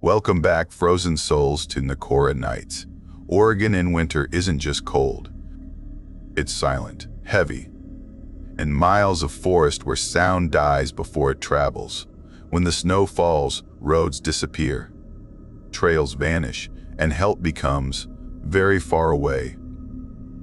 Welcome back, frozen souls, to Nakora Nights. Oregon in winter isn't just cold. It's silent, heavy, and miles of forest where sound dies before it travels. When the snow falls, roads disappear, trails vanish, and help becomes very far away.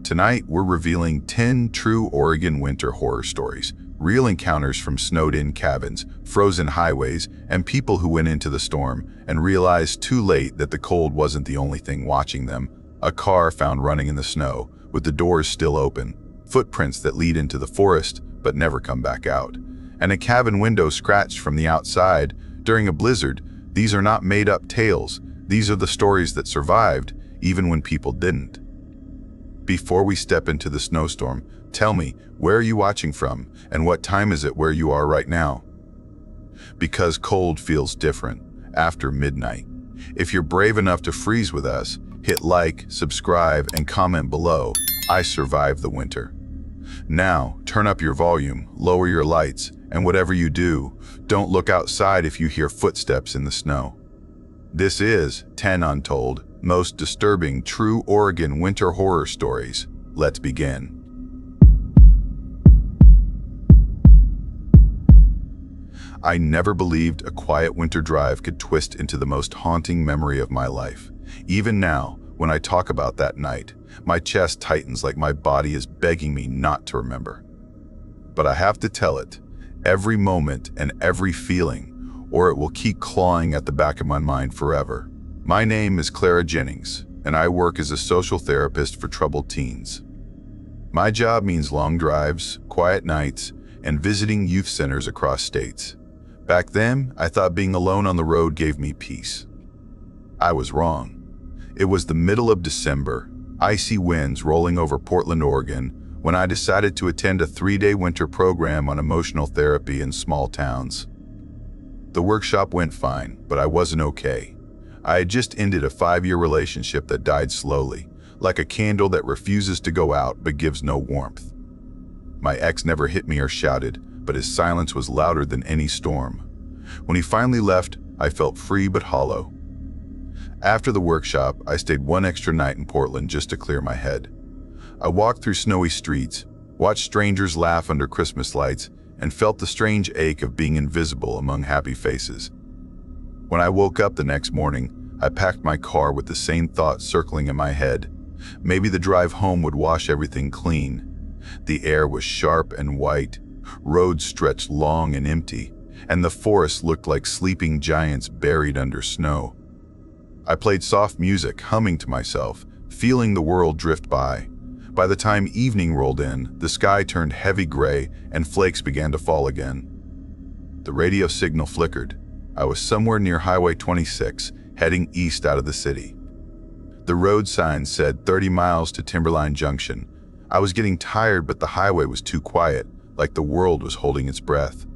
Tonight, we're revealing 10 true Oregon winter horror stories, real encounters from snowed-in cabins, frozen highways, and people who went into the storm and realized too late that the cold wasn't the only thing watching them. A car found running in the snow, with the doors still open, footprints that lead into the forest but never come back out, and a cabin window scratched from the outside during a blizzard. These are not made-up tales. These are the stories that survived, even when people didn't. Before we step into the snowstorm, tell me, where are you watching from, and what time is it where you are right now? Because cold feels different after midnight. If you're brave enough to freeze with us, hit like, subscribe, and comment below. I survived the winter. Now, turn up your volume, lower your lights, and whatever you do, don't look outside if you hear footsteps in the snow. This is 10 Untold, most disturbing true Oregon winter horror stories. Let's begin. I never believed a quiet winter drive could twist into the most haunting memory of my life. Even now, when I talk about that night, my chest tightens like my body is begging me not to remember. But I have to tell it, every moment and every feeling, or it will keep clawing at the back of my mind forever. My name is Clara Jennings, and I work as a social therapist for troubled teens. My job means long drives, quiet nights, and visiting youth centers across states. Back then, I thought being alone on the road gave me peace. I was wrong. It was the middle of December, icy winds rolling over Portland, Oregon, when I decided to attend a 3-day winter program on emotional therapy in small towns. The workshop went fine, but I wasn't okay. I had just ended a 5-year relationship that died slowly, like a candle that refuses to go out but gives no warmth. My ex never hit me or shouted, but his silence was louder than any storm. When he finally left, I felt free but hollow. After the workshop, I stayed one extra night in Portland just to clear my head. I walked through snowy streets, watched strangers laugh under Christmas lights, and felt the strange ache of being invisible among happy faces. When I woke up the next morning, I packed my car with the same thought circling in my head. Maybe the drive home would wash everything clean. The air was sharp and white, roads stretched long and empty, and the forest looked like sleeping giants buried under snow. I played soft music, humming to myself, feeling the world drift by. By the time evening rolled in, the sky turned heavy gray and flakes began to fall again. The radio signal flickered. I was somewhere near Highway 26, heading east out of the city. The road sign said 30 miles to Timberline Junction. I was getting tired, but the highway was too quiet, like the world was holding its breath.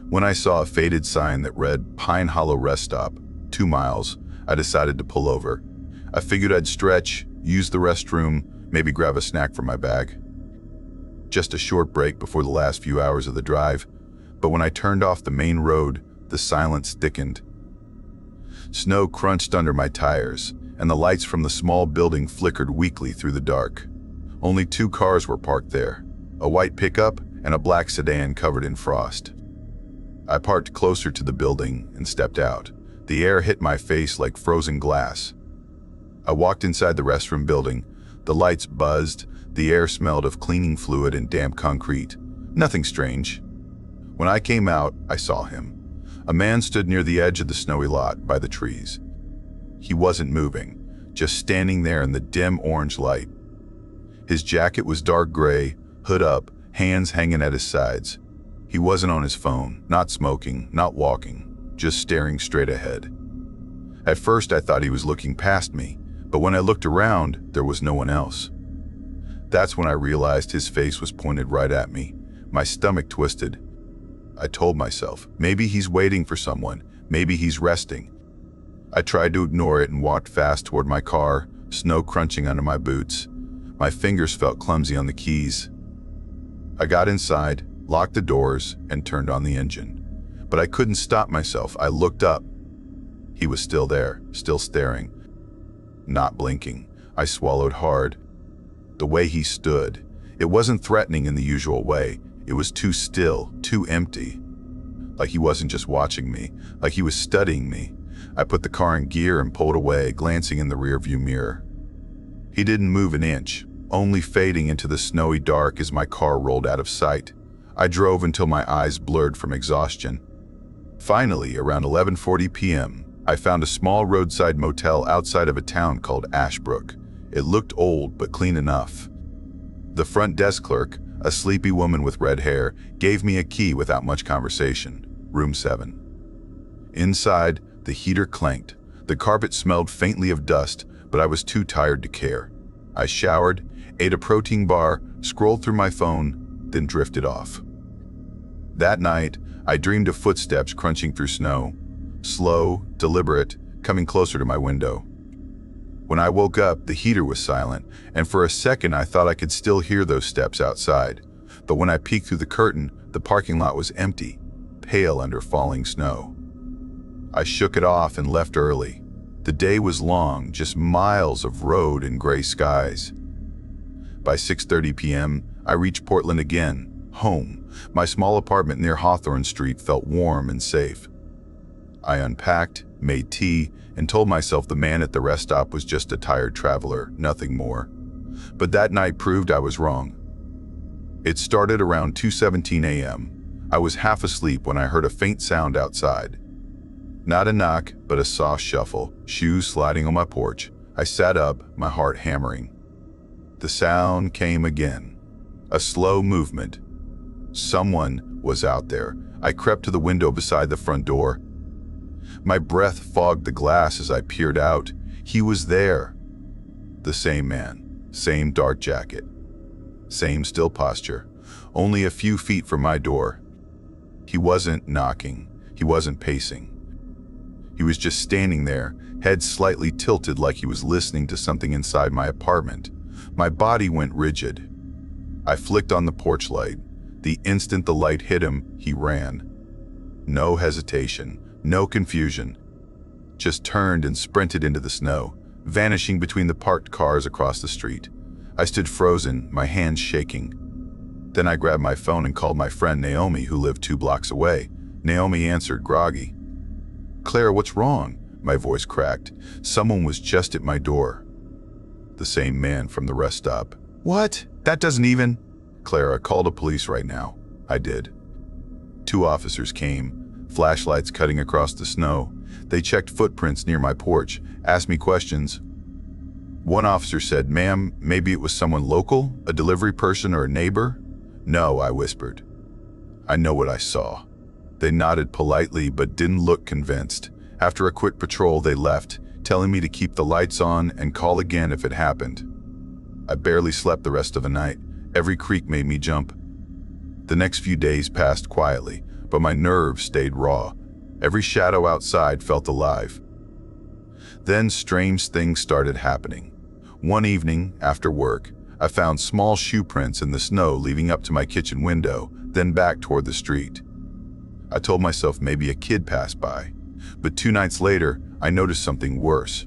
When I saw a faded sign that read Pine Hollow Rest Stop, 2 miles, I decided to pull over. I figured I'd stretch, use the restroom, maybe grab a snack from my bag. Just a short break before the last few hours of the drive, but when I turned off the main road, the silence thickened. Snow crunched under my tires, and the lights from the small building flickered weakly through the dark. Only 2 cars were parked there, a white pickup and a black sedan covered in frost. I parked closer to the building and stepped out. The air hit my face like frozen glass. I walked inside the restroom building. The lights buzzed, the air smelled of cleaning fluid and damp concrete. Nothing strange. When I came out, I saw him. A man stood near the edge of the snowy lot, by the trees. He wasn't moving, just standing there in the dim orange light. His jacket was dark gray, hood up, hands hanging at his sides. He wasn't on his phone, not smoking, not walking, just staring straight ahead. At first, I thought he was looking past me, but when I looked around, there was no one else. That's when I realized his face was pointed right at me. My stomach twisted. I told myself, maybe he's waiting for someone, maybe he's resting. I tried to ignore it and walked fast toward my car, snow crunching under my boots. My fingers felt clumsy on the keys. I got inside, locked the doors, and turned on the engine. But I couldn't stop myself. I looked up. He was still there, still staring, not blinking. I swallowed hard. The way he stood, it wasn't threatening in the usual way. It was too still, too empty. Like he wasn't just watching me, like he was studying me. I put the car in gear and pulled away, glancing in the rearview mirror. He didn't move an inch, only fading into the snowy dark as my car rolled out of sight. I drove until my eyes blurred from exhaustion. Finally, around 11:40 p.m., I found a small roadside motel outside of a town called Ashbrook. It looked old, but clean enough. The front desk clerk, a sleepy woman with red hair, gave me a key without much conversation. Room 7. Inside, the heater clanked. The carpet smelled faintly of dust, but I was too tired to care. I showered, ate a protein bar, scrolled through my phone, then drifted off. That night, I dreamed of footsteps crunching through snow. Slow, deliberate, coming closer to my window. When I woke up, the heater was silent, and for a second I thought I could still hear those steps outside. But when I peeked through the curtain, the parking lot was empty, pale under falling snow. I shook it off and left early. The day was long, just miles of road and gray skies. By 6:30 p.m., I reached Portland again, home. My small apartment near Hawthorne Street felt warm and safe. I unpacked, made tea, and told myself the man at the rest stop was just a tired traveler, nothing more. But that night proved I was wrong. It started around 2:17 a.m. I was half asleep when I heard a faint sound outside. Not a knock, but a soft shuffle, shoes sliding on my porch. I sat up, my heart hammering. The sound came again. A slow movement. Someone was out there. I crept to the window beside the front door. My breath fogged the glass as I peered out. He was there. The same man, same dark jacket, same still posture, only a few feet from my door. He wasn't knocking, he wasn't pacing. He was just standing there, head slightly tilted like he was listening to something inside my apartment. My body went rigid. I flicked on the porch light. The instant the light hit him, he ran. No hesitation. No confusion, just turned and sprinted into the snow, vanishing between the parked cars across the street. I stood frozen, my hands shaking. Then I grabbed my phone and called my friend Naomi, who lived 2 blocks away. Naomi answered, groggy. "Claire, what's wrong?" My voice cracked. Someone was just at my door. The same man from the rest stop. "What? That doesn't even..." "Clara, call the police right now." I did. 2 officers came. Flashlights cutting across the snow. They checked footprints near my porch, asked me questions. One officer said, "Ma'am, maybe it was someone local, a delivery person or a neighbor?" "No," I whispered. "I know what I saw." They nodded politely but didn't look convinced. After a quick patrol, they left, telling me to keep the lights on and call again if it happened. I barely slept the rest of the night. Every creak made me jump. The next few days passed quietly, but my nerves stayed raw. Every shadow outside felt alive. Then strange things started happening. One evening, after work, I found small shoe prints in the snow leading up to my kitchen window, then back toward the street. I told myself maybe a kid passed by, but 2 nights later, I noticed something worse.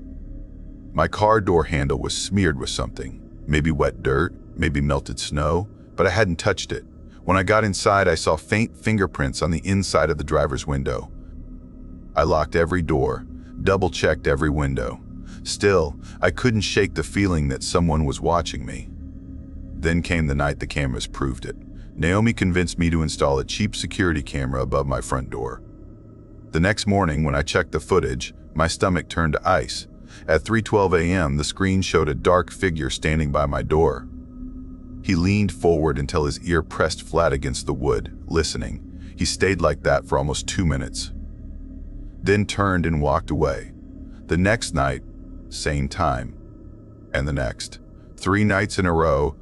My car door handle was smeared with something, maybe wet dirt, maybe melted snow, but I hadn't touched it. When I got inside, I saw faint fingerprints on the inside of the driver's window. I locked every door, double-checked every window. Still, I couldn't shake the feeling that someone was watching me. Then came the night the cameras proved it. Naomi convinced me to install a cheap security camera above my front door. The next morning, when I checked the footage, my stomach turned to ice. At 3:12 a.m., the screen showed a dark figure standing by my door. He leaned forward until his ear pressed flat against the wood, listening. He stayed like that for almost 2 minutes. Then turned and walked away. The next night, same time. And the next. 3 nights in a row.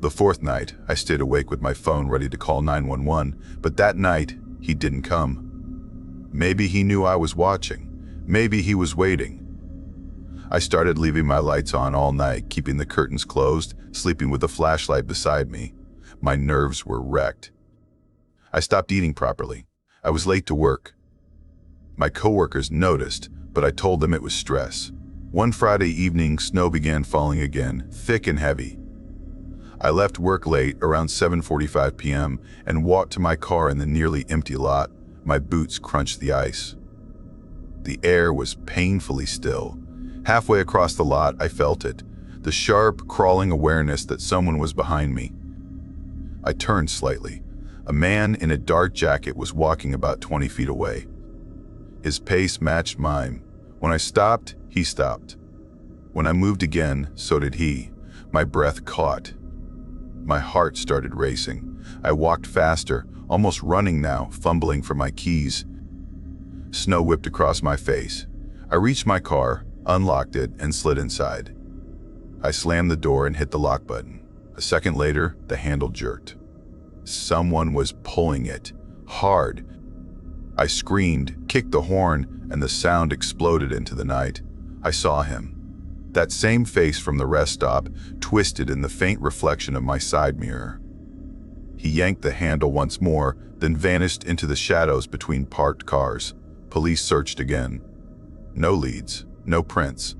The 4th night, I stayed awake with my phone ready to call 911, but that night, he didn't come. Maybe he knew I was watching. Maybe he was waiting. I started leaving my lights on all night, keeping the curtains closed, sleeping with a flashlight beside me. My nerves were wrecked. I stopped eating properly. I was late to work. My coworkers noticed, but I told them it was stress. One Friday evening, snow began falling again, thick and heavy. I left work late, around 7:45 p.m., and walked to my car in the nearly empty lot. My boots crunched the ice. The air was painfully still. Halfway across the lot, I felt it, the sharp, crawling awareness that someone was behind me. I turned slightly. A man in a dark jacket was walking about 20 feet away. His pace matched mine. When I stopped, he stopped. When I moved again, so did he. My breath caught. My heart started racing. I walked faster, almost running now, fumbling for my keys. Snow whipped across my face. I reached my car, unlocked it, and slid inside. I slammed the door and hit the lock button. A second later, the handle jerked. Someone was pulling it, hard. I screamed, kicked the horn, and the sound exploded into the night. I saw him. That same face from the rest stop, twisted in the faint reflection of my side mirror. He yanked the handle once more, then vanished into the shadows between parked cars. Police searched again. No leads, no prints.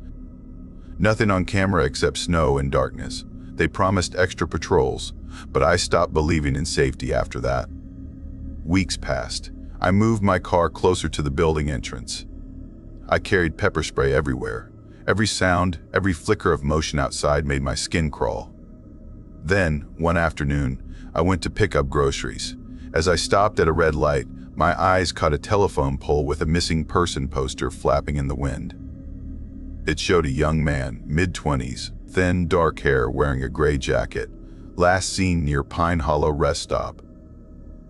Nothing on camera except snow and darkness. They promised extra patrols, but I stopped believing in safety after that. Weeks passed. I moved my car closer to the building entrance. I carried pepper spray everywhere. Every sound, every flicker of motion outside made my skin crawl. Then, one afternoon, I went to pick up groceries. As I stopped at a red light, my eyes caught a telephone pole with a missing person poster flapping in the wind. It showed a young man, mid-20s, thin, dark hair, wearing a gray jacket, last seen near Pine Hollow rest stop.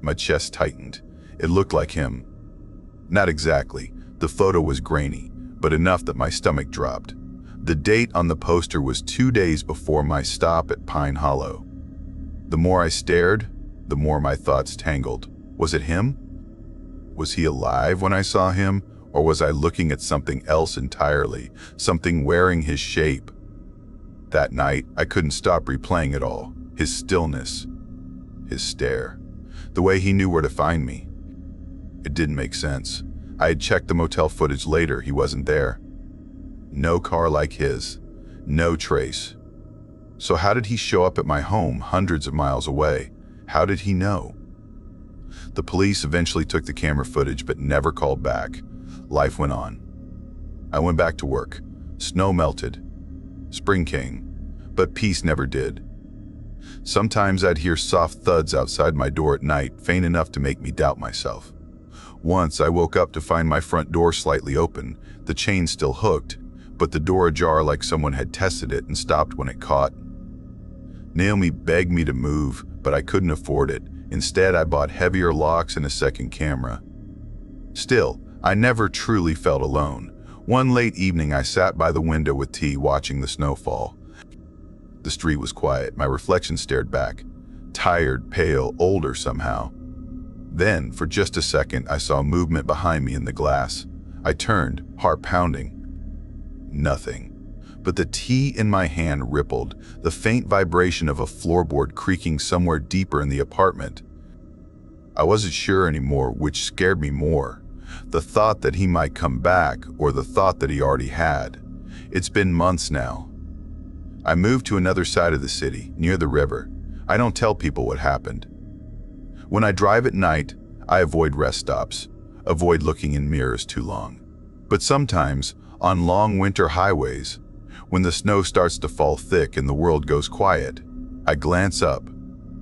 My chest tightened. It looked like him. Not exactly. The photo was grainy, but enough that my stomach dropped. The date on the poster was 2 days before my stop at Pine Hollow. The more I stared, the more my thoughts tangled. Was it him? Was he alive when I saw him, or was I looking at something else entirely, something wearing his shape? That night, I couldn't stop replaying it all. His stillness, his stare, the way he knew where to find me. It didn't make sense. I had checked the motel footage later. He wasn't there. No car like his. No trace. So how did he show up at my home hundreds of miles away? How did he know? The police eventually took the camera footage but never called back. Life went on. I went back to work. Snow melted. Spring came. But peace never did. Sometimes I'd hear soft thuds outside my door at night, faint enough to make me doubt myself. Once I woke up to find my front door slightly open, the chain still hooked, but the door ajar like someone had tested it and stopped when it caught. Naomi begged me to move, but I couldn't afford it. Instead, I bought heavier locks and a second camera. Still, I never truly felt alone. One late evening, I sat by the window with tea, watching the snowfall. The street was quiet. My reflection stared back. Tired, pale, older somehow. Then, for just a second, I saw movement behind me in the glass. I turned, heart pounding. Nothing. But the tea in my hand rippled, the faint vibration of a floorboard creaking somewhere deeper in the apartment. I wasn't sure anymore which scared me more, the thought that he might come back or the thought that he already had. It's been months now. I moved to another side of the city, near the river. I don't tell people what happened. When I drive at night, I avoid rest stops, avoid looking in mirrors too long. But sometimes, on long winter highways, when the snow starts to fall thick and the world goes quiet, I glance up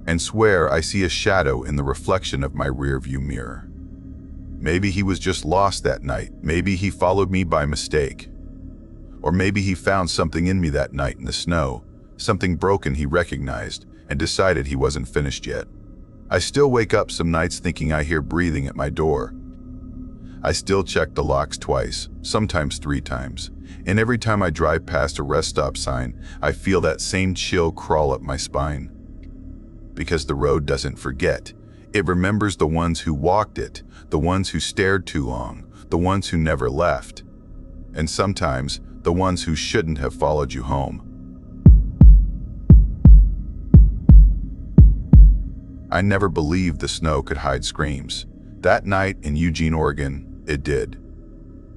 and swear I see a shadow in the reflection of my rearview mirror. Maybe he was just lost that night. Maybe he followed me by mistake. Or maybe he found something in me that night in the snow, something broken he recognized and decided he wasn't finished yet. I still wake up some nights thinking I hear breathing at my door. I still check the locks twice, sometimes 3 times, and every time I drive past a rest stop sign, I feel that same chill crawl up my spine. Because the road doesn't forget. It remembers the ones who walked it, the ones who stared too long, the ones who never left, and sometimes the ones who shouldn't have followed you home. I never believed the snow could hide screams. That night in Eugene, Oregon, it did.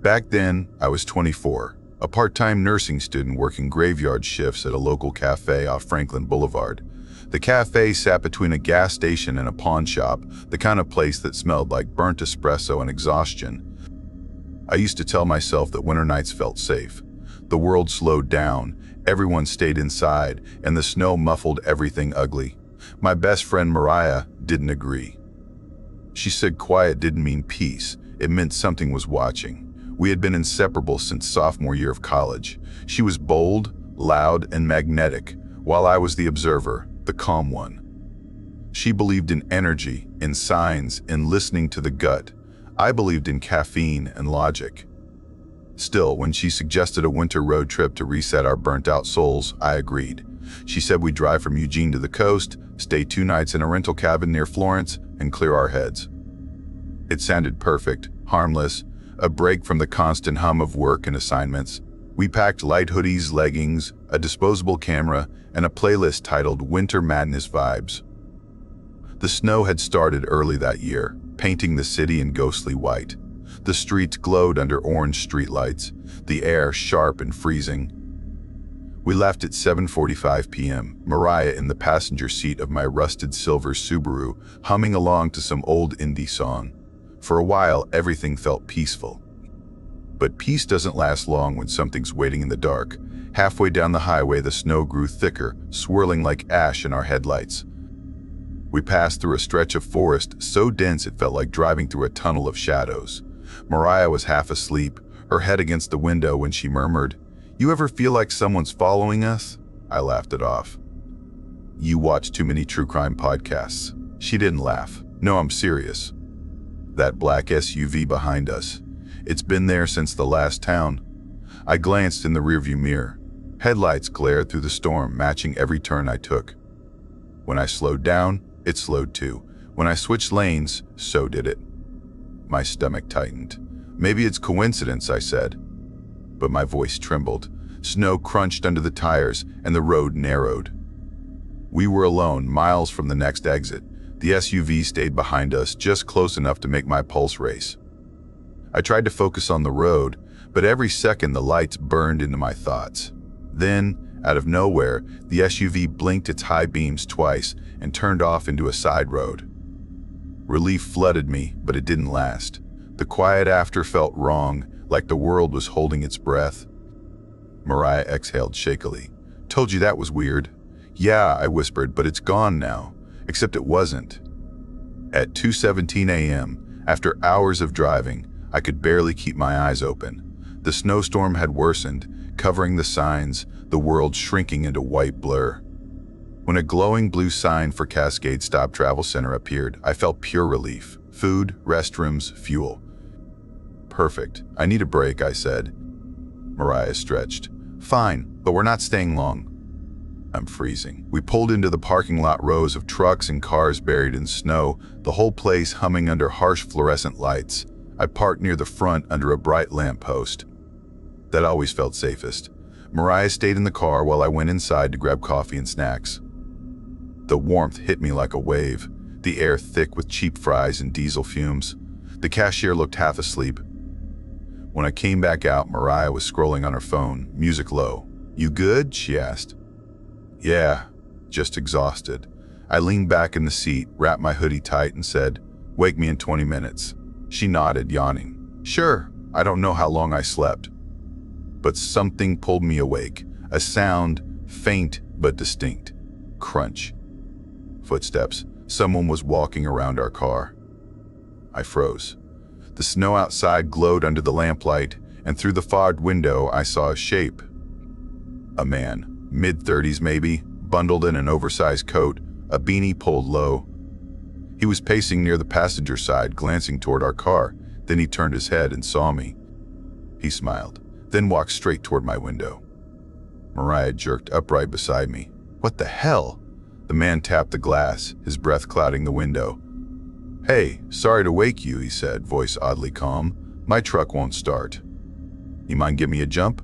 Back then, I was 24, a part-time nursing student working graveyard shifts at a local cafe off Franklin Boulevard. The cafe sat between a gas station and a pawn shop, the kind of place that smelled like burnt espresso and exhaustion. I used to tell myself that winter nights felt safe. The world slowed down, everyone stayed inside, and the snow muffled everything ugly. My best friend Mariah didn't agree. She said quiet didn't mean peace, it meant something was watching. We had been inseparable since sophomore year of college. She was bold, loud, and magnetic, while I was the observer, the calm one. She believed in energy, in signs, in listening to the gut. I believed in caffeine and logic. Still, when she suggested a winter road trip to reset our burnt-out souls, I agreed. She said we'd drive from Eugene to the coast, stay 2 nights in a rental cabin near Florence, and clear our heads. It sounded perfect, harmless, a break from the constant hum of work and assignments. We packed light hoodies, leggings, a disposable camera, and a playlist titled Winter Madness Vibes. The snow had started early that year, painting the city in ghostly white. The streets glowed under orange streetlights, the air sharp and freezing. We left at 7:45 p.m., Mariah in the passenger seat of my rusted silver Subaru, humming along to some old indie song. For a while, everything felt peaceful. But peace doesn't last long when something's waiting in the dark. Halfway down the highway, the snow grew thicker, swirling like ash in our headlights. We passed through a stretch of forest so dense it felt like driving through a tunnel of shadows. Mariah was half asleep, her head against the window when she murmured, "You ever feel like someone's following us?" I laughed it off. "You watch too many true crime podcasts." She didn't laugh. "No, I'm serious. That black SUV behind us. It's been there since the last town." I glanced in the rearview mirror. Headlights glared through the storm, matching every turn I took. When I slowed down, it slowed too. When I switched lanes, so did it. My stomach tightened. "Maybe it's coincidence," I said. But my voice trembled. Snow crunched under the tires, and the road narrowed. We were alone, miles from the next exit. The SUV stayed behind us, just close enough to make my pulse race. I tried to focus on the road, but every second the lights burned into my thoughts. Then, out of nowhere, the SUV blinked its high beams twice and turned off into a side road. Relief flooded me, but it didn't last. The quiet after felt wrong, like the world was holding its breath. Mariah exhaled shakily. "Told you that was weird." "Yeah," I whispered, "but it's gone now." Except it wasn't. At 2:17 a.m., after hours of driving, I could barely keep my eyes open. The snowstorm had worsened, covering the signs, the world shrinking into white blur. When a glowing blue sign for Cascade Stop Travel Center appeared, I felt pure relief. Food, restrooms, fuel. "Perfect. I need a break," I said. Mariah stretched. "Fine, but we're not staying long." I'm freezing. We pulled into the parking lot, rows of trucks and cars buried in snow, the whole place humming under harsh fluorescent lights. I parked near the front under a bright lamppost. That always felt safest. Mariah stayed in the car while I went inside to grab coffee and snacks. The warmth hit me like a wave, the air thick with cheap fries and diesel fumes. The cashier looked half asleep. When I came back out, Mariah was scrolling on her phone, music low. "You good?" she asked. "Yeah, just exhausted." I leaned back in the seat, wrapped my hoodie tight, and said, "Wake me in 20 minutes. She nodded, yawning. "Sure." I don't know how long I slept. But something pulled me awake. A sound, faint but distinct. Crunch. Footsteps. Someone was walking around our car. I froze. The snow outside glowed under the lamplight, and through the fogged window I saw a shape. A man. Mid-30s maybe, bundled in an oversized coat, a beanie pulled low. He was pacing near the passenger side, glancing toward our car. Then he turned his head and saw me. He smiled, then walked straight toward my window. Mariah jerked upright beside me. "What the hell?" The man tapped the glass, his breath clouding the window. "Hey, sorry to wake you," he said, voice oddly calm. "My truck won't start. You mind giving me a jump?"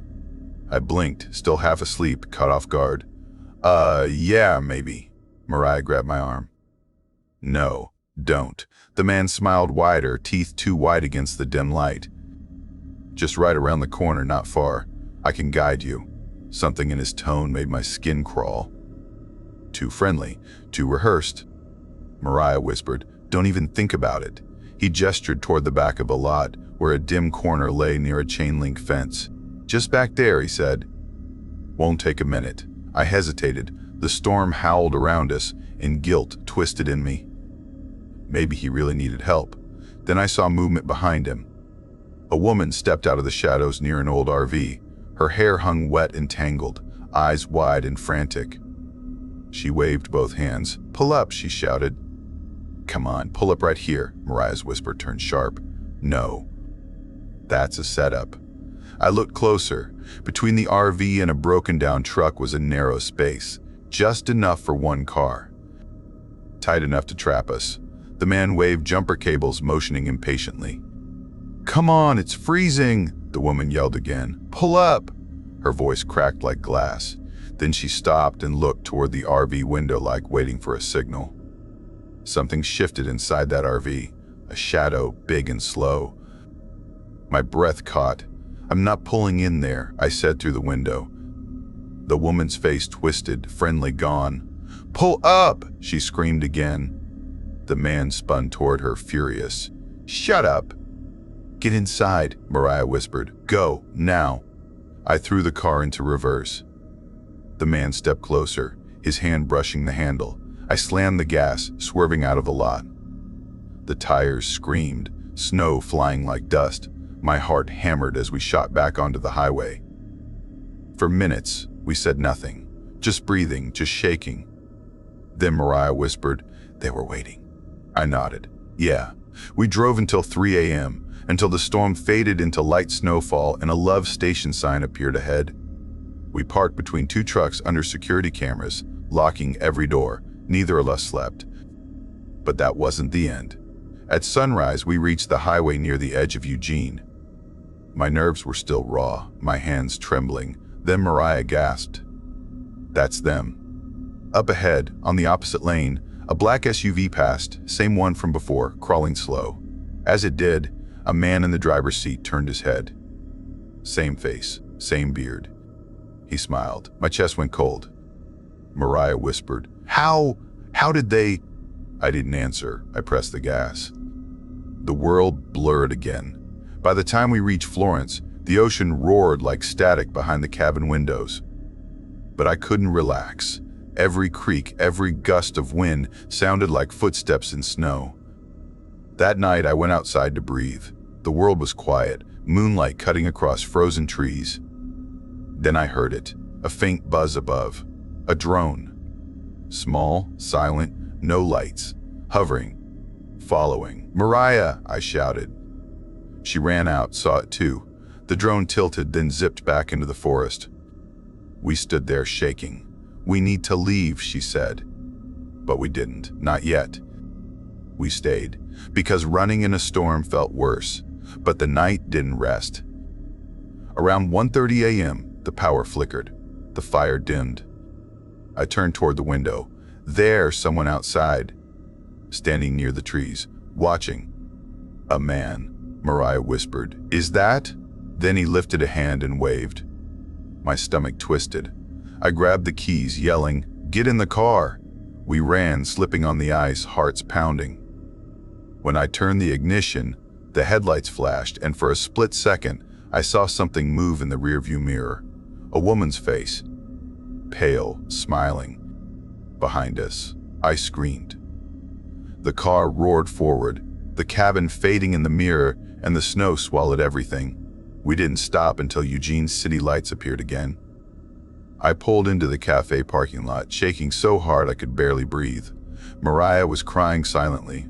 I blinked, still half asleep, caught off guard. Yeah, maybe." Mariah grabbed my arm. "No, don't." The man smiled wider, teeth too white against the dim light. Just right around the corner, not far. I can guide you." Something in his tone made my skin crawl. "Too friendly, too rehearsed," Mariah whispered. "Don't even think about it." He gestured toward the back of a lot, where a dim corner lay near a chain-link fence. "Just back there," he said. "Won't take a minute." I hesitated. The storm howled around us, and guilt twisted in me. Maybe he really needed help. Then I saw movement behind him. A woman stepped out of the shadows near an old RV. Her hair hung wet and tangled, eyes wide and frantic. She waved both hands. "Pull up," she shouted. "Come on, pull up right here," Mariah's whisper turned sharp. "No. That's a setup." I looked closer. Between the RV and a broken-down truck was a narrow space, just enough for one car. Tight enough to trap us. The man waved jumper cables, motioning impatiently. "Come on, it's freezing," the woman yelled again. "Pull up." Her voice cracked like glass. Then she stopped and looked toward the RV window like waiting for a signal. Something shifted inside that RV, a shadow, big and slow. My breath caught. "I'm not pulling in there," I said through the window. The woman's face twisted, friendly gone. "Pull up!" she screamed again. The man spun toward her, furious. "Shut up!" "Get inside," Mariah whispered. "Go, now." I threw the car into reverse. The man stepped closer, his hand brushing the handle. I slammed the gas, swerving out of the lot. The tires screamed, snow flying like dust. My heart hammered as we shot back onto the highway. For minutes, we said nothing, just breathing, just shaking. Then Mariah whispered, "They were waiting." I nodded. "Yeah." We drove until 3 a.m., until the storm faded into light snowfall and a Love Station sign appeared ahead. We parked between two trucks under security cameras, locking every door. Neither of us slept. But that wasn't the end. At sunrise, we reached the highway near the edge of Eugene. My nerves were still raw, my hands trembling. Then Mariah gasped. "That's them." Up ahead, on the opposite lane, a black SUV passed, same one from before, crawling slow. As it did, a man in the driver's seat turned his head. Same face, same beard. He smiled. My chest went cold. Mariah whispered, How did they?" I didn't answer. I pressed the gas. The world blurred again. By the time we reached Florence, the ocean roared like static behind the cabin windows. But I couldn't relax. Every creak, every gust of wind sounded like footsteps in snow. That night, I went outside to breathe. The world was quiet, moonlight cutting across frozen trees. Then I heard it, a faint buzz above. A drone. Small, silent, no lights. Hovering. Following. "Mariah!" I shouted. She ran out, saw it too. The drone tilted, then zipped back into the forest. We stood there shaking. "We need to leave," she said. But we didn't, not yet. We stayed, because running in a storm felt worse, but the night didn't rest. Around 1:30 a.m., the power flickered. The fire dimmed. I turned toward the window. There, someone outside, standing near the trees, watching. "A man," Mariah whispered. "Is that?" Then he lifted a hand and waved. My stomach twisted. I grabbed the keys, yelling, "Get in the car!" We ran, slipping on the ice, hearts pounding. When I turned the ignition, the headlights flashed, and for a split second, I saw something move in the rearview mirror. A woman's face. Pale, smiling. Behind us, I screamed. The car roared forward, the cabin fading in the mirror, and the snow swallowed everything. We didn't stop until Eugene's city lights appeared again. I pulled into the cafe parking lot, shaking so hard I could barely breathe. Mariah was crying silently.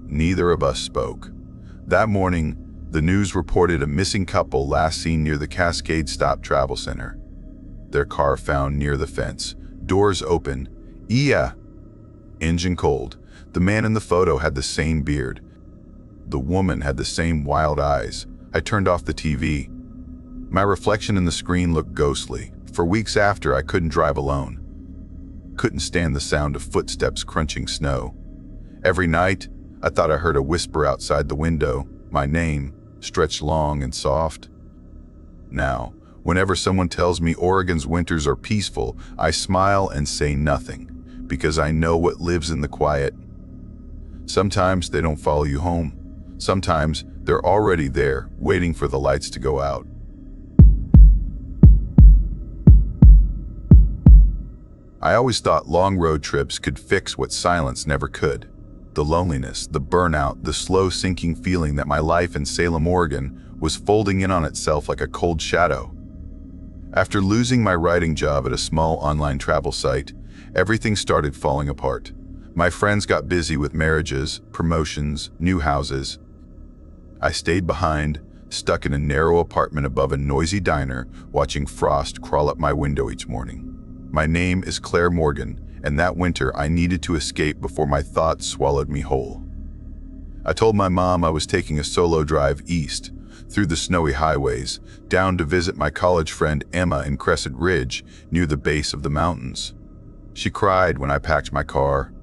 Neither of us spoke. That morning, the news reported a missing couple last seen near the Cascade Stop Travel Center. Their car found near the fence, doors open. Yeah. Engine cold. The man in the photo had the same beard. The woman had the same wild eyes. I turned off the TV. My reflection in the screen looked ghostly. For weeks after, I couldn't drive alone. Couldn't stand the sound of footsteps crunching snow. Every night, I thought I heard a whisper outside the window, my name. stretched long and soft. Now, whenever someone tells me Oregon's winters are peaceful, I smile and say nothing, because I know what lives in the quiet. Sometimes they don't follow you home. Sometimes they're already there, waiting for the lights to go out. I always thought long road trips could fix what silence never could. The loneliness, the burnout, the slow sinking feeling that my life in Salem, Oregon was folding in on itself like a cold shadow. After losing my writing job at a small online travel site, everything started falling apart. My friends got busy with marriages, promotions, new houses. I stayed behind, stuck in a narrow apartment above a noisy diner, watching frost crawl up my window each morning. My name is Claire Morgan, and that winter I needed to escape before my thoughts swallowed me whole. I told my mom I was taking a solo drive east, through the snowy highways, down to visit my college friend Emma in Crescent Ridge, near the base of the mountains. She cried when I packed my car.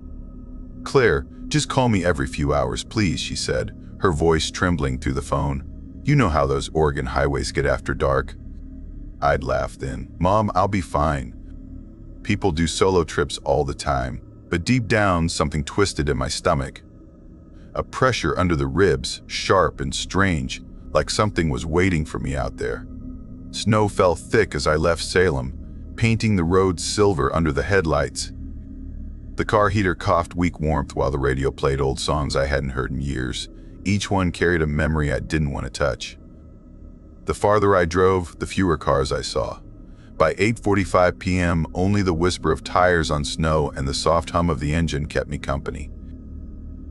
"Claire, just call me every few hours, please," she said, her voice trembling through the phone. "You know how those Oregon highways get after dark." I'd laugh then. "Mom, I'll be fine. People do solo trips all the time," but deep down something twisted in my stomach. A pressure under the ribs, sharp and strange, like something was waiting for me out there. Snow fell thick as I left Salem, painting the road silver under the headlights. The car heater coughed weak warmth while the radio played old songs I hadn't heard in years. Each one carried a memory I didn't want to touch. The farther I drove, the fewer cars I saw. By 8:45 p.m., only the whisper of tires on snow and the soft hum of the engine kept me company.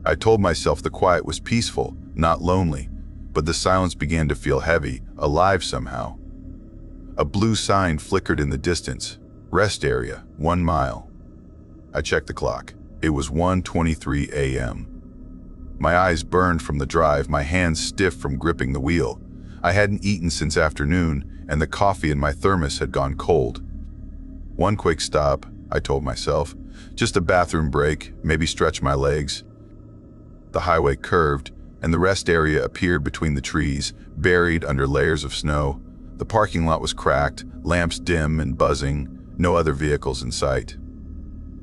I told myself the quiet was peaceful, not lonely, but the silence began to feel heavy, alive somehow. A blue sign flickered in the distance. Rest area, 1 mile. I checked the clock. It was 1:23 a.m. My eyes burned from the drive, my hands stiff from gripping the wheel. I hadn't eaten since afternoon, and the coffee in my thermos had gone cold. One quick stop, I told myself. Just a bathroom break, maybe stretch my legs. The highway curved, and the rest area appeared between the trees, buried under layers of snow. The parking lot was cracked, lamps dim and buzzing, no other vehicles in sight.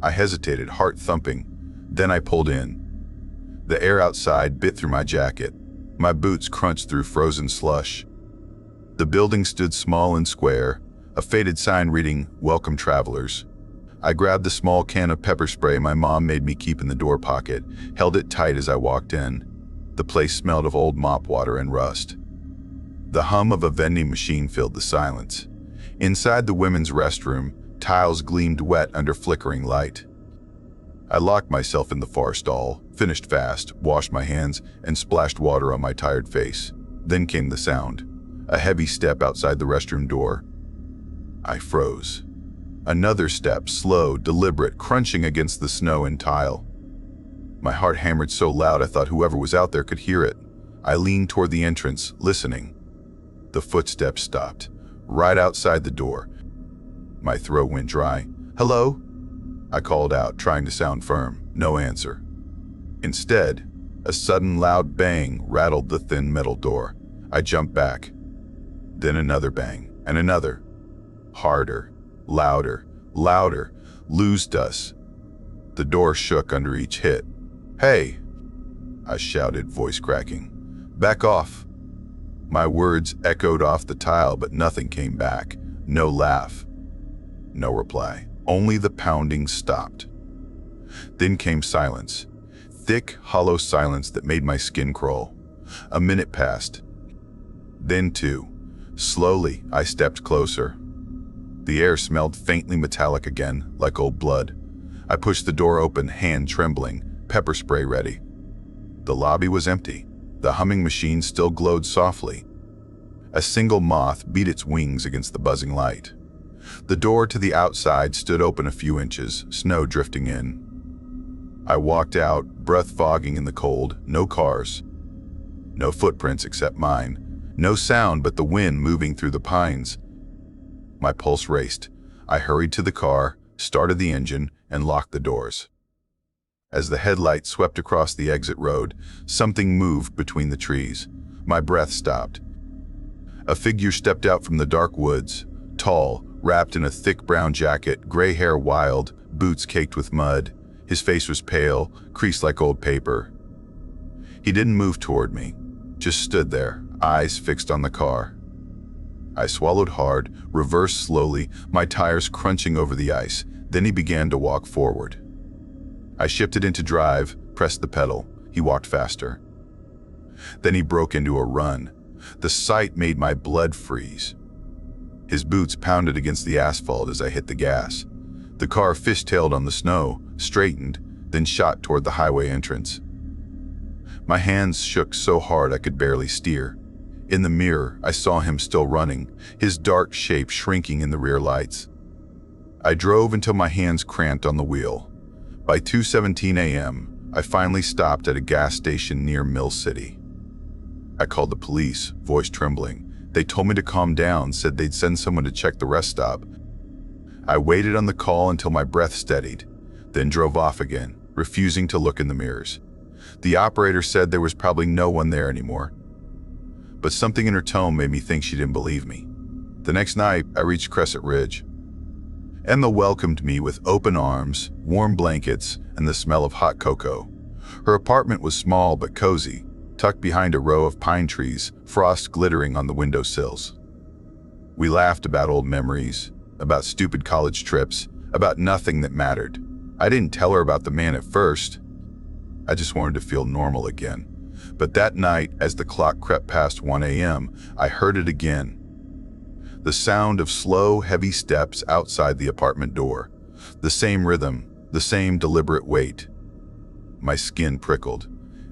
I hesitated, heart thumping. Then I pulled in. The air outside bit through my jacket. My boots crunched through frozen slush. The building stood small and square, a faded sign reading, "Welcome Travelers." I grabbed the small can of pepper spray my mom made me keep in the door pocket, held it tight as I walked in. The place smelled of old mop water and rust. The hum of a vending machine filled the silence. Inside the women's restroom, tiles gleamed wet under flickering light. I locked myself in the far stall, finished fast, washed my hands, and splashed water on my tired face. Then came the sound. A heavy step outside the restroom door. I froze. Another step, slow, deliberate, crunching against the snow and tile. My heart hammered so loud I thought whoever was out there could hear it. I leaned toward the entrance, listening. The footsteps stopped, right outside the door. My throat went dry. "Hello?" I called out, trying to sound firm. No answer. Instead, a sudden loud bang rattled the thin metal door. I jumped back. Then another bang, and another. Harder, louder, louder, loosed us. The door shook under each hit. "Hey!" I shouted, voice cracking. "Back off!" My words echoed off the tile, but nothing came back. No laugh. No reply. Only the pounding stopped. Then came silence. Thick, hollow silence that made my skin crawl. A minute passed. Then two. Slowly, I stepped closer. The air smelled faintly metallic again, like old blood. I pushed the door open, hand trembling, pepper spray ready. The lobby was empty. The humming machine still glowed softly. A single moth beat its wings against the buzzing light. The door to the outside stood open a few inches, snow drifting in. I walked out, breath fogging in the cold, no cars. No footprints except mine. No sound but the wind moving through the pines. My pulse raced. I hurried to the car, started the engine, and locked the doors. As the headlight swept across the exit road, something moved between the trees. My breath stopped. A figure stepped out from the dark woods, tall, wrapped in a thick brown jacket, gray hair wild, boots caked with mud. His face was pale, creased like old paper. He didn't move toward me, just stood there, eyes fixed on the car. I swallowed hard, reversed slowly, my tires crunching over the ice. Then he began to walk forward. I shifted into drive, pressed the pedal. He walked faster. Then he broke into a run. The sight made my blood freeze. His boots pounded against the asphalt as I hit the gas. The car fishtailed on the snow, straightened, then shot toward the highway entrance. My hands shook so hard I could barely steer. In the mirror, I saw him still running, his dark shape shrinking in the rear lights. I drove until my hands cramped on the wheel. By 2:17 a.m., I finally stopped at a gas station near Mill City. I called the police, voice trembling. They told me to calm down, said they'd send someone to check the rest stop. I waited on the call until my breath steadied, then drove off again, refusing to look in the mirrors. The operator said there was probably no one there anymore, but something in her tone made me think she didn't believe me. The next night, I reached Crescent Ridge. Emma welcomed me with open arms, warm blankets, and the smell of hot cocoa. Her apartment was small but cozy, tucked behind a row of pine trees, frost glittering on the windowsills. We laughed about old memories, about stupid college trips, about nothing that mattered. I didn't tell her about the man at first. I just wanted to feel normal again. But that night, as the clock crept past 1 a.m., I heard it again. The sound of slow, heavy steps outside the apartment door. The same rhythm, the same deliberate weight. My skin prickled.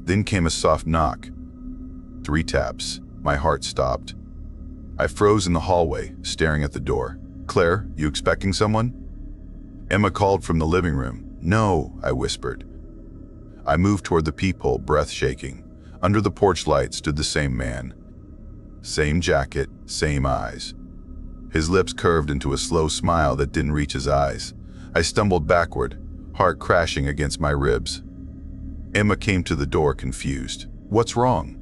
Then came a soft knock. 3 taps. My heart stopped. I froze in the hallway, staring at the door. "Claire, you expecting someone?" Emma called from the living room. "No," I whispered. I moved toward the peephole, breath shaking. Under the porch light stood the same man. Same jacket, same eyes. His lips curved into a slow smile that didn't reach his eyes. I stumbled backward, heart crashing against my ribs. Emma came to the door, confused. "What's wrong?"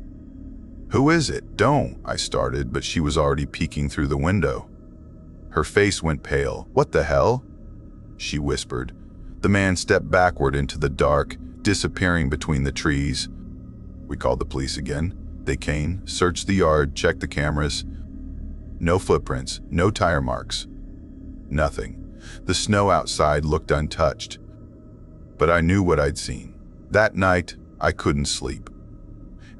"Who is it? Don't," I started, but she was already peeking through the window. Her face went pale. "What the hell?" she whispered. The man stepped backward into the dark, disappearing between the trees. We called the police again. They came, searched the yard, checked the cameras. No footprints, no tire marks. Nothing. The snow outside looked untouched. But I knew what I'd seen. That night, I couldn't sleep.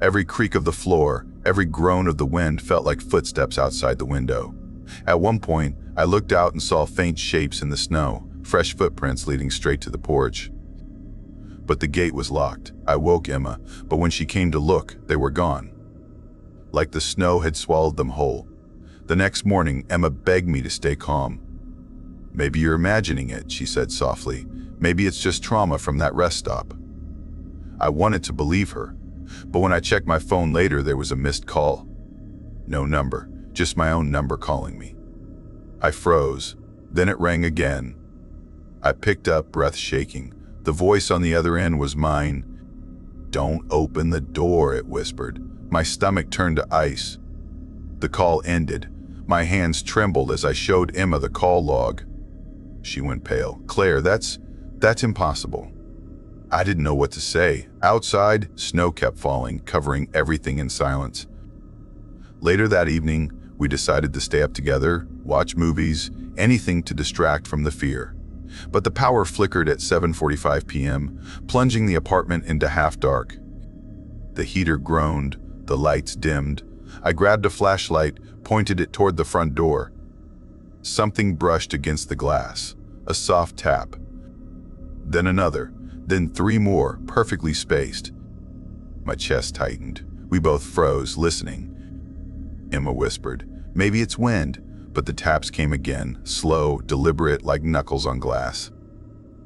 Every creak of the floor, every groan of the wind felt like footsteps outside the window. At one point, I looked out and saw faint shapes in the snow, fresh footprints leading straight to the porch. But the gate was locked. I woke Emma, but when she came to look, they were gone. Like the snow had swallowed them whole. The next morning, Emma begged me to stay calm. "Maybe you're imagining it," she said softly. "Maybe it's just trauma from that rest stop." I wanted to believe her, but when I checked my phone later, there was a missed call. No number, just my own number calling me. I froze. Then it rang again. I picked up, breath shaking. The voice on the other end was mine. "Don't open the door," it whispered. My stomach turned to ice. The call ended. My hands trembled as I showed Emma the call log. She went pale. "Claire, that's impossible." I didn't know what to say. Outside, snow kept falling, covering everything in silence. Later that evening, we decided to stay up together, watch movies, anything to distract from the fear. But the power flickered at 7:45 p.m., plunging the apartment into half-dark. The heater groaned, the lights dimmed. I grabbed a flashlight, pointed it toward the front door. Something brushed against the glass, a soft tap. Then another, then 3 more, perfectly spaced. My chest tightened. We both froze, listening. Emma whispered, "Maybe it's wind," but the taps came again, slow, deliberate, like knuckles on glass.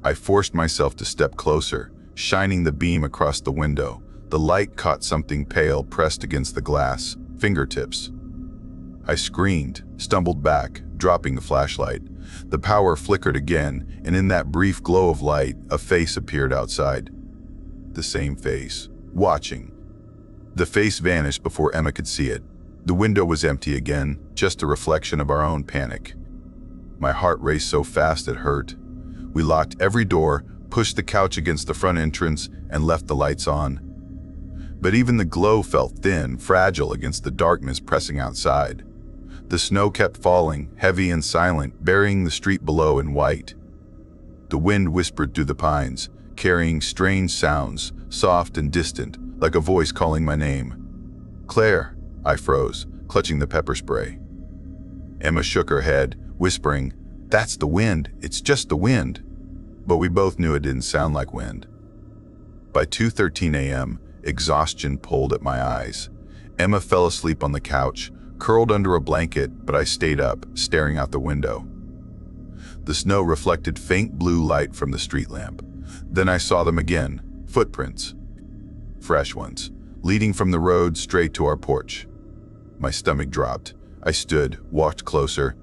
I forced myself to step closer, shining the beam across the window. The light caught something pale pressed against the glass, fingertips. I screamed, stumbled back, dropping the flashlight. The power flickered again, and in that brief glow of light, a face appeared outside. The same face, watching. The face vanished before Emma could see it. The window was empty again, just a reflection of our own panic. My heart raced so fast it hurt. We locked every door, pushed the couch against the front entrance, and left the lights on. But even the glow felt thin, fragile against the darkness pressing outside. The snow kept falling, heavy and silent, burying the street below in white. The wind whispered through the pines, carrying strange sounds, soft and distant, like a voice calling my name. "Claire," I froze, clutching the pepper spray. Emma shook her head, whispering, "That's the wind, it's just the wind." But we both knew it didn't sound like wind. By 2:13 a.m., exhaustion pulled at my eyes. Emma fell asleep on the couch, curled under a blanket, but I stayed up, staring out the window. The snow reflected faint blue light from the street lamp. Then I saw them again, footprints. Fresh ones, leading from the road straight to our porch. My stomach dropped. I stood, walked closer.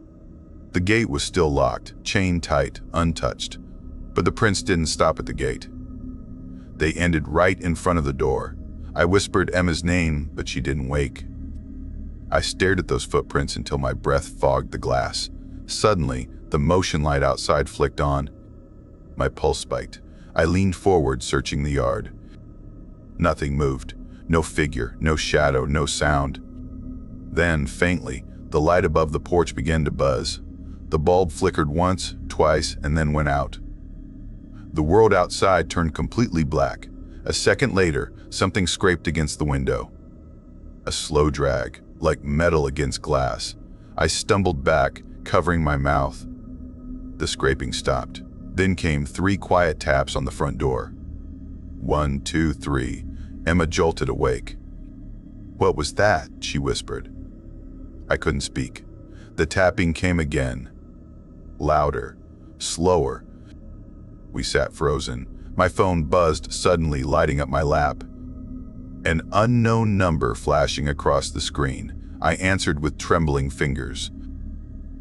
The gate was still locked, chained tight, untouched. But the prints didn't stop at the gate. They ended right in front of the door. I whispered Emma's name, but she didn't wake. I stared at those footprints until my breath fogged the glass. Suddenly, the motion light outside flicked on. My pulse spiked. I leaned forward, searching the yard. Nothing moved. No figure, no shadow, no sound. Then, faintly, the light above the porch began to buzz. The bulb flickered once, twice, and then went out. The world outside turned completely black. A second later, something scraped against the window. A slow drag, like metal against glass. I stumbled back, covering my mouth. The scraping stopped. Then came 3 quiet taps on the front door. 1, 2, 3. Emma jolted awake. "What was that?" she whispered. I couldn't speak. The tapping came again. Louder, slower. We sat frozen. My phone buzzed suddenly, lighting up my lap. An unknown number flashing across the screen. I answered with trembling fingers.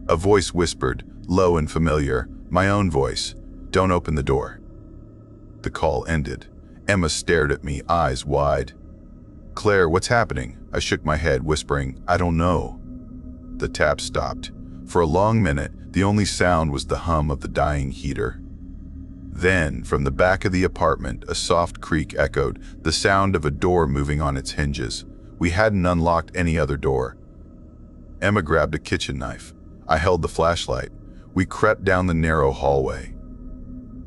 A voice whispered, low and familiar, my own voice, "Don't open the door." The call ended. Emma stared at me, eyes wide. "Claire, what's happening?" I shook my head, whispering, "I don't know." The tap stopped. For a long minute, the only sound was the hum of the dying heater. Then, from the back of the apartment, a soft creak echoed, the sound of a door moving on its hinges. We hadn't unlocked any other door. Emma grabbed a kitchen knife. I held the flashlight. We crept down the narrow hallway.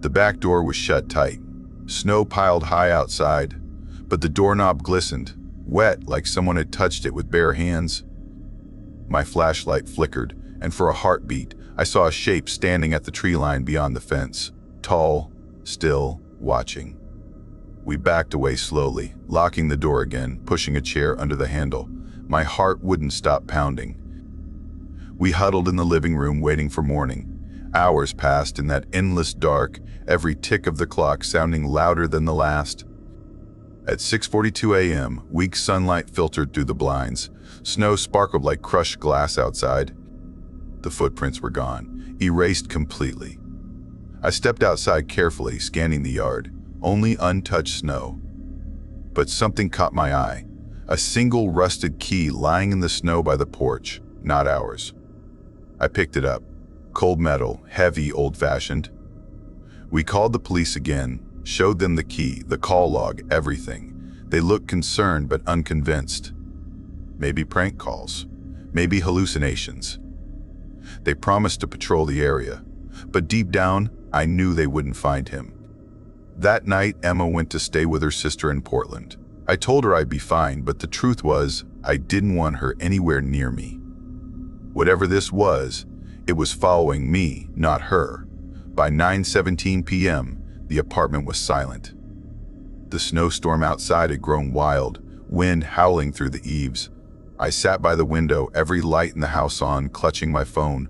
The back door was shut tight. Snow piled high outside, but the doorknob glistened, wet like someone had touched it with bare hands. My flashlight flickered, and for a heartbeat, I saw a shape standing at the tree line beyond the fence. Tall, still, watching. We backed away slowly, locking the door again, pushing a chair under the handle. My heart wouldn't stop pounding. We huddled in the living room waiting for morning. Hours passed in that endless dark, every tick of the clock sounding louder than the last. At 6:42 a.m., weak sunlight filtered through the blinds. Snow sparkled like crushed glass outside. The footprints were gone, erased completely. I stepped outside carefully, scanning the yard. Only untouched snow. But something caught my eye. A single rusted key lying in the snow by the porch, not ours. I picked it up. Cold metal, heavy, old-fashioned. We called the police again, showed them the key, the call log, everything. They looked concerned but unconvinced. Maybe prank calls. Maybe hallucinations. They promised to patrol the area. But deep down, I knew they wouldn't find him. That night, Emma went to stay with her sister in Portland. I told her I'd be fine, but the truth was, I didn't want her anywhere near me. Whatever this was, it was following me, not her. By 9:17 p.m., the apartment was silent. The snowstorm outside had grown wild, wind howling through the eaves. I sat by the window, every light in the house on, clutching my phone.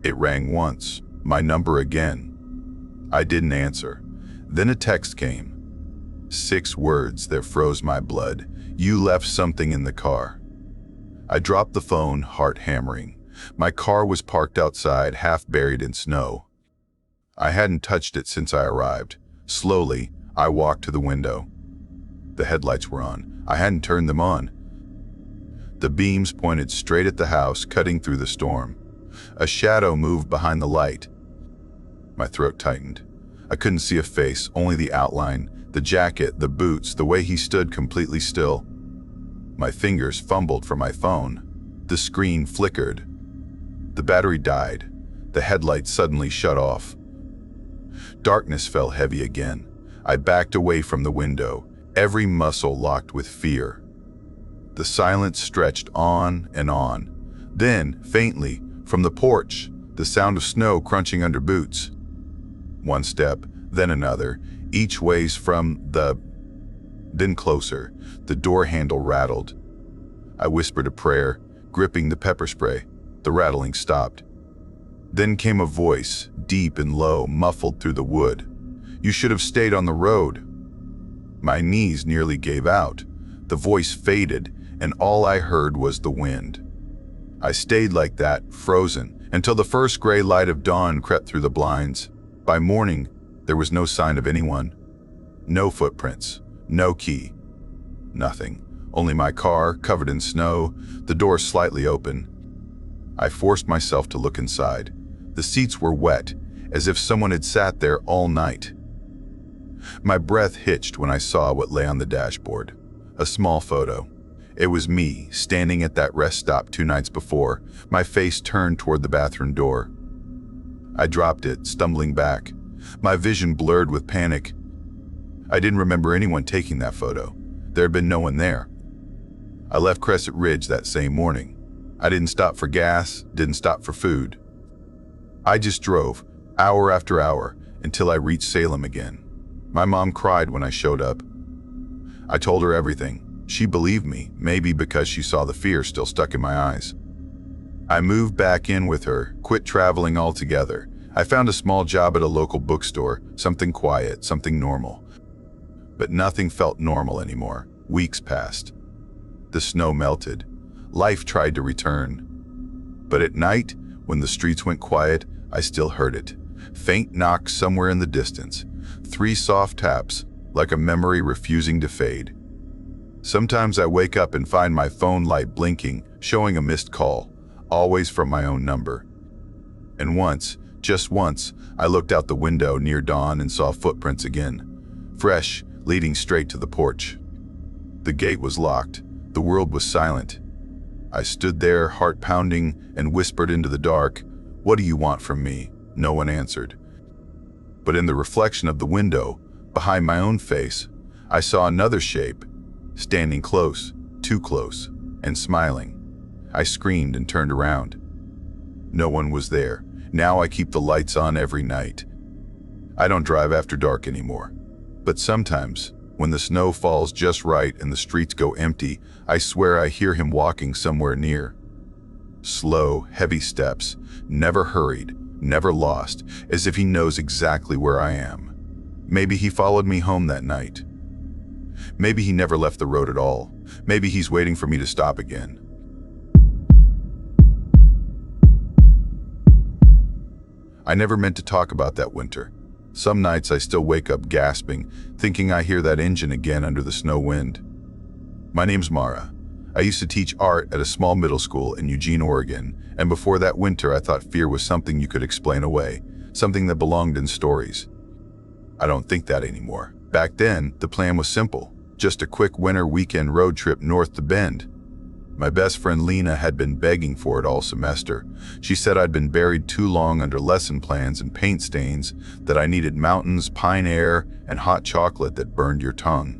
It rang once, my number again. I didn't answer. Then a text came. 6 words that froze my blood. "You left something in the car." I dropped the phone, heart hammering. My car was parked outside, half buried in snow. I hadn't touched it since I arrived. Slowly, I walked to the window. The headlights were on. I hadn't turned them on. The beams pointed straight at the house, cutting through the storm. A shadow moved behind the light. My throat tightened. I couldn't see a face, only the outline, the jacket, the boots, the way he stood completely still. My fingers fumbled for my phone. The screen flickered. The battery died. The headlights suddenly shut off. Darkness fell heavy again. I backed away from the window, every muscle locked with fear. The silence stretched on and on. Then, faintly, from the porch, the sound of snow crunching under boots. One step, then another, each ways from the... Then closer, the door handle rattled. I whispered a prayer, gripping the pepper spray. The rattling stopped. Then came a voice, deep and low, muffled through the wood. "You should have stayed on the road." My knees nearly gave out. The voice faded, and all I heard was the wind. I stayed like that, frozen, until the first gray light of dawn crept through the blinds. By morning, there was no sign of anyone. No footprints, no key, nothing. Only my car, covered in snow, the door slightly open. I forced myself to look inside. The seats were wet, as if someone had sat there all night. My breath hitched when I saw what lay on the dashboard. A small photo. It was me, standing at that rest stop 2 nights before, my face turned toward the bathroom door. I dropped it, stumbling back. My vision blurred with panic. I didn't remember anyone taking that photo. There had been no one there. I left Crescent Ridge that same morning. I didn't stop for gas, didn't stop for food. I just drove, hour after hour, until I reached Salem again. My mom cried when I showed up. I told her everything. She believed me, maybe because she saw the fear still stuck in my eyes. I moved back in with her, quit traveling altogether. I found a small job at a local bookstore, something quiet, something normal. But nothing felt normal anymore. Weeks passed. The snow melted. Life tried to return. But at night, when the streets went quiet, I still heard it. Faint knocks somewhere in the distance. 3 soft taps, like a memory refusing to fade. Sometimes I wake up and find my phone light blinking, showing a missed call, always from my own number. And once, just once, I looked out the window near dawn and saw footprints again, fresh, leading straight to the porch. The gate was locked. The world was silent. I stood there, heart pounding, and whispered into the dark, "What do you want from me?" No one answered. But in the reflection of the window, behind my own face, I saw another shape, standing close, too close, and smiling. I screamed and turned around. No one was there. Now I keep the lights on every night. I don't drive after dark anymore. But sometimes, when the snow falls just right and the streets go empty, I swear I hear him walking somewhere near. Slow, heavy steps, never hurried, never lost, as if he knows exactly where I am. Maybe he followed me home that night. Maybe he never left the road at all. Maybe he's waiting for me to stop again. I never meant to talk about that winter. Some nights I still wake up gasping, thinking I hear that engine again under the snow wind. My name's Mara. I used to teach art at a small middle school in Eugene, Oregon, and before that winter I thought fear was something you could explain away, something that belonged in stories. I don't think that anymore. Back then, the plan was simple, just a quick winter weekend road trip north to Bend. My best friend Lena had been begging for it all semester. She said I'd been buried too long under lesson plans and paint stains, that I needed mountains, pine air, and hot chocolate that burned your tongue.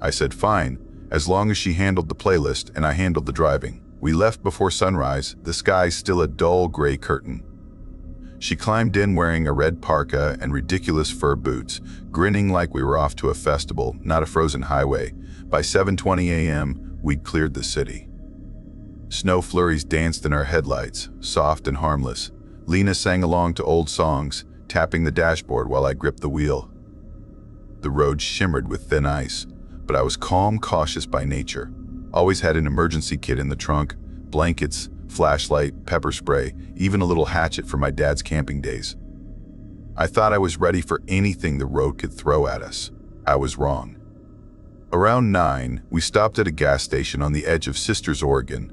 I said fine, as long as she handled the playlist and I handled the driving. We left before sunrise, the sky still a dull gray curtain. She climbed in wearing a red parka and ridiculous fur boots, grinning like we were off to a festival, not a frozen highway. By 7:20 a.m., we'd cleared the city. Snow flurries danced in our headlights, soft and harmless. Lena sang along to old songs, tapping the dashboard while I gripped the wheel. The road shimmered with thin ice, but I was calm, cautious by nature. Always had an emergency kit in the trunk, blankets, flashlight, pepper spray, even a little hatchet for my dad's camping days. I thought I was ready for anything the road could throw at us. I was wrong. Around 9, we stopped at a gas station on the edge of Sisters, Oregon.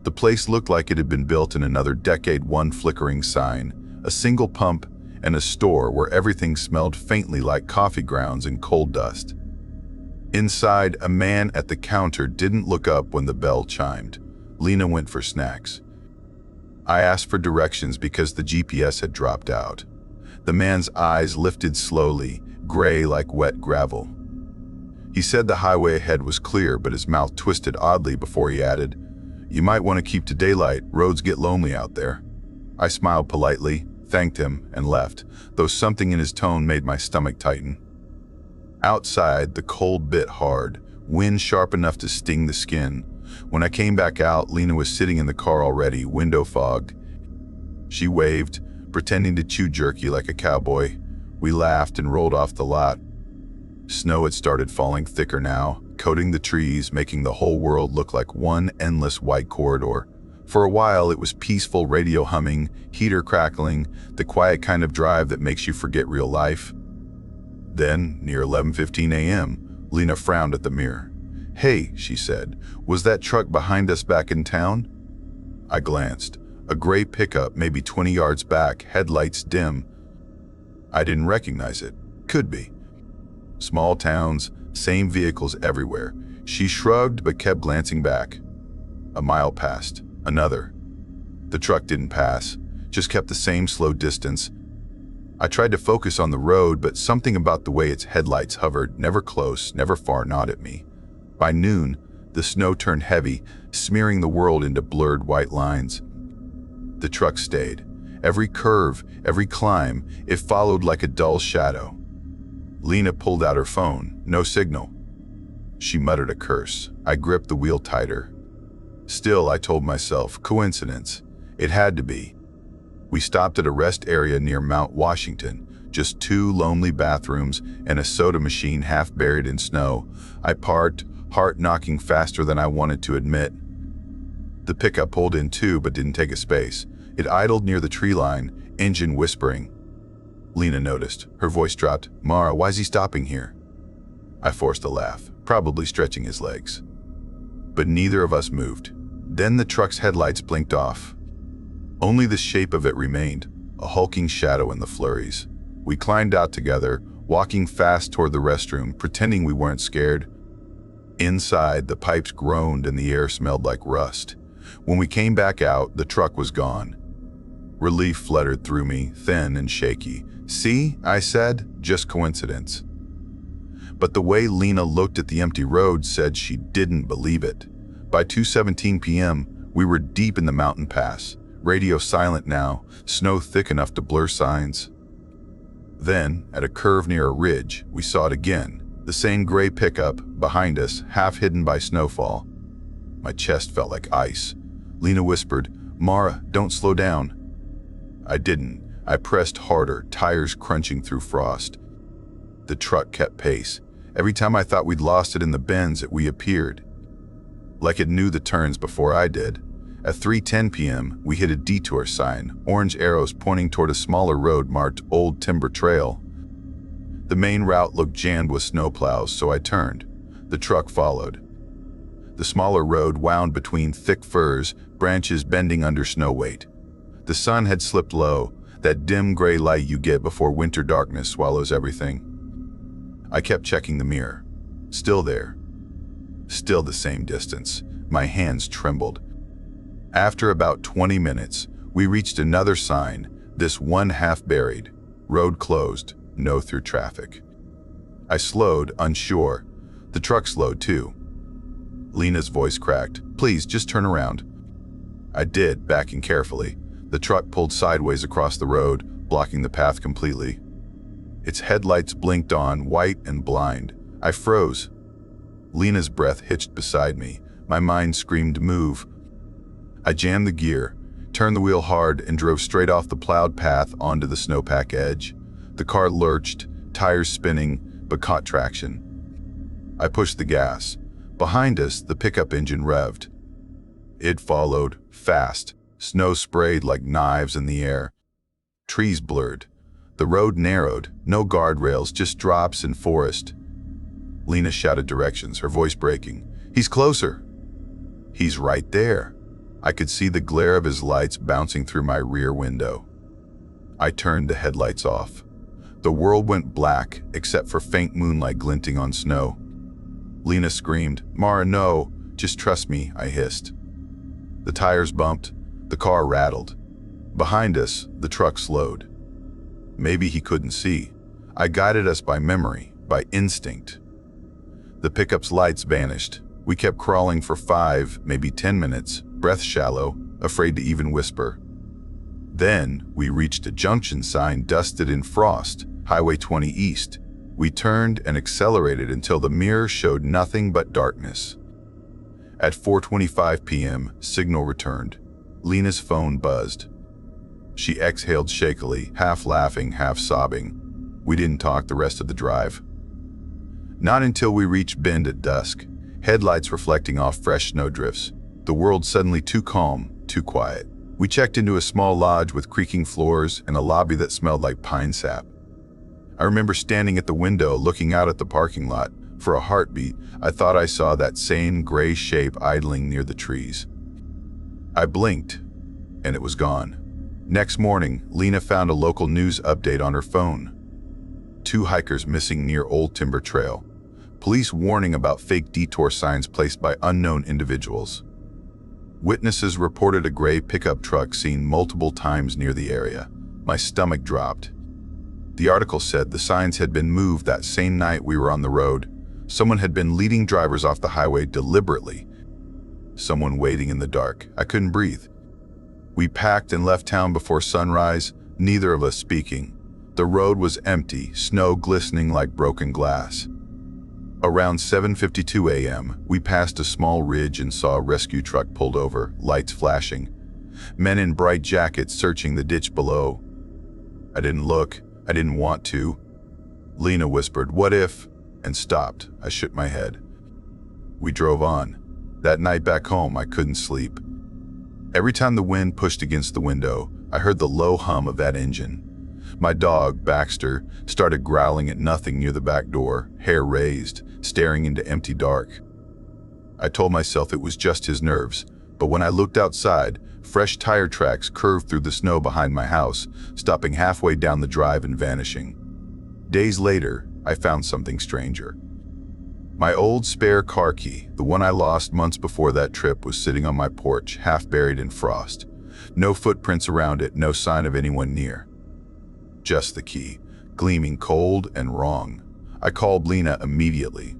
The place looked like it had been built in another decade. One flickering sign, a single pump, and a store where everything smelled faintly like coffee grounds and coal dust. Inside, a man at the counter didn't look up when the bell chimed. Lena went for snacks. I asked for directions because the GPS had dropped out. The man's eyes lifted slowly, gray like wet gravel. He said the highway ahead was clear, but his mouth twisted oddly before he added, "You might want to keep to daylight. Roads get lonely out there." I smiled politely, thanked him, and left, though something in his tone made my stomach tighten. Outside, the cold bit hard, wind sharp enough to sting the skin. When I came back out, Lena was sitting in the car already, window fogged. She waved, pretending to chew jerky like a cowboy. We laughed and rolled off the lot. Snow had started falling thicker now, coating the trees, making the whole world look like one endless white corridor. For a while, it was peaceful, radio humming, heater crackling, the quiet kind of drive that makes you forget real life. Then, near 11:15 a.m., Lena frowned at the mirror. "Hey," she said, "was that truck behind us back in town?" I glanced. A gray pickup, maybe 20 yards back, headlights dim. I didn't recognize it. Could be. Small towns, same vehicles everywhere. She shrugged but kept glancing back. A mile passed. Another. The truck didn't pass, just kept the same slow distance. I tried to focus on the road, but something about the way its headlights hovered, never close, never far, gnawed at me. By noon, the snow turned heavy, smearing the world into blurred white lines. The truck stayed. Every curve, every climb, it followed like a dull shadow. Lena pulled out her phone. No signal. She muttered a curse. I gripped the wheel tighter. Still, I told myself, coincidence. It had to be. We stopped at a rest area near Mount Washington, just 2 lonely bathrooms and a soda machine half buried in snow. I parked, heart knocking faster than I wanted to admit. The pickup pulled in too, but didn't take a space. It idled near the tree line, engine whispering. Lena noticed. Her voice dropped. "Mara, why's he stopping here?" I forced a laugh, probably stretching his legs. But neither of us moved. Then the truck's headlights blinked off. Only the shape of it remained, a hulking shadow in the flurries. We climbed out together, walking fast toward the restroom, pretending we weren't scared. Inside, the pipes groaned and the air smelled like rust. When we came back out, the truck was gone. Relief fluttered through me, thin and shaky. "See," I said, "just coincidence." But the way Lena looked at the empty road said she didn't believe it. By 2:17 p.m., we were deep in the mountain pass, radio silent now, snow thick enough to blur signs. Then, at a curve near a ridge, we saw it again, the same gray pickup, behind us, half hidden by snowfall. My chest felt like ice. Lena whispered, "Mara, don't slow down." I didn't. I pressed harder, tires crunching through frost. The truck kept pace. Every time I thought we'd lost it in the bends, it reappeared. Like it knew the turns before I did. At 3:10 p.m., we hit a detour sign, orange arrows pointing toward a smaller road marked Old Timber Trail. The main route looked jammed with snowplows, so I turned. The truck followed. The smaller road wound between thick firs, branches bending under snow weight. The sun had slipped low, that dim gray light you get before winter darkness swallows everything. I kept checking the mirror. Still there. Still the same distance. My hands trembled. After about 20 minutes, we reached another sign, this one half buried. Road closed, no through traffic. I slowed, unsure. The truck slowed too. Lena's voice cracked. "Please, just turn around." I did, backing carefully. The truck pulled sideways across the road, blocking the path completely. Its headlights blinked on, white and blind. I froze. Lena's breath hitched beside me. My mind screamed, "Move." I jammed the gear, turned the wheel hard, and drove straight off the plowed path onto the snowpack edge. The car lurched, tires spinning, but caught traction. I pushed the gas. Behind us, the pickup engine revved. It followed, fast. Snow sprayed like knives in the air. Trees blurred. The road narrowed, no guardrails, just drops and forest. Lena shouted directions, her voice breaking. "He's closer." "He's right there." I could see the glare of his lights bouncing through my rear window. I turned the headlights off. The world went black, except for faint moonlight glinting on snow. Lena screamed, "Mara, no, just trust me," I hissed. The tires bumped, the car rattled. Behind us, the truck slowed. Maybe he couldn't see. I guided us by memory, by instinct. The pickup's lights vanished. We kept crawling for 5, maybe 10 minutes, breath shallow, afraid to even whisper. Then we reached a junction sign dusted in frost, Highway 20 East. We turned and accelerated until the mirror showed nothing but darkness. At 4:25 p.m., signal returned. Lena's phone buzzed. She exhaled shakily, half laughing, half sobbing. We didn't talk the rest of the drive. Not until we reached Bend at dusk, headlights reflecting off fresh snowdrifts. The world suddenly too calm, too quiet. We checked into a small lodge with creaking floors and a lobby that smelled like pine sap. I remember standing at the window looking out at the parking lot. For a heartbeat, I thought I saw that same gray shape idling near the trees. I blinked, and it was gone. Next morning, Lena found a local news update on her phone. 2 hikers missing near Old Timber Trail. Police warning about fake detour signs placed by unknown individuals. Witnesses reported a gray pickup truck seen multiple times near the area. My stomach dropped. The article said the signs had been moved that same night we were on the road. Someone had been leading drivers off the highway deliberately. Someone waiting in the dark. I couldn't breathe. We packed and left town before sunrise, neither of us speaking. The road was empty, snow glistening like broken glass. Around 7:52 a.m., we passed a small ridge and saw a rescue truck pulled over, lights flashing. Men in bright jackets searching the ditch below. I didn't look. I didn't want to. Lena whispered, "What if?" and stopped. I shook my head. We drove on. That night back home, I couldn't sleep. Every time the wind pushed against the window, I heard the low hum of that engine. My dog, Baxter, started growling at nothing near the back door, hair raised, staring into empty dark. I told myself it was just his nerves, but when I looked outside, fresh tire tracks curved through the snow behind my house, stopping halfway down the drive and vanishing. Days later, I found something stranger. My old spare car key, the one I lost months before that trip, was sitting on my porch, half buried in frost. No footprints around it, no sign of anyone near. Just the key, gleaming cold and wrong. I called Lena immediately.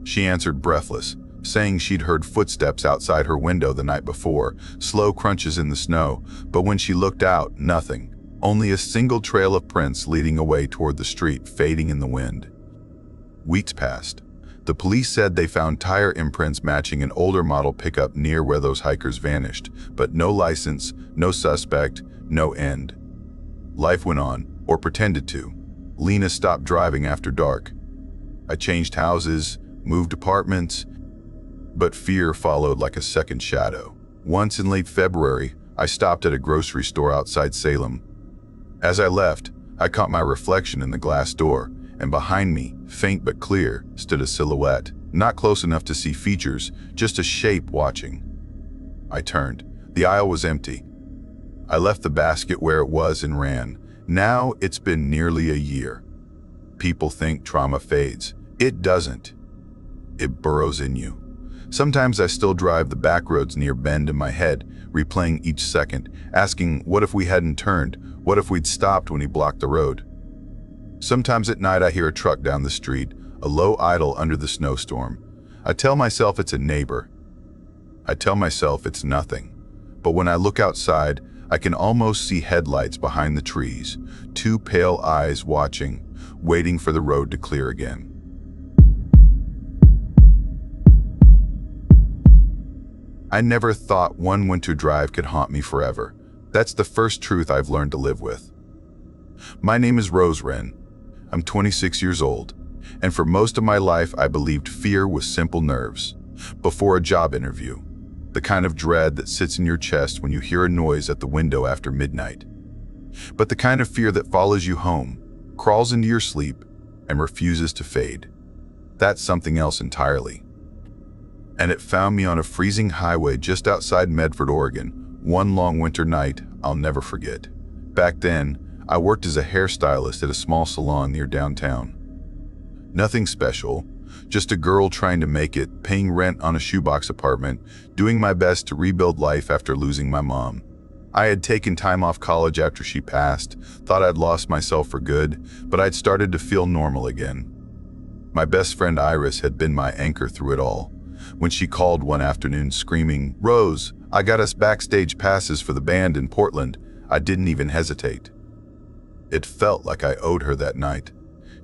She answered breathless, saying she'd heard footsteps outside her window the night before, slow crunches in the snow, but when she looked out, nothing. Only a single trail of prints leading away toward the street, fading in the wind. Weeks passed. The police said they found tire imprints matching an older model pickup near where those hikers vanished, but no license, no suspect, no end. Life went on, or pretended to. Lena stopped driving after dark. I changed houses, moved apartments, but fear followed like a second shadow. Once in late February, I stopped at a grocery store outside Salem. As I left, I caught my reflection in the glass door, and behind me, faint but clear, stood a silhouette, not close enough to see features, just a shape watching. I turned. The aisle was empty. I left the basket where it was and ran. Now it's been nearly a year. People think trauma fades. It doesn't. It burrows in you. Sometimes I still drive the back roads near Bend in my head, replaying each second, asking what if we hadn't turned, what if we'd stopped when he blocked the road. Sometimes at night I hear a truck down the street, a low idle under the snowstorm. I tell myself it's a neighbor. I tell myself it's nothing. But when I look outside, I can almost see headlights behind the trees, 2 pale eyes watching, waiting for the road to clear again. I never thought one winter drive could haunt me forever. That's the first truth I've learned to live with. My name is Rose Wren. I'm 26 years old, and for most of my life I believed fear was simple nerves. Before a job interview, the kind of dread that sits in your chest when you hear a noise at the window after midnight. But the kind of fear that follows you home, crawls into your sleep, and refuses to fade. That's something else entirely. And it found me on a freezing highway just outside Medford, Oregon, one long winter night I'll never forget. Back then, I worked as a hairstylist at a small salon near downtown. Nothing special, just a girl trying to make it, paying rent on a shoebox apartment, doing my best to rebuild life after losing my mom. I had taken time off college after she passed, thought I'd lost myself for good, but I'd started to feel normal again. My best friend Iris had been my anchor through it all. When she called one afternoon screaming, "Rose, I got us backstage passes for the band in Portland," I didn't even hesitate. It felt like I owed her that night.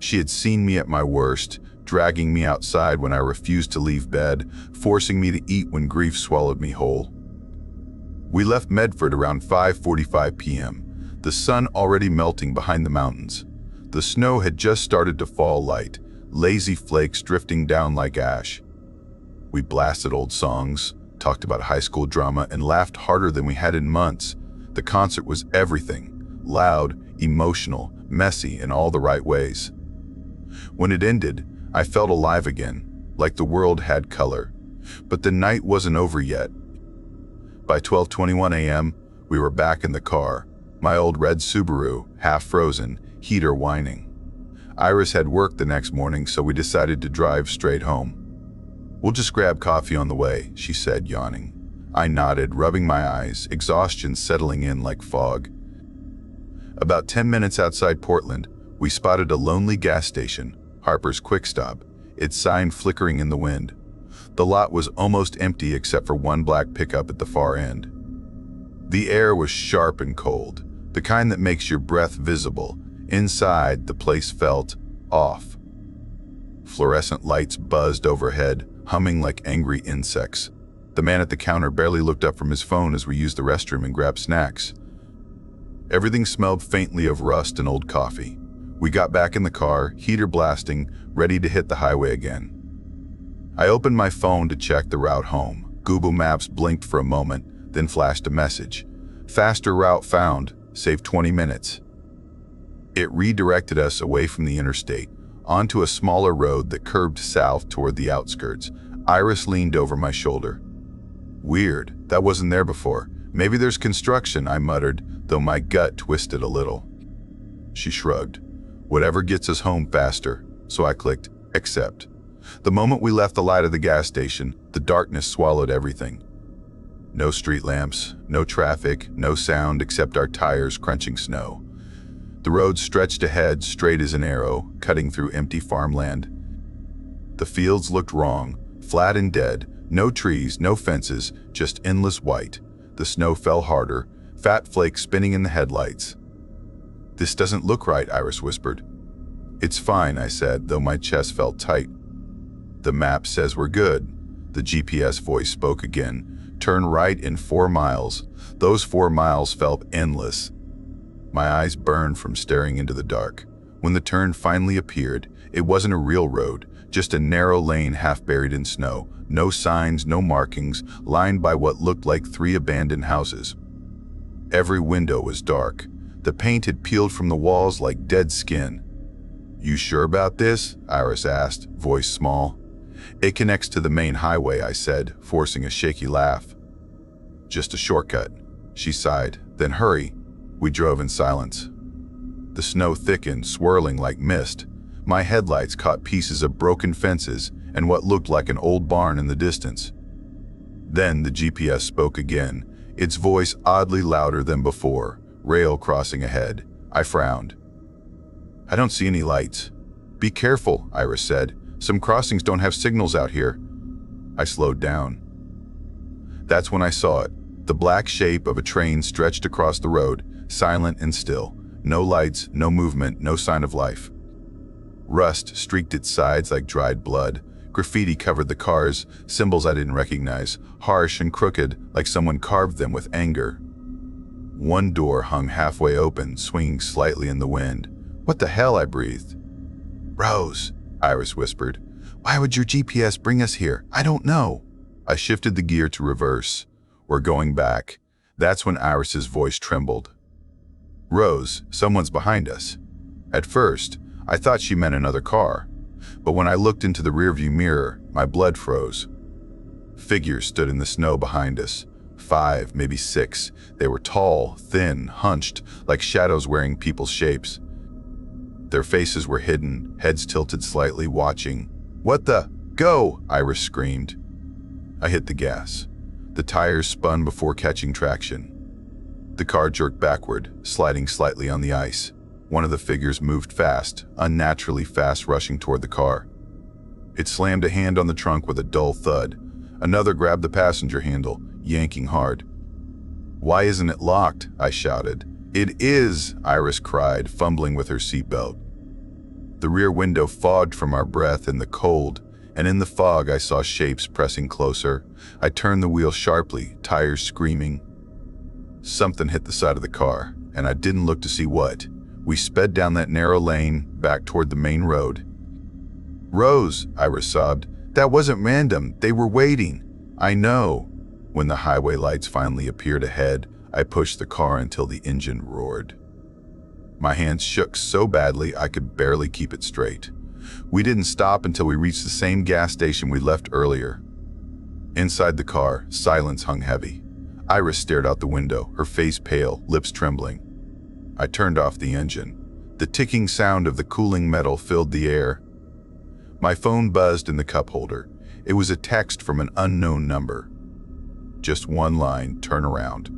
She had seen me at my worst, dragging me outside when I refused to leave bed, forcing me to eat when grief swallowed me whole. We left Medford around 5:45 p.m., the sun already melting behind the mountains. The snow had just started to fall light, lazy flakes drifting down like ash. We blasted old songs, talked about high school drama, and laughed harder than we had in months. The concert was everything, loud, emotional, messy in all the right ways. When it ended, I felt alive again, like the world had color. But the night wasn't over yet. By 12:21 a.m., we were back in the car, my old red Subaru, half frozen, heater whining. Iris had work the next morning, so we decided to drive straight home. "We'll just grab coffee on the way," she said, yawning. I nodded, rubbing my eyes, exhaustion settling in like fog. About 10 minutes outside Portland, we spotted a lonely gas station, Harper's Quick Stop, its sign flickering in the wind. The lot was almost empty except for one black pickup at the far end. The air was sharp and cold, the kind that makes your breath visible. Inside, the place felt off. Fluorescent lights buzzed overhead, humming like angry insects. The man at the counter barely looked up from his phone as we used the restroom and grabbed snacks. Everything smelled faintly of rust and old coffee. We got back in the car, heater blasting, ready to hit the highway again. I opened my phone to check the route home. Google Maps blinked for a moment, then flashed a message. "Faster route found, save 20 minutes. It redirected us away from the interstate, onto a smaller road that curved south toward the outskirts. Iris leaned over my shoulder. "Weird, that wasn't there before. Maybe there's construction," I muttered, though my gut twisted a little. She shrugged. "Whatever gets us home faster." So I clicked, accept. The moment we left the light of the gas station, the darkness swallowed everything. No street lamps, no traffic, no sound except our tires crunching snow. The road stretched ahead, straight as an arrow, cutting through empty farmland. The fields looked wrong, flat and dead, no trees, no fences, just endless white. The snow fell harder, fat flakes spinning in the headlights. "This doesn't look right," Iris whispered. "It's fine," I said, though my chest felt tight. "The map says we're good." The GPS voice spoke again. "Turn right in 4 miles. Those 4 miles felt endless. My eyes burned from staring into the dark. When the turn finally appeared, it wasn't a real road, just a narrow lane half buried in snow. No signs, no markings, lined by what looked like 3 abandoned houses. Every window was dark. The paint had peeled from the walls like dead skin. "You sure about this?" Iris asked, voice small. "It connects to the main highway," I said, forcing a shaky laugh. "Just a shortcut." She sighed. "Then hurry." We drove in silence. The snow thickened, swirling like mist. My headlights caught pieces of broken fences and what looked like an old barn in the distance. Then the GPS spoke again, its voice oddly louder than before, rail crossing ahead. I frowned. "I don't see any lights." "Be careful," Iris said. "Some crossings don't have signals out here." I slowed down. That's when I saw it. The black shape of a train stretched across the road, silent and still. No lights, no movement, no sign of life. Rust streaked its sides like dried blood. Graffiti covered the cars, symbols I didn't recognize, harsh and crooked, like someone carved them with anger. One door hung halfway open, swinging slightly in the wind. "What the hell?" I breathed. "Rose," Iris whispered. "Why would your GPS bring us here? I don't know." I shifted the gear to reverse. "We're going back." That's when Iris's voice trembled. "Rose, someone's behind us." At first, I thought she meant another car. But when I looked into the rearview mirror, my blood froze. Figures stood in the snow behind us. 5, maybe 6. They were tall, thin, hunched, like shadows wearing people's shapes. Their faces were hidden, heads tilted slightly, watching. "What the? Go!" Iris screamed. I hit the gas. The tires spun before catching traction. The car jerked backward, sliding slightly on the ice. One of the figures moved fast, unnaturally fast, rushing toward the car. It slammed a hand on the trunk with a dull thud. Another grabbed the passenger handle, yanking hard. "Why isn't it locked?" I shouted. "It is!" Iris cried, fumbling with her seatbelt. The rear window fogged from our breath in the cold, and in the fog I saw shapes pressing closer. I turned the wheel sharply, tires screaming. Something hit the side of the car, and I didn't look to see what. We sped down that narrow lane, back toward the main road. "Rose," Iris sobbed. "That wasn't random. They were waiting." "I know." When the highway lights finally appeared ahead, I pushed the car until the engine roared. My hands shook so badly I could barely keep it straight. We didn't stop until we reached the same gas station we left earlier. Inside the car, silence hung heavy. Iris stared out the window, her face pale, lips trembling. I turned off the engine. The ticking sound of the cooling metal filled the air. My phone buzzed in the cup holder. It was a text from an unknown number. Just one line, "Turn around."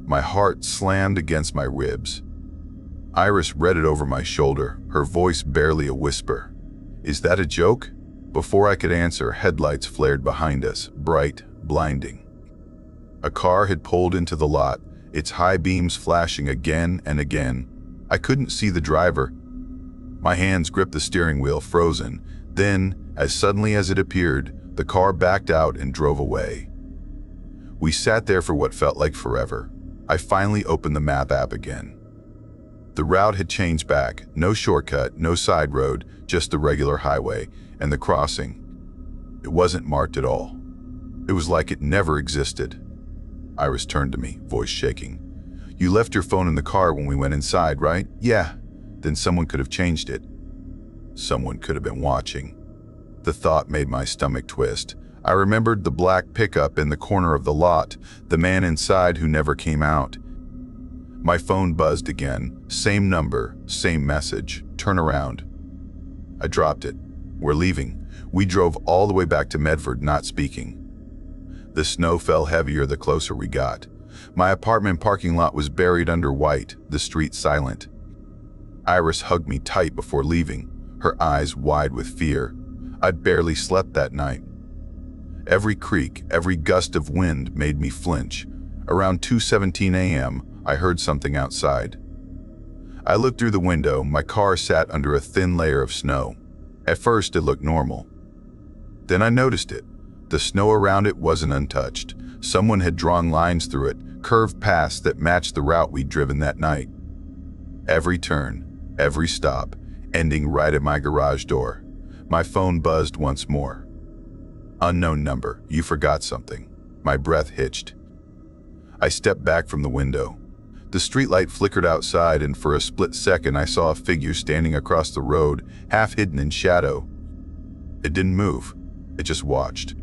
My heart slammed against my ribs. Iris read it over my shoulder, her voice barely a whisper. "Is that a joke?" Before I could answer, headlights flared behind us, bright, blinding. A car had pulled into the lot, its high beams flashing again and again. I couldn't see the driver. My hands gripped the steering wheel, frozen. Then, as suddenly as it appeared, the car backed out and drove away. We sat there for what felt like forever. I finally opened the map app again. The route had changed back. No shortcut, no side road, just the regular highway, and the crossing. It wasn't marked at all. It was like it never existed. Iris turned to me, voice shaking. "You left your phone in the car when we went inside, right?" "Yeah." "Then someone could have changed it." Someone could have been watching. The thought made my stomach twist. I remembered the black pickup in the corner of the lot, the man inside who never came out. My phone buzzed again. Same number, same message. "Turn around." I dropped it. "We're leaving." We drove all the way back to Medford, not speaking. The snow fell heavier the closer we got. My apartment parking lot was buried under white, the street silent. Iris hugged me tight before leaving, her eyes wide with fear. I'd barely slept that night. Every creak, every gust of wind made me flinch. Around 2:17 a.m., I heard something outside. I looked through the window. My car sat under a thin layer of snow. At first, it looked normal. Then I noticed it. The snow around it wasn't untouched. Someone had drawn lines through it, curved paths that matched the route we'd driven that night. Every turn, every stop, ending right at my garage door. My phone buzzed once more. "Unknown number, you forgot something." My breath hitched. I stepped back from the window. The streetlight flickered outside, and for a split second I saw a figure standing across the road, half hidden in shadow. It didn't move. It just watched.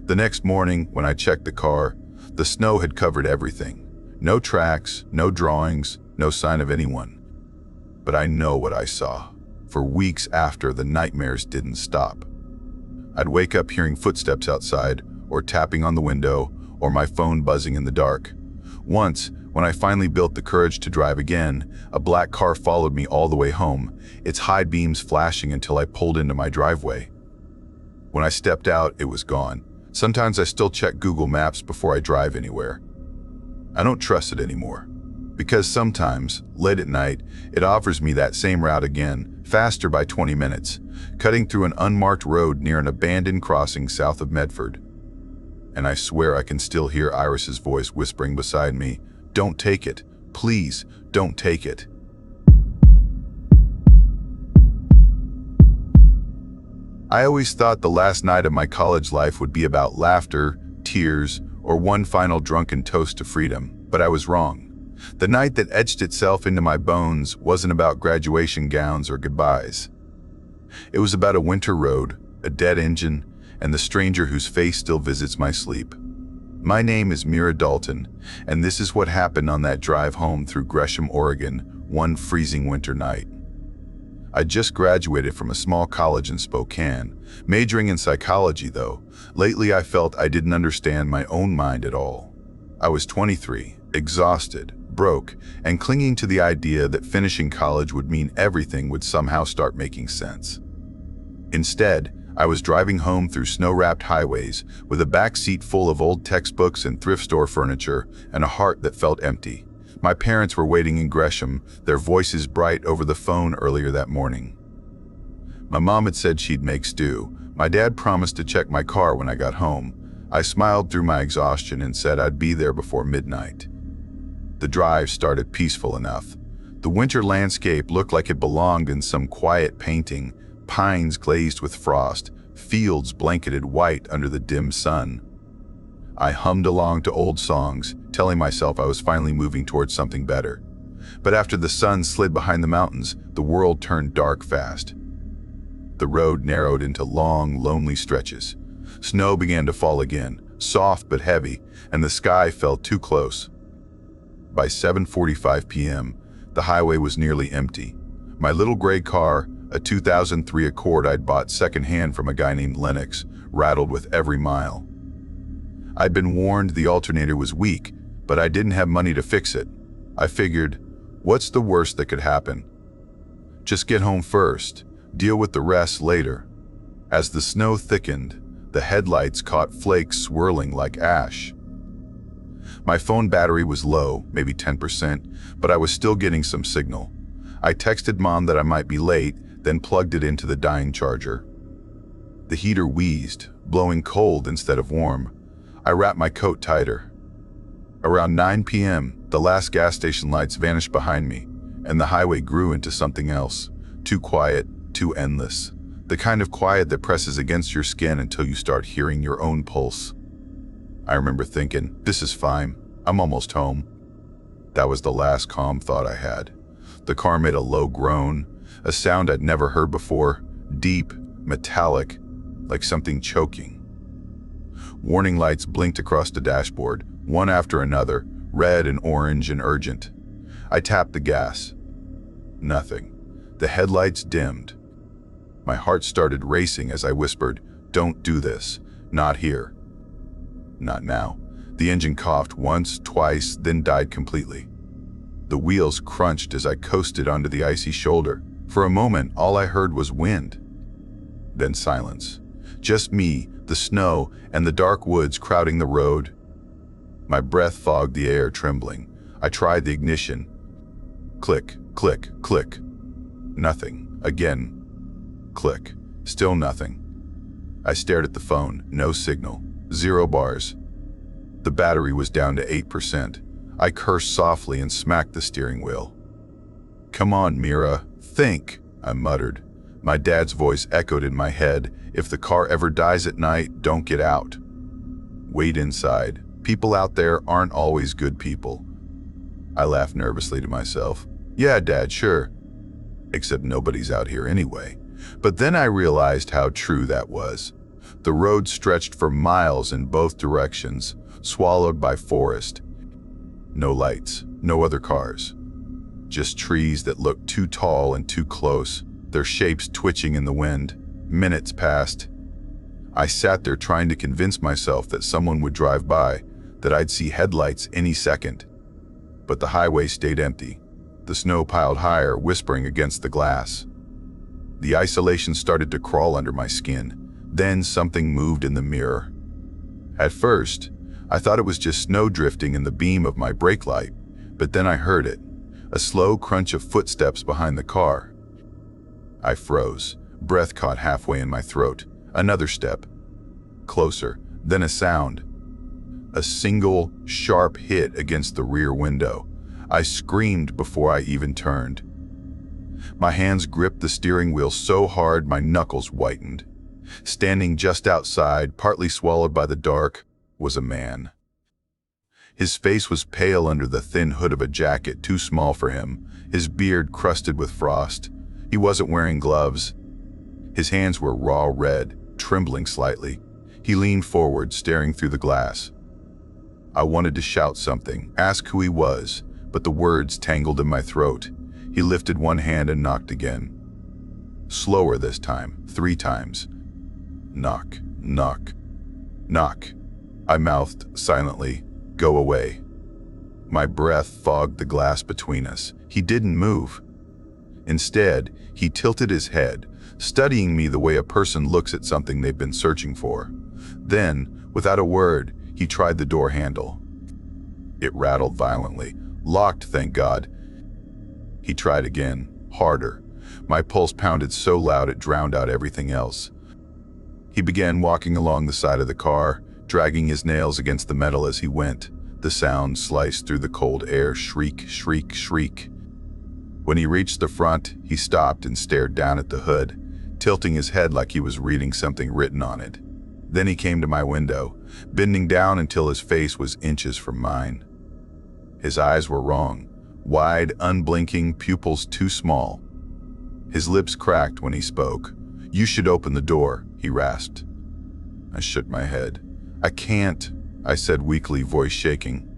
The next morning, when I checked the car, the snow had covered everything. No tracks, no drawings, no sign of anyone. But I know what I saw. For weeks after, the nightmares didn't stop. I'd wake up hearing footsteps outside, or tapping on the window, or my phone buzzing in the dark. Once, when I finally built the courage to drive again, a black car followed me all the way home, its high beams flashing until I pulled into my driveway. When I stepped out, it was gone. Sometimes I still check Google Maps before I drive anywhere. I don't trust it anymore. Because sometimes, late at night, it offers me that same route again, faster by 20 minutes, cutting through an unmarked road near an abandoned crossing south of Medford. And I swear I can still hear Iris's voice whispering beside me, "Don't take it. Please, don't take it." I always thought the last night of my college life would be about laughter, tears, or one final drunken toast to freedom, but I was wrong. The night that etched itself into my bones wasn't about graduation gowns or goodbyes. It was about a winter road, a dead engine, and the stranger whose face still visits my sleep. My name is Mira Dalton, and this is what happened on that drive home through Gresham, Oregon, one freezing winter night. I just graduated from a small college in Spokane, majoring in psychology though. Lately I felt I didn't understand my own mind at all. I was 23, exhausted, broke, and clinging to the idea that finishing college would mean everything would somehow start making sense. Instead, I was driving home through snow-wrapped highways with a back seat full of old textbooks and thrift store furniture and a heart that felt empty. My parents were waiting in Gresham, their voices bright over the phone earlier that morning. My mom had said she'd make stew. My dad promised to check my car when I got home. I smiled through my exhaustion and said I'd be there before midnight. The drive started peaceful enough. The winter landscape looked like it belonged in some quiet painting, pines glazed with frost, fields blanketed white under the dim sun. I hummed along to old songs, telling myself I was finally moving towards something better. But after the sun slid behind the mountains, the world turned dark fast. The road narrowed into long, lonely stretches. Snow began to fall again, soft but heavy, and the sky felt too close. By 7:45 p.m., the highway was nearly empty. My little gray car, a 2003 Accord I'd bought secondhand from a guy named Lennox, rattled with every mile. I'd been warned the alternator was weak, but I didn't have money to fix it. I figured, what's the worst that could happen? Just get home first, deal with the rest later. As the snow thickened, the headlights caught flakes swirling like ash. My phone battery was low, maybe 10%, but I was still getting some signal. I texted Mom that I might be late, then plugged it into the dying charger. The heater wheezed, blowing cold instead of warm. I wrapped my coat tighter. Around 9 p.m., the last gas station lights vanished behind me, and the highway grew into something else, too quiet, too endless. The kind of quiet that presses against your skin until you start hearing your own pulse. I remember thinking, this is fine, I'm almost home. That was the last calm thought I had. The car made a low groan, a sound I'd never heard before, deep, metallic, like something choking. Warning lights blinked across the dashboard, one after another, red and orange and urgent. I tapped the gas. Nothing. The headlights dimmed. My heart started racing as I whispered, "Don't do this. Not here." Not now. The engine coughed once, twice, then died completely. The wheels crunched as I coasted onto the icy shoulder. For a moment, all I heard was wind. Then silence. Just me, the snow, and the dark woods crowding the road. My breath fogged the air, trembling. I tried the ignition. Click, click, click. Nothing. Again. Click. Still nothing. I stared at the phone. No signal. 0 bars. The battery was down to 8%. I cursed softly and smacked the steering wheel. "Come on, Mira. Think," I muttered. My dad's voice echoed in my head. "If the car ever dies at night, don't get out. Wait inside. People out there aren't always good people." I laughed nervously to myself. "Yeah, Dad, sure. Except nobody's out here anyway." But then I realized how true that was. The road stretched for miles in both directions, swallowed by forest. No lights, no other cars. Just trees that looked too tall and too close, their shapes twitching in the wind. Minutes passed. I sat there trying to convince myself that someone would drive by, that I'd see headlights any second. But the highway stayed empty. The snow piled higher, whispering against the glass. The isolation started to crawl under my skin. Then something moved in the mirror. At first, I thought it was just snow drifting in the beam of my brake light, but then I heard it, a slow crunch of footsteps behind the car. I froze, breath caught halfway in my throat. Another step. Closer, then a sound. A single, sharp hit against the rear window. I screamed before I even turned. My hands gripped the steering wheel so hard my knuckles whitened. Standing just outside, partly swallowed by the dark, was a man. His face was pale under the thin hood of a jacket too small for him, his beard crusted with frost. He wasn't wearing gloves. His hands were raw red, trembling slightly. He leaned forward, staring through the glass. I wanted to shout something, ask who he was, but the words tangled in my throat. He lifted one hand and knocked again. Slower this time, 3 times. Knock, knock, knock. I mouthed silently, "Go away." My breath fogged the glass between us. He didn't move. Instead, he tilted his head, studying me the way a person looks at something they've been searching for. Then, without a word, he tried the door handle. It rattled violently. Locked, thank God. He tried again, harder. My pulse pounded so loud it drowned out everything else. He began walking along the side of the car, dragging his nails against the metal as he went. The sound sliced through the cold air, shriek, shriek, shriek. When he reached the front, he stopped and stared down at the hood, tilting his head like he was reading something written on it. Then he came to my window, bending down until his face was inches from mine. His eyes were wrong, wide, unblinking, pupils too small. His lips cracked when he spoke. "You should open the door," he rasped. I shook my head. "I can't," I said weakly, voice shaking.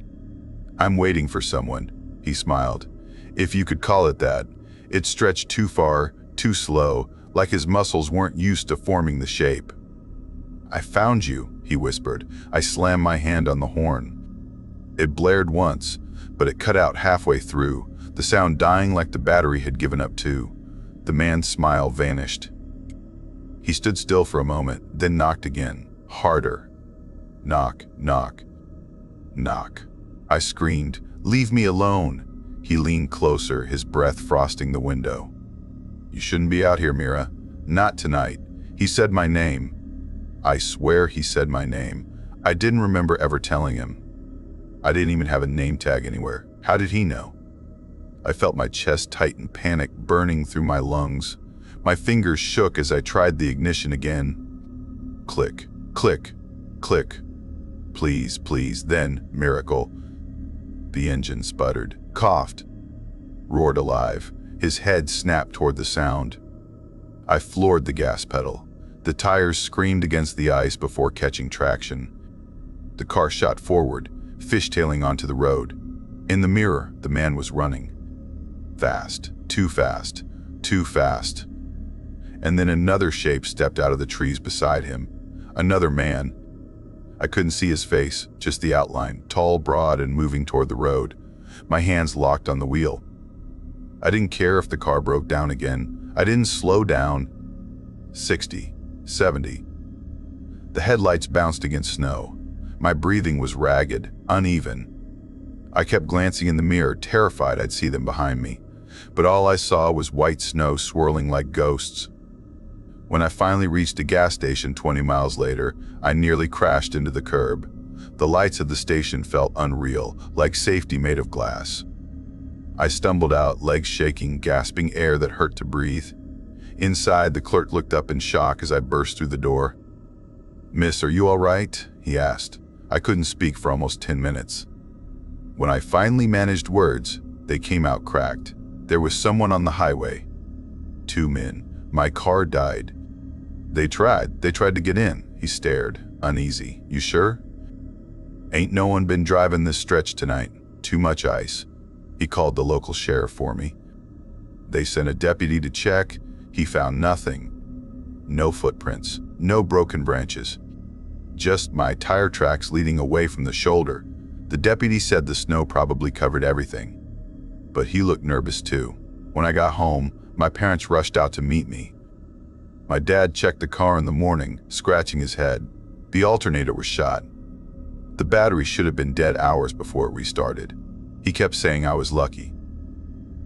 "I'm waiting for someone," he smiled. "If you could call it that. It stretched too far, too slow, like his muscles weren't used to forming the shape." "I found you," he whispered. I slammed my hand on the horn. It blared once, but it cut out halfway through, the sound dying like the battery had given up too. The man's smile vanished. He stood still for a moment, then knocked again, harder. Knock, knock, knock. I screamed, "Leave me alone." He leaned closer, his breath frosting the window. "You shouldn't be out here, Mira. Not tonight." He said my name. I swear he said my name. I didn't remember ever telling him. I didn't even have a name tag anywhere. How did he know? I felt my chest tighten, panic burning through my lungs. My fingers shook as I tried the ignition again. Click, click, click. Please, please, then, miracle. The engine sputtered, coughed, roared alive. His head snapped toward the sound. I floored the gas pedal. The tires screamed against the ice before catching traction. The car shot forward, fishtailing onto the road. In the mirror, the man was running. Fast, too fast, too fast. And then another shape stepped out of the trees beside him. Another man. I couldn't see his face, just the outline, tall, broad, and moving toward the road. My hands locked on the wheel. I didn't care if the car broke down again. I didn't slow down. 60, 70. The headlights bounced against snow. My breathing was ragged, uneven. I kept glancing in the mirror, terrified I'd see them behind me. But all I saw was white snow swirling like ghosts. When I finally reached a gas station 20 miles later, I nearly crashed into the curb. The lights of the station felt unreal, like safety made of glass. I stumbled out, legs shaking, gasping air that hurt to breathe. Inside, the clerk looked up in shock as I burst through the door. "Miss, are you all right?" he asked. I couldn't speak for almost 10 minutes. When I finally managed words, they came out cracked. There was someone on the highway. 2 men. My car died. They tried to get in. He stared, uneasy. "You sure?" "Ain't no one been driving this stretch tonight. Too much ice." He called the local sheriff for me. They sent a deputy to check. He found nothing. No footprints, no broken branches. Just my tire tracks leading away from the shoulder. The deputy said the snow probably covered everything. But he looked nervous too. When I got home, my parents rushed out to meet me. My dad checked the car in the morning, scratching his head. The alternator was shot. The battery should have been dead hours before it restarted. He kept saying I was lucky.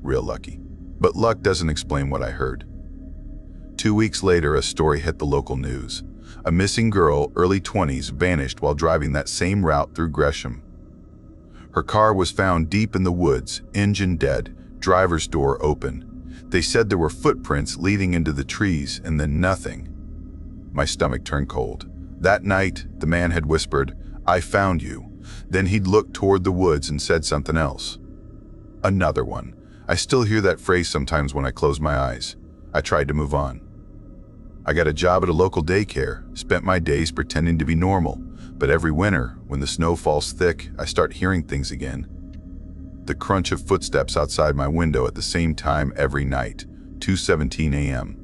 Real lucky. But luck doesn't explain what I heard. 2 weeks later, a story hit the local news. A missing girl, early 20s, vanished while driving that same route through Gresham. Her car was found deep in the woods, engine dead, driver's door open. They said there were footprints leading into the trees and then nothing. My stomach turned cold. That night, the man had whispered, "I found you." Then he'd looked toward the woods and said something else. Another one. I still hear that phrase sometimes when I close my eyes. I tried to move on. I got a job at a local daycare, spent my days pretending to be normal, but every winter, when the snow falls thick, I start hearing things again. The crunch of footsteps outside my window at the same time every night, 2:17 a.m.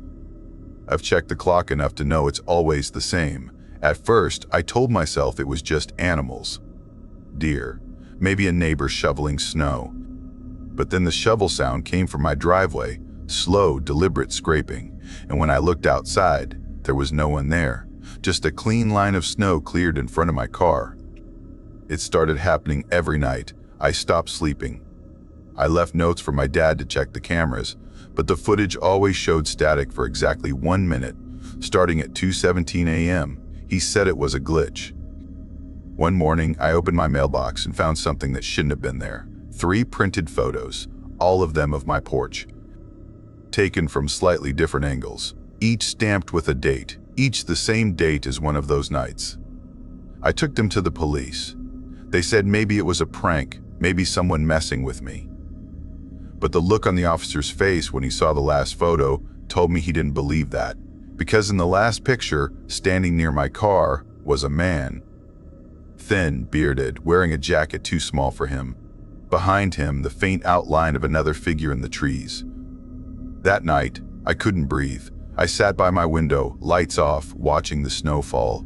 I've checked the clock enough to know it's always the same. At first, I told myself it was just animals. Deer, maybe a neighbor shoveling snow. But then the shovel sound came from my driveway, slow, deliberate scraping, and when I looked outside, there was no one there, just a clean line of snow cleared in front of my car. It started happening every night. I stopped sleeping. I left notes for my dad to check the cameras, but the footage always showed static for exactly 1 minute, starting at 2:17 a.m. He said it was a glitch. One morning, I opened my mailbox and found something that shouldn't have been there. 3 printed photos, all of them of my porch, taken from slightly different angles, each stamped with a date, each the same date as one of those nights. I took them to the police. They said maybe it was a prank, maybe someone messing with me. But the look on the officer's face when he saw the last photo told me he didn't believe that, because in the last picture, standing near my car, was a man. Thin, bearded, wearing a jacket too small for him. Behind him, the faint outline of another figure in the trees. That night, I couldn't breathe. I sat by my window, lights off, watching the snow fall.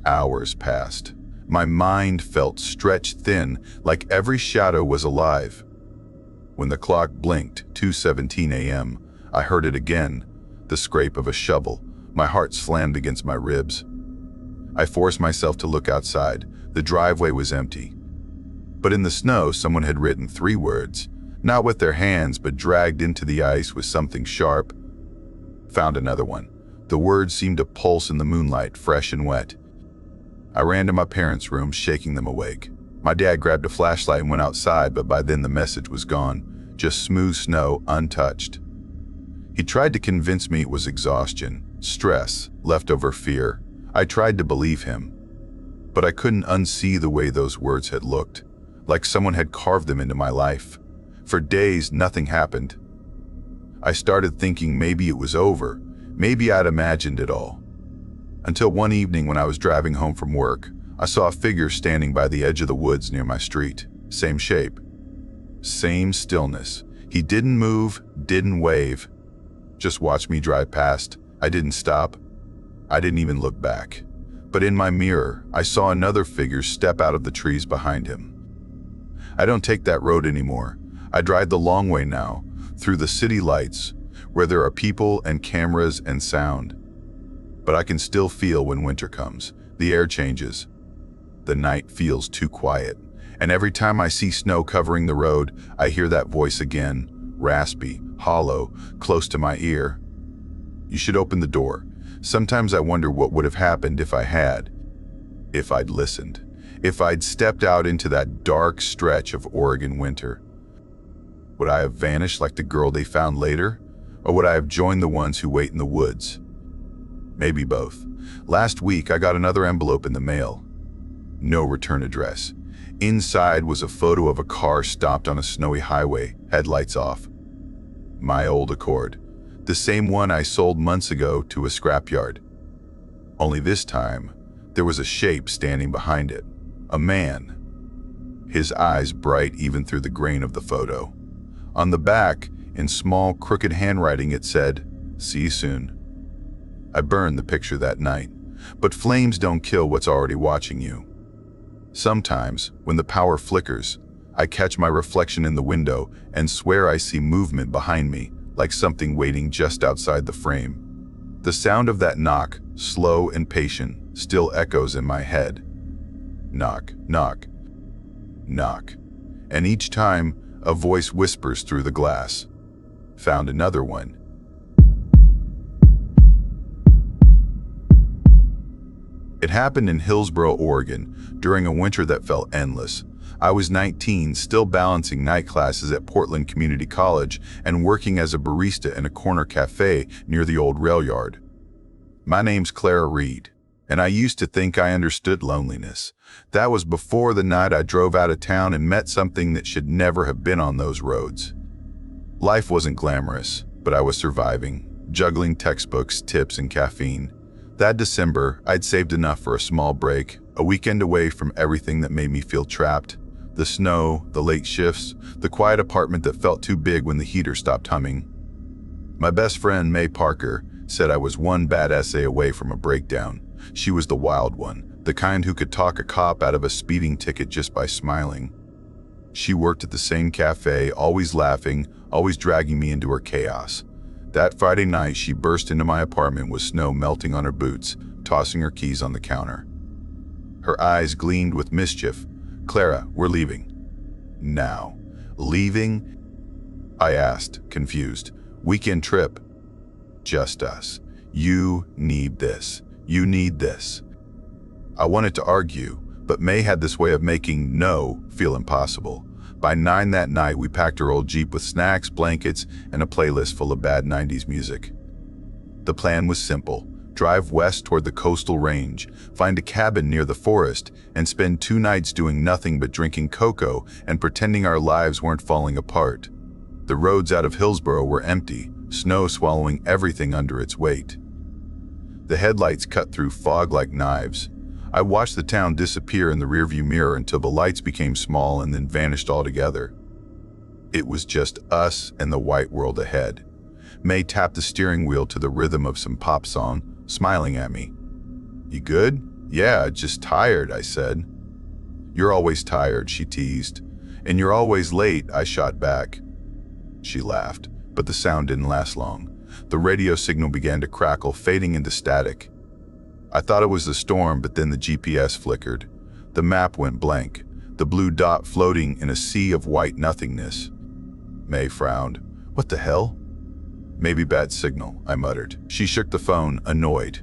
Hours passed. My mind felt stretched thin, like every shadow was alive. When the clock blinked, 2:17 a.m., I heard it again, the scrape of a shovel. My heart slammed against my ribs. I forced myself to look outside. The driveway was empty. But in the snow, someone had written 3 words, not with their hands, but dragged into the ice with something sharp. Found another one. The words seemed to pulse in the moonlight, fresh and wet. I ran to my parents' room, shaking them awake. My dad grabbed a flashlight and went outside, but by then the message was gone, just smooth snow, untouched. He tried to convince me it was exhaustion, stress, leftover fear. I tried to believe him, but I couldn't unsee the way those words had looked, like someone had carved them into my life. For days, nothing happened. I started thinking maybe it was over, maybe I'd imagined it all. Until one evening when I was driving home from work, I saw a figure standing by the edge of the woods near my street. Same shape, same stillness. He didn't move, didn't wave, just watched me drive past. I didn't stop. I didn't even look back. But in my mirror, I saw another figure step out of the trees behind him. I don't take that road anymore. I drive the long way now, through the city lights, where there are people and cameras and sound. But I can still feel when winter comes. The air changes. The night feels too quiet. And every time I see snow covering the road, I hear that voice again, raspy, hollow, close to my ear. You should open the door. Sometimes I wonder what would have happened if I had. If I'd listened. If I'd stepped out into that dark stretch of Oregon winter. Would I have vanished like the girl they found later? Or would I have joined the ones who wait in the woods? Maybe both. Last week, I got another envelope in the mail. No return address. Inside was a photo of a car stopped on a snowy highway, headlights off. My old Accord. The same one I sold months ago to a scrapyard. Only this time, there was a shape standing behind it. A man. His eyes bright even through the grain of the photo. On the back, in small, crooked handwriting, it said, "See you soon." I burned the picture that night, but flames don't kill what's already watching you. Sometimes, when the power flickers, I catch my reflection in the window and swear I see movement behind me, like something waiting just outside the frame. The sound of that knock, slow and patient, still echoes in my head. Knock, knock, knock. And each time, a voice whispers through the glass. Found another one. It happened in Hillsboro, Oregon, during a winter that felt endless. I was 19, still balancing night classes at Portland Community College and working as a barista in a corner cafe near the old rail yard. My name's Clara Reed, and I used to think I understood loneliness. That was before the night I drove out of town and met something that should never have been on those roads. Life wasn't glamorous, but I was surviving. juggling textbooks, tips, and caffeine. That December, I'd saved enough for a small break, a weekend away from everything that made me feel trapped. The snow, the late shifts, the quiet apartment that felt too big when the heater stopped humming. My best friend, May Parker, said I was one bad essay away from a breakdown. She was the wild one, the kind who could talk a cop out of a speeding ticket just by smiling. She worked at the same cafe, always laughing, always dragging me into her chaos. That Friday night, she burst into my apartment with snow melting on her boots, tossing her keys on the counter. Her eyes gleamed with mischief. "Clara, we're leaving." "Now." "Leaving?" I asked, confused. "Weekend trip." "Just us. You need this. You need this." I wanted to argue, but May had this way of making no feel impossible. By 9 that night, we packed her old Jeep with snacks, blankets, and a playlist full of bad 90s music. The plan was simple. Drive west toward the coastal range, find a cabin near the forest, and spend 2 nights doing nothing but drinking cocoa and pretending our lives weren't falling apart. The roads out of Hillsborough were empty, snow swallowing everything under its weight. The headlights cut through fog like knives. I watched the town disappear in the rearview mirror until the lights became small and then vanished altogether. It was just us and the white world ahead. May tapped the steering wheel to the rhythm of some pop song, smiling at me. "You good?" "Yeah, just tired," I said. "You're always tired," she teased. "And you're always late," I shot back. She laughed, but the sound didn't last long. The radio signal began to crackle, fading into static. I thought it was the storm, but then the GPS flickered. The map went blank, the blue dot floating in a sea of white nothingness. May frowned. "What the hell?" "Maybe bad signal," I muttered. She shook the phone, annoyed.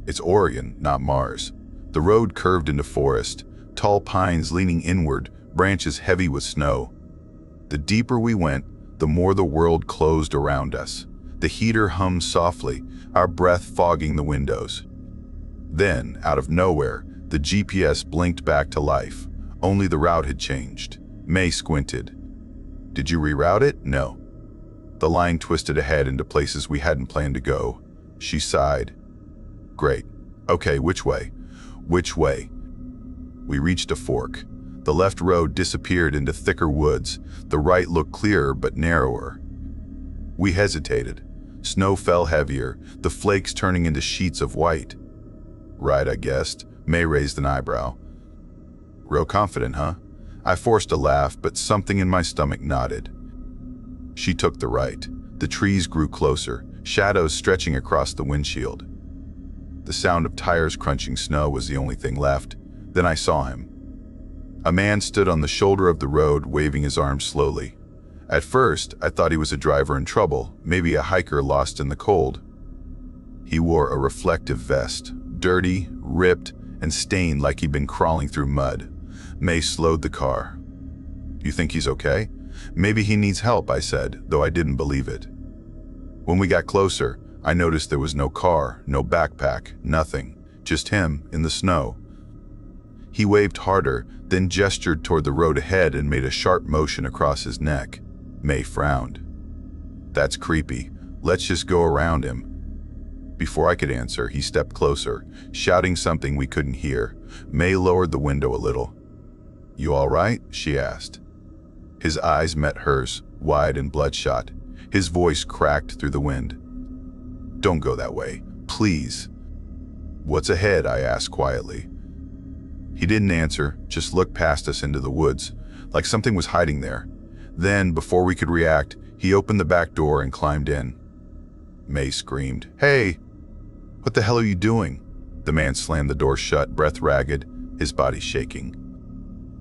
"It's Oregon, not Mars." The road curved into forest, tall pines leaning inward, branches heavy with snow. The deeper we went, the more the world closed around us. The heater hummed softly, our breath fogging the windows. Then, out of nowhere, the GPS blinked back to life. Only the route had changed. May squinted. "Did you reroute it?" "No." The line twisted ahead into places we hadn't planned to go. She sighed. "Great. Okay, which way?" "Which way?" We reached a fork. The left road disappeared into thicker woods. The right looked clearer but narrower. We hesitated. Snow fell heavier, the flakes turning into sheets of white. "Right, I guessed." May raised an eyebrow. "Real confident, huh?" I forced a laugh, but something in my stomach nodded. She took the right. The trees grew closer, shadows stretching across the windshield. The sound of tires crunching snow was the only thing left. Then I saw him. A man stood on the shoulder of the road, waving his arms slowly. At first, I thought he was a driver in trouble, maybe a hiker lost in the cold. He wore a reflective vest, dirty, ripped, and stained like he'd been crawling through mud. May slowed the car. "You think he's okay?" "Maybe he needs help," I said, though I didn't believe it. When we got closer, I noticed there was no car, no backpack, nothing, just him in the snow. He waved harder, then gestured toward the road ahead and made a sharp motion across his neck. May frowned. "That's creepy. Let's just go around him." Before I could answer, he stepped closer, shouting something we couldn't hear. May lowered the window a little. "You all right?" she asked. His eyes met hers, wide and bloodshot. His voice cracked through the wind. "Don't go that way, please." "What's ahead?" I asked quietly. He didn't answer, just looked past us into the woods, like something was hiding there. Then, before we could react, he opened the back door and climbed in. May screamed, "Hey! What the hell are you doing?" The man slammed the door shut, breath ragged, his body shaking.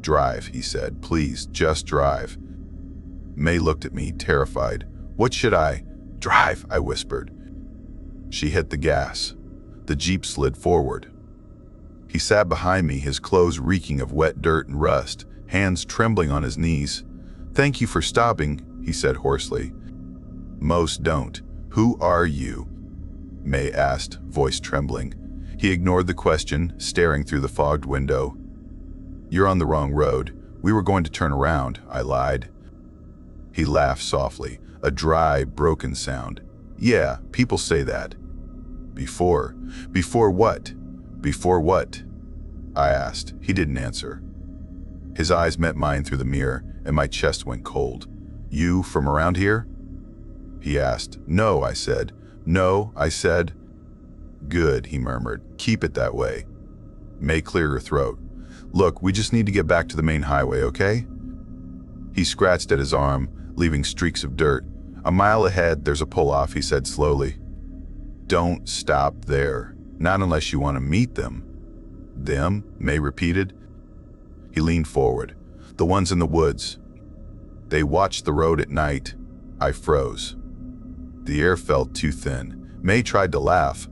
"Drive," he said. "Please, just drive." May looked at me, terrified. "What should I?" "Drive," I whispered. She hit the gas. The Jeep slid forward. He sat behind me, his clothes reeking of wet dirt and rust, hands trembling on his knees. "Thank you for stopping," he said hoarsely. "Most don't. Who are you?" May asked, voice trembling. He ignored the question, staring through the fogged window. "You're on the wrong road. We were going to turn around," I lied. He laughed softly, a dry, broken sound. Yeah, people say that. Before what? Before what? I asked. He didn't answer. His eyes met mine through the mirror, and my chest went cold. You from around here? He asked. No, I said. No, I said. Good, he murmured. Keep it that way. May cleared her throat. Look, we just need to get back to the main highway, okay? He scratched at his arm, leaving streaks of dirt. A mile ahead, there's a pull-off, he said slowly. Don't stop there. Not unless you want to meet them. Them? May repeated. He leaned forward. The ones in the woods. They watched the road at night. I froze. The air felt too thin. May tried to laugh.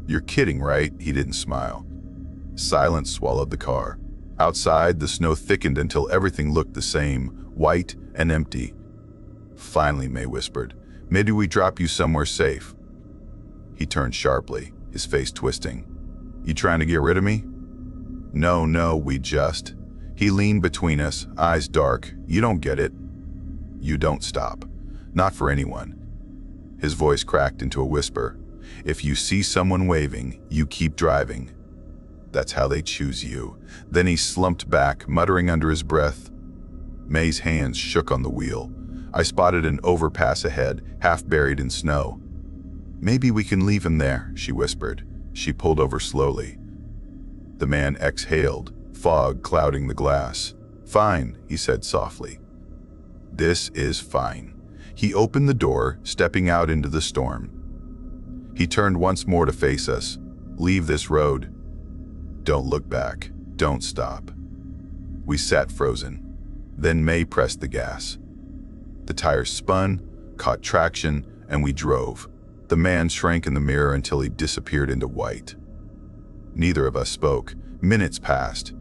You're kidding, right? He didn't smile. Silence swallowed the car. Outside, the snow thickened until everything looked the same, white and empty. Finally, May whispered, maybe we drop you somewhere safe. He turned sharply, his face twisting. You trying to get rid of me? No, we just... He leaned between us, eyes dark. You don't get it. You don't stop. Not for anyone. His voice cracked into a whisper. If you see someone waving, you keep driving. That's how they choose you. Then he slumped back, muttering under his breath. May's hands shook on the wheel. I spotted an overpass ahead, half buried in snow. Maybe we can leave him there, she whispered. She pulled over slowly. The man exhaled, fog clouding the glass. Fine, he said softly. This is fine. He opened the door, stepping out into the storm. He turned once more to face us. Leave this road. Don't look back. Don't stop. We sat frozen. Then May pressed the gas. The tires spun, caught traction, and we drove. The man shrank in the mirror until he disappeared into white. Neither of us spoke. Minutes passed.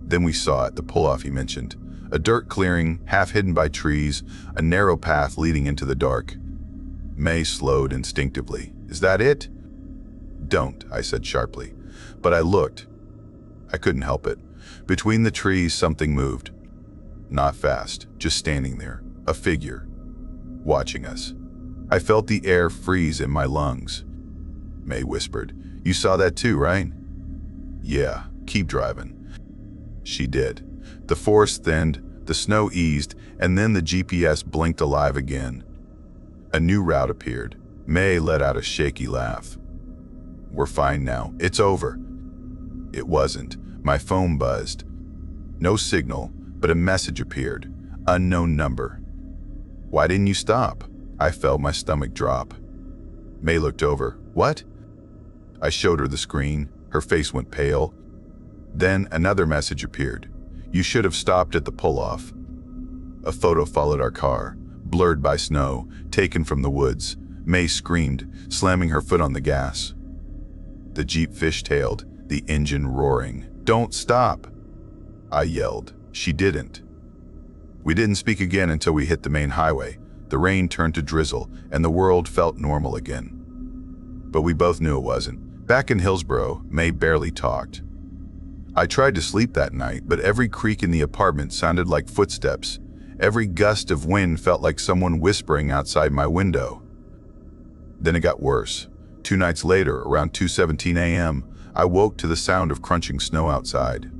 Then we saw it, the pull-off he mentioned. A dirt clearing, half hidden by trees, a narrow path leading into the dark. May slowed instinctively. Is that it? Don't, I said sharply. But I looked. I couldn't help it. Between the trees, something moved. Not fast, just standing there. A figure. Watching us. I felt the air freeze in my lungs. May whispered. You saw that too, right? Yeah, keep driving. She did. The forest thinned, the snow eased, and then the GPS blinked alive again. A new route appeared. May let out a shaky laugh. We're fine now. It's over. It wasn't. My phone buzzed. No signal, but a message appeared. Unknown number. Why didn't you stop? I felt my stomach drop. May looked over. What? I showed her the screen. Her face went pale. Then another message appeared. You should have stopped at the pull-off. A photo followed our car, blurred by snow, taken from the woods. May screamed, slamming her foot on the gas. The Jeep fishtailed, the engine roaring. Don't stop! I yelled. She didn't. We didn't speak again until we hit the main highway. The rain turned to drizzle, and the world felt normal again. But we both knew it wasn't. Back in Hillsborough, May barely talked. I tried to sleep that night, but every creak in the apartment sounded like footsteps. Every gust of wind felt like someone whispering outside my window. Then it got worse. 2 nights later, around 2:17 a.m., I woke to the sound of crunching snow outside.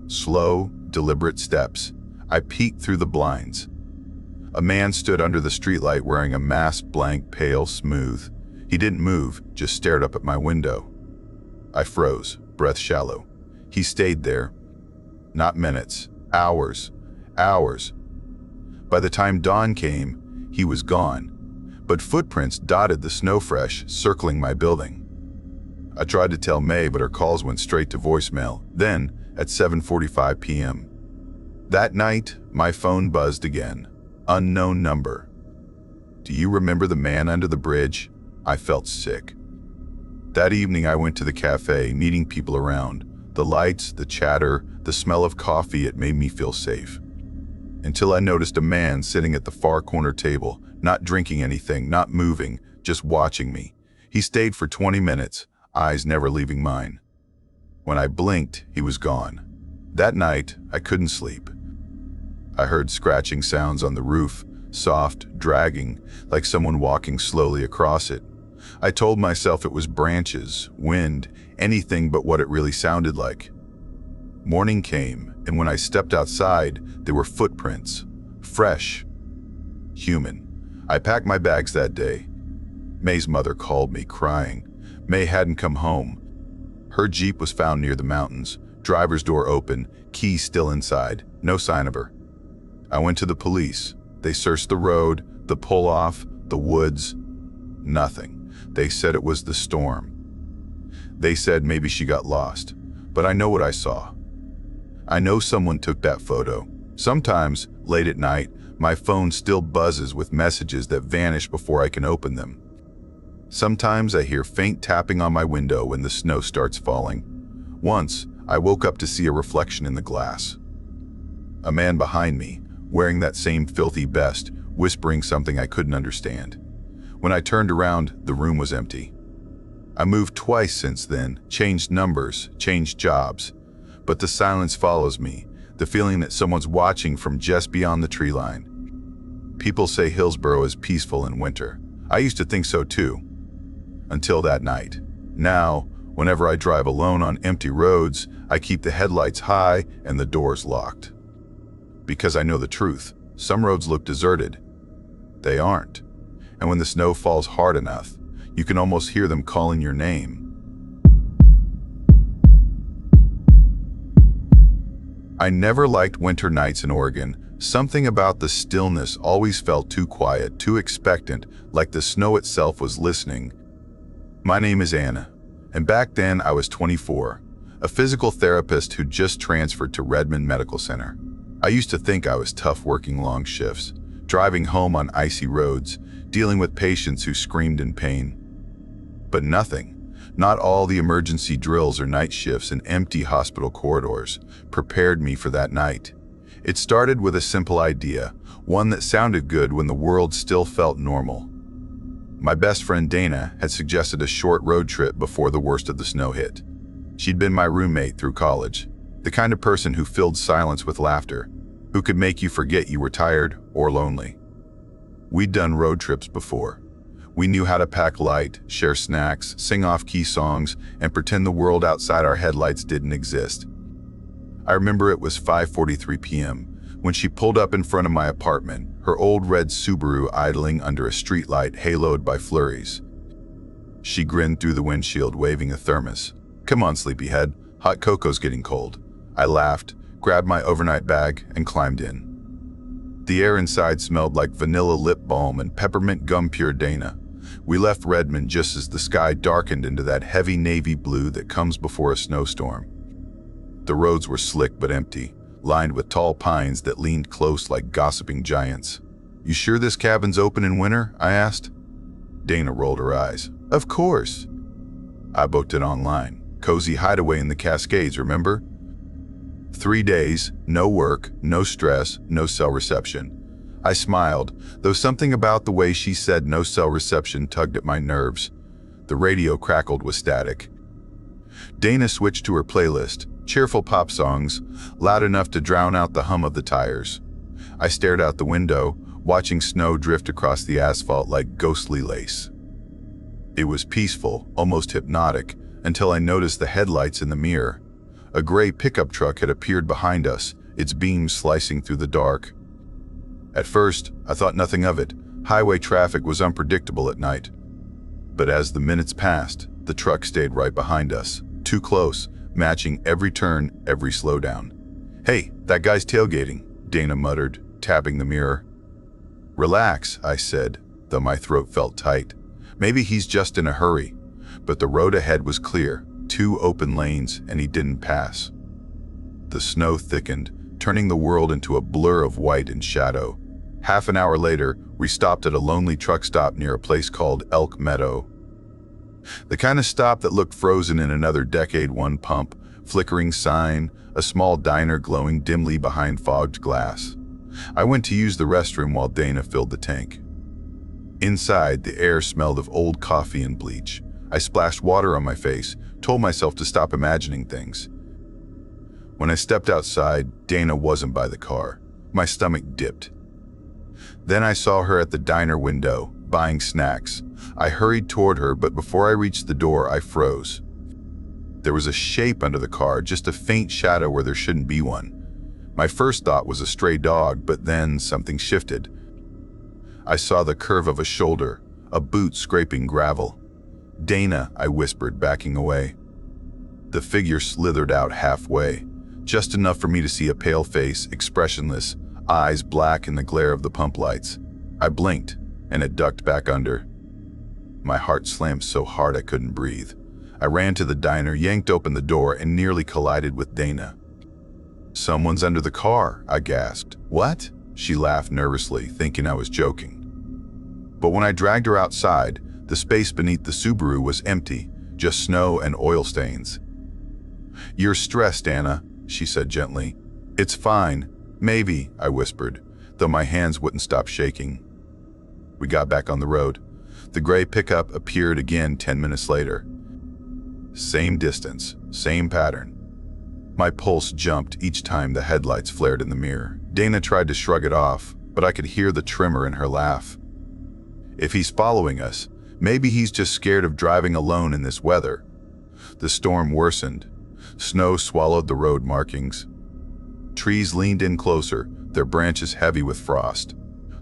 Slow, deliberate steps. I peeked through the blinds. A man stood under the streetlight wearing a mask, blank, pale, smooth. He didn't move, just stared up at my window. I froze, breath shallow. He stayed there. Not minutes, hours. By the time dawn came, he was gone. But footprints dotted the snow fresh, circling my building. I tried to tell May, but her calls went straight to voicemail. Then, at 7:45 p.m. That night, my phone buzzed again. Unknown number. Do you remember the man under the bridge? I felt sick. That evening I went to the cafe, meeting people around. The lights, the chatter, the smell of coffee, it made me feel safe. Until I noticed a man sitting at the far corner table, not drinking anything, not moving, just watching me. He stayed for 20 minutes, eyes never leaving mine. When I blinked, he was gone. That night, I couldn't sleep. I heard scratching sounds on the roof, soft, dragging, like someone walking slowly across it. I told myself it was branches, wind, anything but what it really sounded like. Morning came, and when I stepped outside, there were footprints. Fresh. Human. I packed my bags that day. May's mother called me, crying. May hadn't come home. Her Jeep was found near the mountains, driver's door open, keys still inside, no sign of her. I went to the police. They searched the road, the pull-off, the woods. Nothing. They said it was the storm. They said maybe she got lost, but I know what I saw. I know someone took that photo. Sometimes, late at night, my phone still buzzes with messages that vanish before I can open them. Sometimes I hear faint tapping on my window when the snow starts falling. Once, I woke up to see a reflection in the glass. A man behind me, wearing that same filthy vest, whispering something I couldn't understand. When I turned around, the room was empty. I moved twice since then, changed numbers, changed jobs. But the silence follows me, the feeling that someone's watching from just beyond the tree line. People say Hillsborough is peaceful in winter. I used to think so too. Until that night. Now, whenever I drive alone on empty roads, I keep the headlights high and the doors locked. Because I know the truth. Some roads look deserted. They aren't. And when the snow falls hard enough, you can almost hear them calling your name. I never liked winter nights in Oregon. Something about the stillness always felt too quiet, too expectant, like the snow itself was listening. My name is Anna, and back then I was 24, a physical therapist who just transferred to Redmond Medical Center. I used to think I was tough working long shifts, driving home on icy roads, dealing with patients who screamed in pain. But nothing, not all the emergency drills or night shifts in empty hospital corridors, prepared me for that night. It started with a simple idea, one that sounded good when the world still felt normal. My best friend Dana had suggested a short road trip before the worst of the snow hit. She'd been my roommate through college, the kind of person who filled silence with laughter, who could make you forget you were tired or lonely. We'd done road trips before. We knew how to pack light, share snacks, sing off-key songs, and pretend the world outside our headlights didn't exist. I remember it was 5:43 p.m. when she pulled up in front of my apartment, her old red Subaru idling under a streetlight haloed by flurries. She grinned through the windshield, waving a thermos. "Come on, sleepyhead, hot cocoa's getting cold." I laughed, grabbed my overnight bag, and climbed in. The air inside smelled like vanilla lip balm and peppermint gum pure Dana. We left Redmond just as the sky darkened into that heavy navy blue that comes before a snowstorm. The roads were slick but empty, lined with tall pines that leaned close like gossiping giants. "You sure this cabin's open in winter?" I asked. Dana rolled her eyes. "Of course. I booked it online. Cozy hideaway in the Cascades, remember? 3 days, no work, no stress, no cell reception." I smiled, though something about the way she said no cell reception tugged at my nerves. The radio crackled with static. Dana switched to her playlist, cheerful pop songs, loud enough to drown out the hum of the tires. I stared out the window, watching snow drift across the asphalt like ghostly lace. It was peaceful, almost hypnotic, until I noticed the headlights in the mirror. A gray pickup truck had appeared behind us, its beams slicing through the dark. At first, I thought nothing of it. Highway traffic was unpredictable at night. But as the minutes passed, the truck stayed right behind us, too close, matching every turn, every slowdown. "Hey, that guy's tailgating," Dana muttered, tapping the mirror. "Relax," I said, though my throat felt tight. Maybe he's just in a hurry. But the road ahead was clear, 2 open lanes, and he didn't pass. The snow thickened, turning the world into a blur of white and shadow. Half an hour later, we stopped at a lonely truck stop near a place called Elk Meadow. The kind of stop that looked frozen in another decade. One pump, flickering sign, a small diner glowing dimly behind fogged glass. I went to use the restroom while Dana filled the tank. Inside, the air smelled of old coffee and bleach. I splashed water on my face, told myself to stop imagining things. When I stepped outside, Dana wasn't by the car. My stomach dipped. Then I saw her at the diner window, buying snacks. I hurried toward her, but before I reached the door, I froze. There was a shape under the car, just a faint shadow where there shouldn't be one. My first thought was a stray dog, but then something shifted. I saw the curve of a shoulder, a boot scraping gravel. "Dana," I whispered, backing away. The figure slithered out halfway, just enough for me to see a pale face, expressionless, eyes black in the glare of the pump lights. I blinked, and it ducked back under. My heart slammed so hard I couldn't breathe. I ran to the diner, yanked open the door, and nearly collided with Dana. "Someone's under the car," I gasped. "What?" She laughed nervously, thinking I was joking. But when I dragged her outside, the space beneath the Subaru was empty, just snow and oil stains. "You're stressed, Anna," she said gently. "It's fine. Maybe," I whispered, though my hands wouldn't stop shaking. We got back on the road. The gray pickup appeared again 10 minutes later. Same distance, same pattern. My pulse jumped each time the headlights flared in the mirror. Dana tried to shrug it off, but I could hear the tremor in her laugh. If he's following us, maybe he's just scared of driving alone in this weather. The storm worsened. Snow swallowed the road markings. Trees leaned in closer, their branches heavy with frost.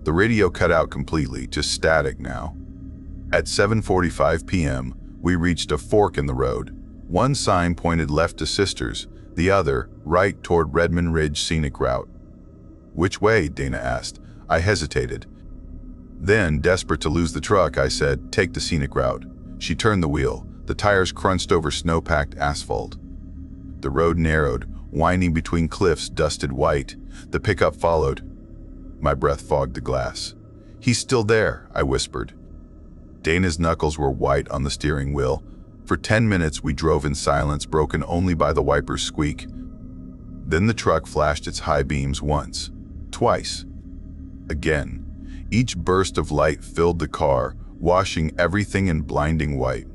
The radio cut out completely, just static now. At 7:45 p.m., we reached a fork in the road. One sign pointed left to Sisters, the other right toward Redmond Ridge Scenic Route. "Which way?" Dana asked. I hesitated. Then, desperate to lose the truck, I said, "Take the scenic route." She turned the wheel. The tires crunched over snow-packed asphalt. The road narrowed, winding between cliffs dusted white. The pickup followed. My breath fogged the glass. "He's still there," I whispered. Dana's knuckles were white on the steering wheel. For 10 minutes we drove in silence, broken only by the wiper's squeak. Then the truck flashed its high beams once, twice, again. Each burst of light filled the car, washing everything in blinding white.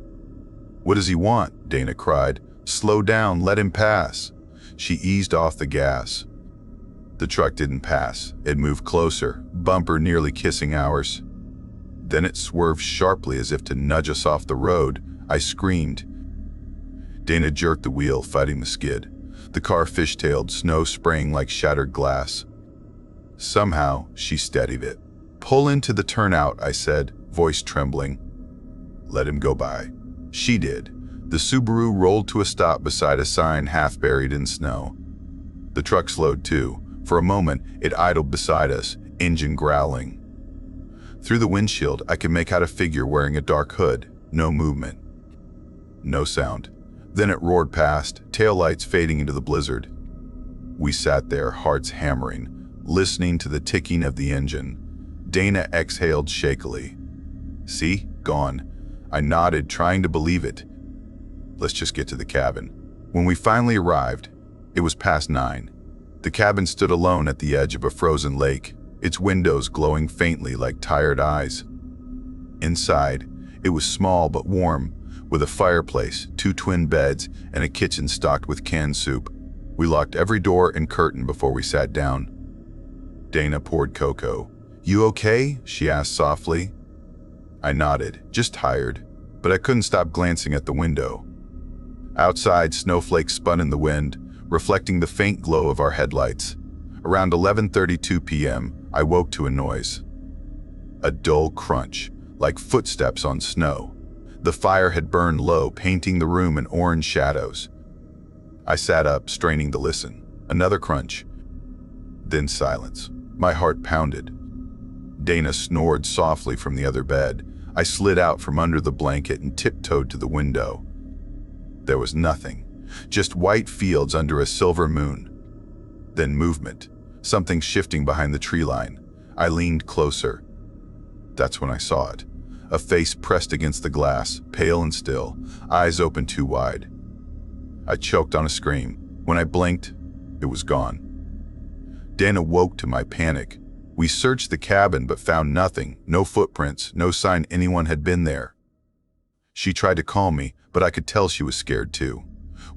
"What does he want?" Dana cried. "Slow down, let him pass." She eased off the gas. The truck didn't pass. It moved closer, bumper nearly kissing ours. Then it swerved sharply as if to nudge us off the road. I screamed. Dana jerked the wheel, fighting the skid. The car fishtailed, snow spraying like shattered glass. Somehow, she steadied it. "Pull into the turnout," I said, voice trembling. "Let him go by." She did. The Subaru rolled to a stop beside a sign half buried in snow. The truck slowed too. For a moment, it idled beside us, engine growling. Through the windshield, I could make out a figure wearing a dark hood. No movement. No sound. Then it roared past, taillights fading into the blizzard. We sat there, hearts hammering, listening to the ticking of the engine. Dana exhaled shakily. "See? Gone." I nodded, trying to believe it. "Let's just get to the cabin." When we finally arrived, it was past 9. The cabin stood alone at the edge of a frozen lake, its windows glowing faintly like tired eyes. Inside, it was small but warm, with a fireplace, 2 twin beds, and a kitchen stocked with canned soup. We locked every door and curtain before we sat down. Dana poured cocoa. "You okay?" she asked softly. I nodded, just tired, but I couldn't stop glancing at the window. Outside, snowflakes spun in the wind, reflecting the faint glow of our headlights. Around 11:32 p.m., I woke to a noise. A dull crunch, like footsteps on snow. The fire had burned low, painting the room in orange shadows. I sat up, straining to listen. Another crunch. Then silence. My heart pounded. Dana snored softly from the other bed. I slid out from under the blanket and tiptoed to the window. There was nothing, just white fields under a silver moon. Then movement, something shifting behind the tree line. I leaned closer. That's when I saw it. A face pressed against the glass, pale and still, eyes open too wide. I choked on a scream. When I blinked, it was gone. Dana woke to my panic. We searched the cabin but found nothing, no footprints, no sign anyone had been there. She tried to calm me, but I could tell she was scared too.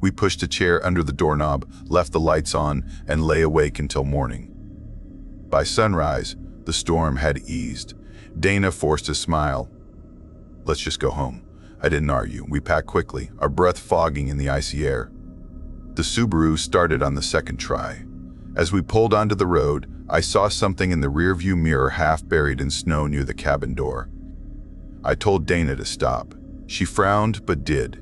We pushed a chair under the doorknob, left the lights on, and lay awake until morning. By sunrise, The storm had eased. Dana forced a smile. "Let's just go home." I didn't argue. We packed quickly, our breath fogging in the icy air. The Subaru started on the second try. As we pulled onto the road, I saw something in the rearview mirror half buried in snow near the cabin door. I told Dana to stop. She frowned, but did.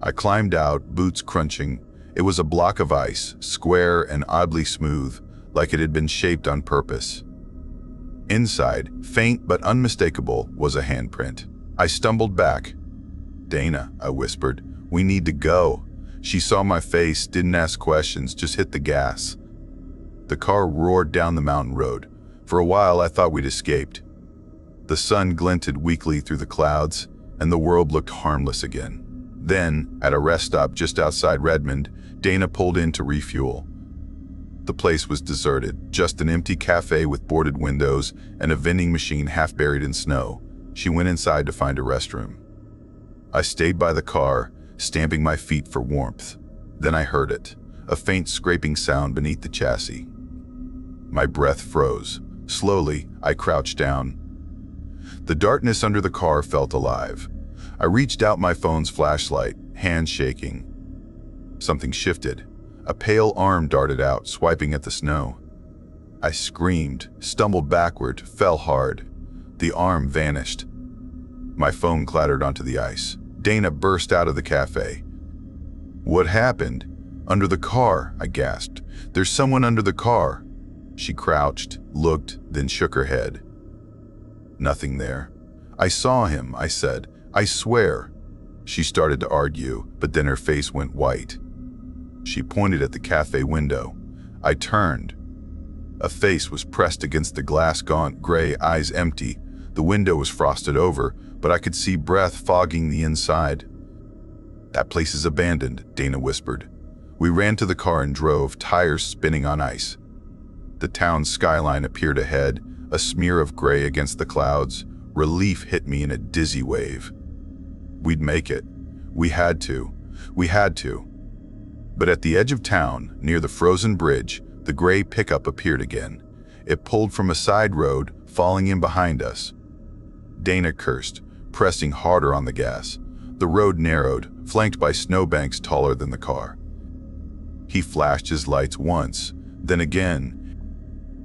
I climbed out, boots crunching. It was a block of ice, square and oddly smooth, like it had been shaped on purpose. Inside, faint but unmistakable, was a handprint. I stumbled back. "Dana," I whispered, "we need to go." She saw my face, didn't ask questions, just hit the gas. The car roared down the mountain road. For a while, I thought we'd escaped. The sun glinted weakly through the clouds, and the world looked harmless again. Then, at a rest stop just outside Redmond, Dana pulled in to refuel. The place was deserted, just an empty cafe with boarded windows and a vending machine half buried in snow. She went inside to find a restroom. I stayed by the car, stamping my feet for warmth. Then I heard it, a faint scraping sound beneath the chassis. My breath froze. Slowly, I crouched down. The darkness under the car felt alive. I reached out my phone's flashlight, hands shaking. Something shifted. A pale arm darted out, swiping at the snow. I screamed, stumbled backward, fell hard. The arm vanished. My phone clattered onto the ice. Dana burst out of the cafe. "What happened?" "Under the car," I gasped. "There's someone under the car." She crouched, looked, then shook her head. "Nothing there." "I saw him," I said. "I swear." She started to argue, but then her face went white. She pointed at the cafe window. I turned. A face was pressed against the glass, gaunt, gray, eyes empty. The window was frosted over, but I could see breath fogging the inside. "That place is abandoned," Dana whispered. We ran to the car and drove, tires spinning on ice. The town's skyline appeared ahead, a smear of gray against the clouds. Relief hit me in a dizzy wave. We'd make it. We had to. We had to. But at the edge of town, near the frozen bridge, the gray pickup appeared again. It pulled from a side road, falling in behind us. Dana cursed, pressing harder on the gas. The road narrowed, flanked by snowbanks taller than the car. He flashed his lights once, then again,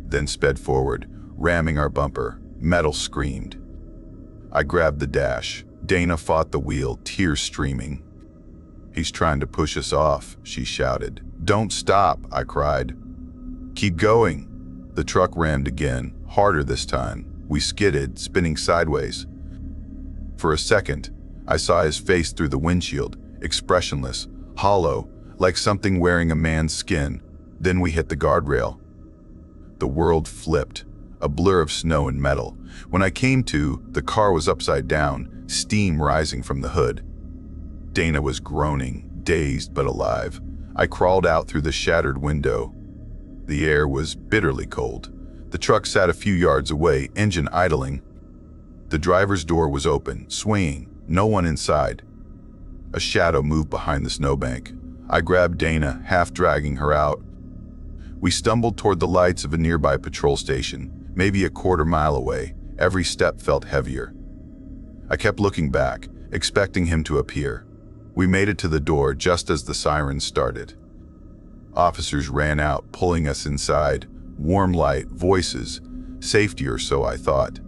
then sped forward, ramming our bumper. Metal screamed. I grabbed the dash. Dana fought the wheel, tears streaming. "He's trying to push us off," she shouted. "Don't stop," I cried. "Keep going." The truck rammed again, harder this time. We skidded, spinning sideways. For a second, I saw his face through the windshield, expressionless, hollow, like something wearing a man's skin. Then we hit the guardrail. The world flipped, a blur of snow and metal. When I came to, the car was upside down, steam rising from the hood. Dana was groaning, dazed but alive. I crawled out through the shattered window. The air was bitterly cold. The truck sat a few yards away, engine idling. The driver's door was open, swinging, no one inside. A shadow moved behind the snowbank. I grabbed Dana, half dragging her out. We stumbled toward the lights of a nearby patrol station, maybe a quarter-mile away. Every step felt heavier. I kept looking back, expecting him to appear. We made it to the door just as the sirens started. Officers ran out, pulling us inside. Warm light, voices, safety or so I thought.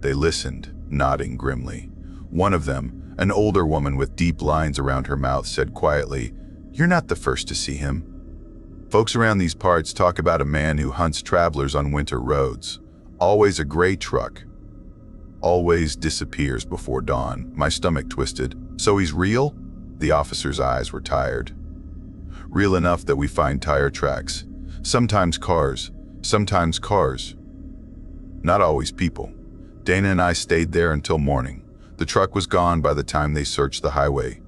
They listened, nodding grimly. One of them, an older woman with deep lines around her mouth, said quietly, "You're not the first to see him. Folks around these parts talk about a man who hunts travelers on winter roads. Always a gray truck. Always disappears before dawn." My stomach twisted. "So he's real?" The officer's eyes were tired. "Real enough that we find tire tracks. Sometimes cars. Sometimes cars. Not always people." Dana and I stayed there until morning. The truck was gone by the time they searched the highway.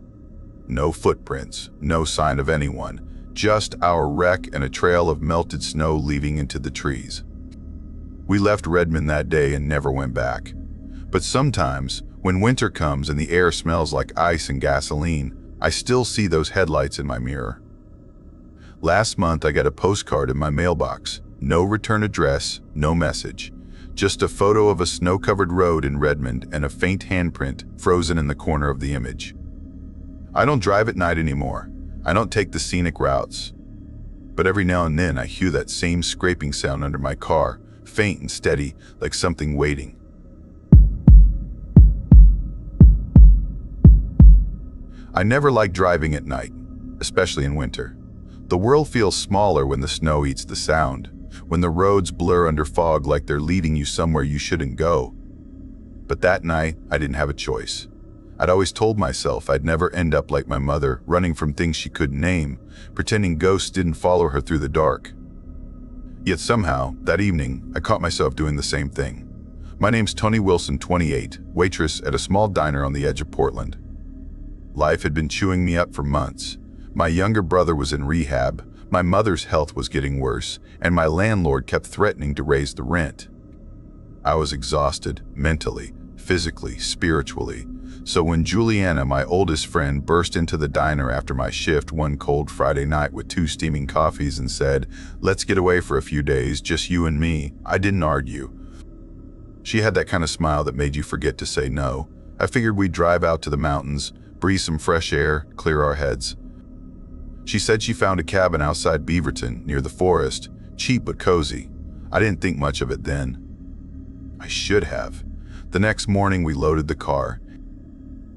No footprints, no sign of anyone, just our wreck and a trail of melted snow leaving into the trees. We left Redmond that day and never went back. But sometimes, when winter comes and the air smells like ice and gasoline, I still see those headlights in my mirror. Last month, I got a postcard in my mailbox. No return address, no message. Just a photo of a snow-covered road in Redmond and a faint handprint frozen in the corner of the image. I don't drive at night anymore. I don't take the scenic routes. But every now and then I hear that same scraping sound under my car, faint and steady, like something waiting. I never like driving at night, especially in winter. The world feels smaller when the snow eats the sound, when the roads blur under fog like they're leading you somewhere you shouldn't go. But that night, I didn't have a choice. I'd always told myself I'd never end up like my mother, running from things she couldn't name, pretending ghosts didn't follow her through the dark. Yet somehow, that evening, I caught myself doing the same thing. My name's Tony Wilson, 28, waitress at a small diner on the edge of Portland. Life had been chewing me up for months. My younger brother was in rehab, my mother's health was getting worse, and my landlord kept threatening to raise the rent. I was exhausted, mentally, physically, spiritually. So when Juliana, my oldest friend, burst into the diner after my shift one cold Friday night with 2 steaming coffees and said, "Let's get away for a few days, just you and me," I didn't argue. She had that kind of smile that made you forget to say no. I figured we'd drive out to the mountains, breathe some fresh air, clear our heads. She said she found a cabin outside Beaverton, near the forest, cheap but cozy. I didn't think much of it then. I should have. The next morning we loaded the car.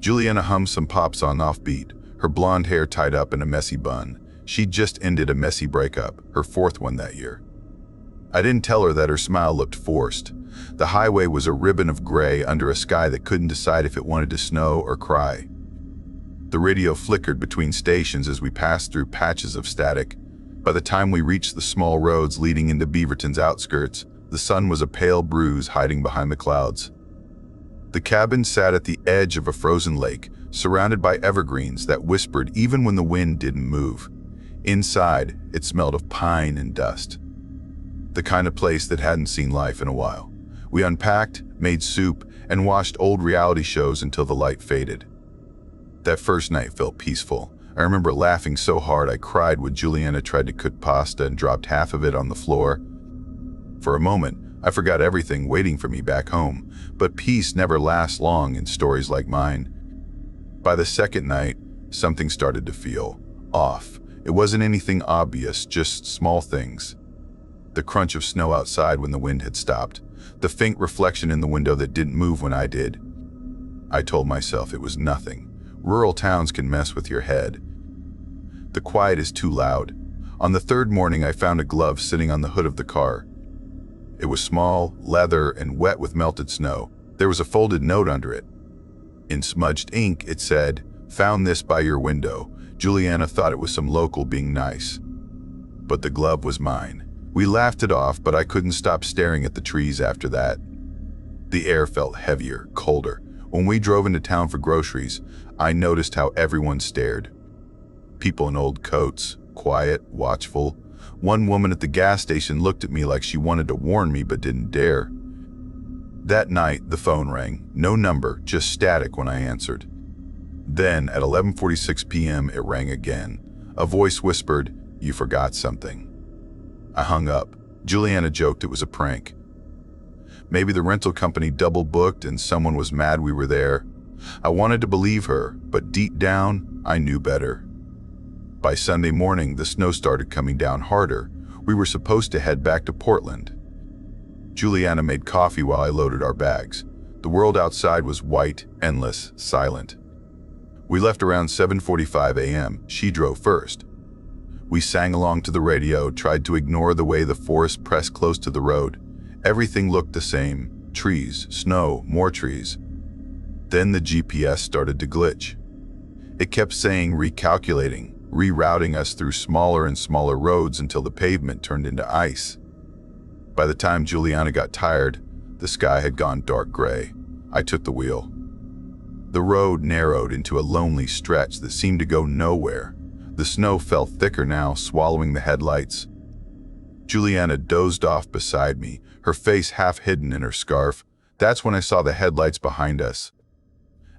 Juliana hummed some pop song offbeat, her blonde hair tied up in a messy bun. She'd just ended a messy breakup, her 4th one that year. I didn't tell her that her smile looked forced. The highway was a ribbon of gray under a sky that couldn't decide if it wanted to snow or cry. The radio flickered between stations as we passed through patches of static. By the time we reached the small roads leading into Beaverton's outskirts, the sun was a pale bruise hiding behind the clouds. The cabin sat at the edge of a frozen lake, surrounded by evergreens that whispered even when the wind didn't move. Inside, it smelled of pine and dust. The kind of place that hadn't seen life in a while. We unpacked, made soup, and watched old reality shows until the light faded. That first night felt peaceful. I remember laughing so hard I cried when Juliana tried to cook pasta and dropped half of it on the floor. For a moment, I forgot everything waiting for me back home, but peace never lasts long in stories like mine. By the second night, something started to feel off. It wasn't anything obvious, just small things. The crunch of snow outside when the wind had stopped, the faint reflection in the window that didn't move when I did. I told myself it was nothing. Rural towns can mess with your head. The quiet is too loud. On the 3rd morning, I found a glove sitting on the hood of the car. It was small, leather, and wet with melted snow. There was a folded note under it. In smudged ink, it said, "Found this by your window." Juliana thought it was some local being nice. But the glove was mine. We laughed it off, but I couldn't stop staring at the trees after that. The air felt heavier, colder. When we drove into town for groceries, I noticed how everyone stared. People in old coats, quiet, watchful. One woman at the gas station looked at me like she wanted to warn me but didn't dare. That night, the phone rang. No number, just static when I answered. Then, at 11:46 p.m., it rang again. A voice whispered, "You forgot something." I hung up. Juliana joked it was a prank. Maybe the rental company double booked and someone was mad we were there. I wanted to believe her, but deep down, I knew better. By Sunday morning, the snow started coming down harder. We were supposed to head back to Portland. Juliana made coffee while I loaded our bags. The world outside was white, endless, silent. We left around 7:45 a.m. She drove first. We sang along to the radio, tried to ignore the way the forest pressed close to the road. Everything looked the same. Trees, snow, more trees. Then the GPS started to glitch. It kept saying recalculating, rerouting us through smaller and smaller roads until the pavement turned into ice. By the time Juliana got tired, the sky had gone dark gray. I took the wheel. The road narrowed into a lonely stretch that seemed to go nowhere. The snow felt thicker now, swallowing the headlights. Juliana dozed off beside me, her face half hidden in her scarf. That's when I saw the headlights behind us.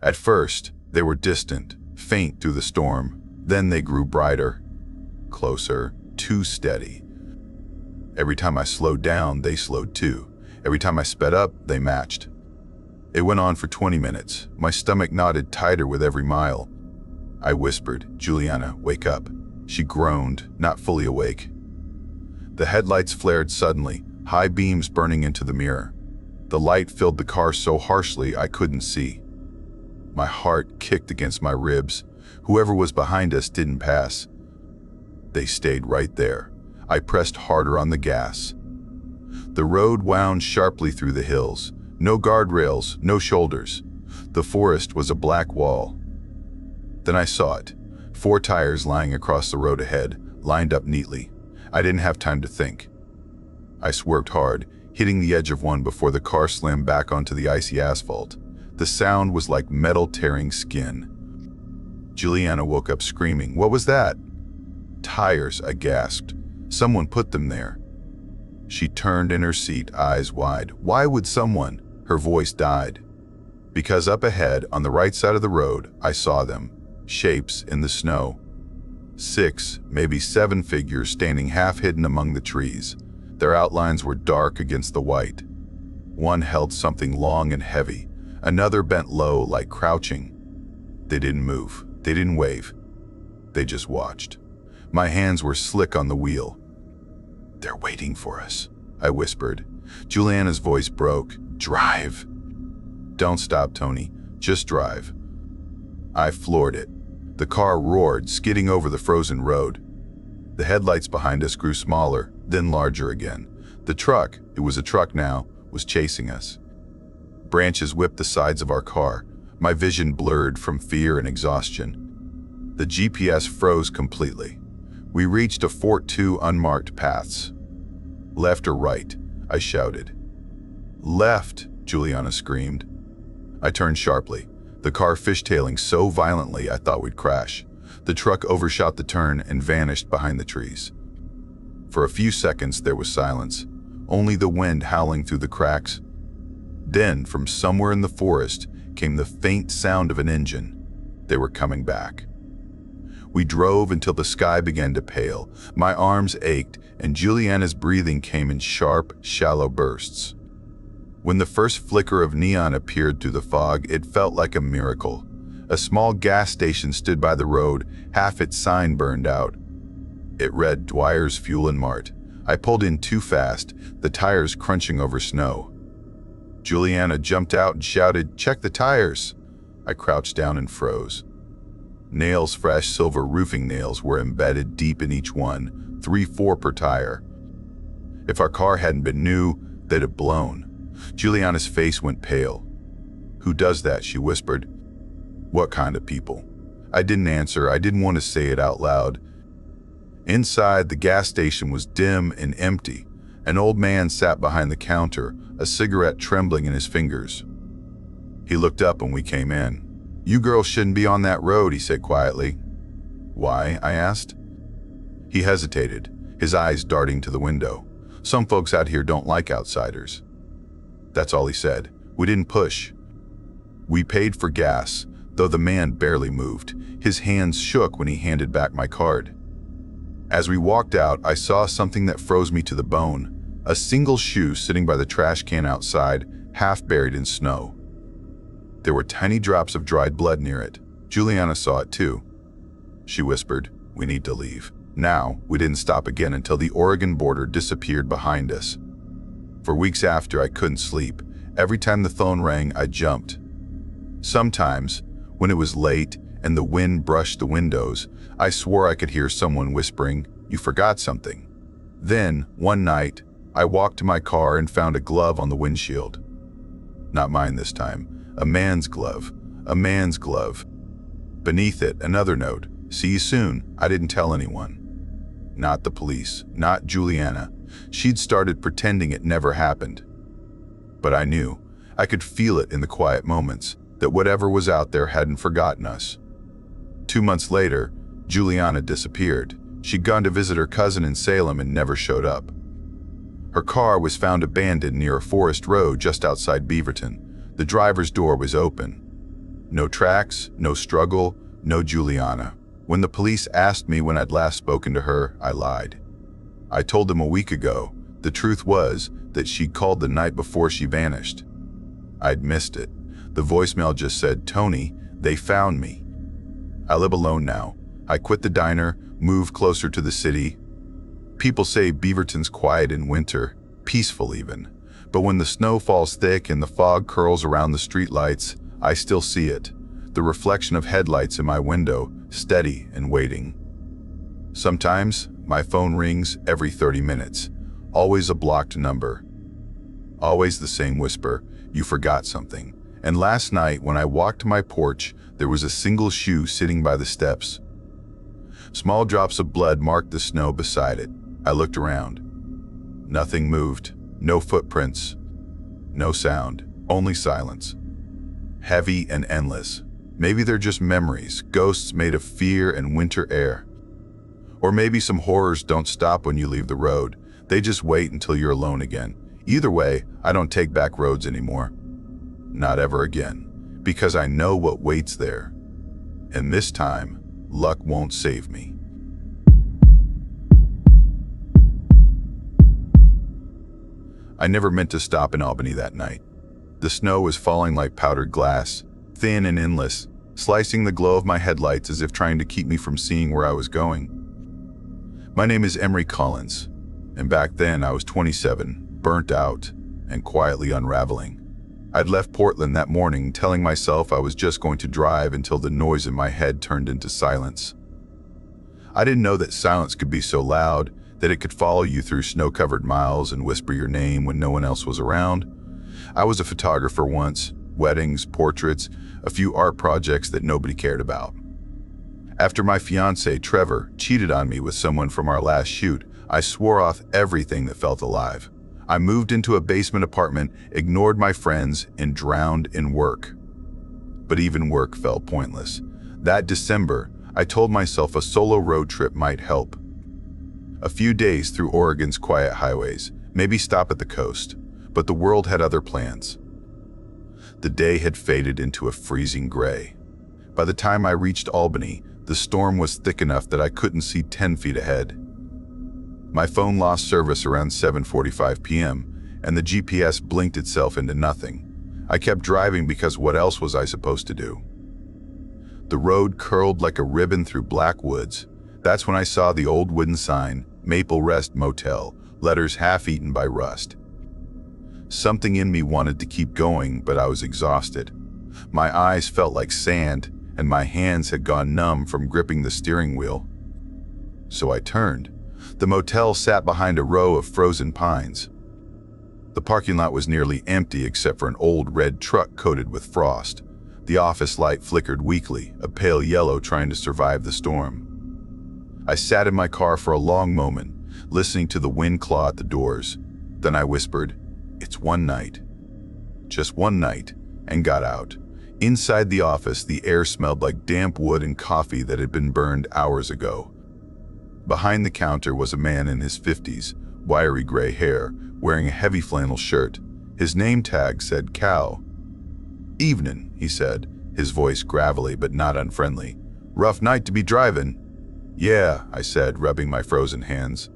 At first, they were distant, faint through the storm. Then they grew brighter, closer, too steady. Every time I slowed down, they slowed too. Every time I sped up, they matched. It went on for 20 minutes. My stomach knotted tighter with every mile. I whispered, "Juliana, wake up." She groaned, not fully awake. The headlights flared suddenly, high beams burning into the mirror. The light filled the car so harshly I couldn't see. My heart kicked against my ribs. Whoever was behind us didn't pass. They stayed right there. I pressed harder on the gas. The road wound sharply through the hills. No guardrails, no shoulders. The forest was a black wall. Then I saw it. 4 tires lying across the road ahead, lined up neatly. I didn't have time to think. I swerved hard, hitting the edge of one before the car slammed back onto the icy asphalt. The sound was like metal tearing skin. Juliana woke up screaming, "What was that?" "Tires," I gasped. "Someone put them there." She turned in her seat, eyes wide. "Why would someone?" Her voice died. Because up ahead, on the right side of the road, I saw them. Shapes in the snow. 6, maybe 7 figures standing half hidden among the trees. Their outlines were dark against the white. One held something long and heavy. Another bent low, like crouching. They didn't move. They didn't wave. They just watched. My hands were slick on the wheel. "They're waiting for us," I whispered. Juliana's voice broke. "Drive." "Don't stop, Tony. Just drive." I floored it. The car roared, skidding over the frozen road. The headlights behind us grew smaller, then larger again. The truck, it was a truck now, was chasing us. Branches whipped the sides of our car. My vision blurred from fear and exhaustion. The GPS froze completely. We reached a fort 2 unmarked paths. "Left or right?" I shouted. "Left," Juliana screamed. I turned sharply, the car fishtailing so violently I thought we'd crash. The truck overshot the turn and vanished behind the trees. For a few seconds there was silence, only the wind howling through the cracks. Then, from somewhere in the forest, came the faint sound of an engine. They were coming back. We drove until the sky began to pale. My arms ached, and Juliana's breathing came in sharp, shallow bursts. When the first flicker of neon appeared through the fog, it felt like a miracle. A small gas station stood by the road, half its sign burned out. It read Dwyer's Fuel and Mart. I pulled in too fast, the tires crunching over snow. Juliana jumped out and shouted, "Check the tires!" I crouched down and froze. Nails, fresh silver roofing nails, were embedded deep in each one, 3-4 per tire. If our car hadn't been new, they'd have blown. Juliana's face went pale. "Who does that?" she whispered. "What kind of people?" I didn't answer. I didn't want to say it out loud. Inside, the gas station was dim and empty. An old man sat behind the counter, a cigarette trembling in his fingers. He looked up when we came in. "You girls shouldn't be on that road," he said quietly. "Why?" I asked. He hesitated, his eyes darting to the window. "Some folks out here don't like outsiders." That's all he said. We didn't push. We paid for gas, though the man barely moved. His hands shook when he handed back my card. As we walked out, I saw something that froze me to the bone. A single shoe sitting by the trash can outside, half buried in snow. There were tiny drops of dried blood near it. Juliana saw it too. She whispered, "We need to leave." Now, we didn't stop again until the Oregon border disappeared behind us. For weeks after, I couldn't sleep. Every time the phone rang, I jumped. Sometimes, when it was late and the wind brushed the windows, I swore I could hear someone whispering, "You forgot something." Then, one night, I walked to my car and found a glove on the windshield. Not mine this time. A man's glove. A man's glove. Beneath it, another note. "See you soon. I didn't tell anyone." Not the police. Not Juliana. She'd started pretending it never happened. But I knew. I could feel it in the quiet moments, that whatever was out there hadn't forgotten us. 2 months later, Juliana disappeared. She'd gone to visit her cousin in Salem and never showed up. Her car was found abandoned near a forest road just outside Beaverton. The driver's door was open. No tracks, no struggle, no Juliana. When the police asked me when I'd last spoken to her, I lied. I told them a week ago, The truth was that she'd called the night before she vanished. I'd missed it. The voicemail just said, "Tony, they found me." I live alone now. I quit the diner, moved closer to the city. People say Beaverton's quiet in winter, peaceful even. But when the snow falls thick and the fog curls around the streetlights, I still see it. The reflection of headlights in my window, steady and waiting. Sometimes my phone rings every 30 minutes. Always a blocked number. Always the same whisper, "You forgot something." And last night, when I walked to my porch, there was a single shoe sitting by the steps. Small drops of blood marked the snow beside it. I looked around. Nothing moved. No footprints. No sound. Only silence. Heavy and endless. Maybe they're just memories, ghosts made of fear and winter air. Or maybe some horrors don't stop when you leave the road. They just wait until you're alone again. Either way, I don't take back roads anymore. Not ever again. Because I know what waits there. And this time, luck won't save me. I never meant to stop in Albany that night. The snow was falling like powdered glass, thin and endless, slicing the glow of my headlights as if trying to keep me from seeing where I was going. My name is Emery Collins, and back then I was 27, burnt out, and quietly unraveling. I'd left Portland that morning telling myself I was just going to drive until the noise in my head turned into silence. I didn't know that silence could be so loud, that it could follow you through snow-covered miles and whisper your name when no one else was around. I was a photographer once, weddings, portraits, a few art projects that nobody cared about. After my fiancé, Trevor, cheated on me with someone from our last shoot, I swore off everything that felt alive. I moved into a basement apartment, ignored my friends, and drowned in work. But even work felt pointless. That December, I told myself a solo road trip might help. A few days through Oregon's quiet highways, maybe stop at the coast, but the world had other plans. The day had faded into a freezing gray. By the time I reached Albany, the storm was thick enough that I couldn't see 10 feet ahead. My phone lost service around 7:45 p.m., and the GPS blinked itself into nothing. I kept driving because what else was I supposed to do? The road curled like a ribbon through black woods. That's when I saw the old wooden sign, Maple Rest Motel, letters half-eaten by rust. Something in me wanted to keep going, but I was exhausted. My eyes felt like sand, and my hands had gone numb from gripping the steering wheel. So I turned. The motel sat behind a row of frozen pines. The parking lot was nearly empty except for an old red truck coated with frost. The office light flickered weakly, a pale yellow trying to survive the storm. I sat in my car for a long moment, listening to the wind claw at the doors. Then I whispered, "It's one night." Just one night, and got out. Inside the office, the air smelled like damp wood and coffee that had been burned hours ago. Behind the counter was a man in his 50s, wiry gray hair, wearing a heavy flannel shirt. His name tag said Cal. "Evenin'," he said, his voice gravelly but not unfriendly. "Rough night to be driving." "Yeah," I said, rubbing my frozen hands.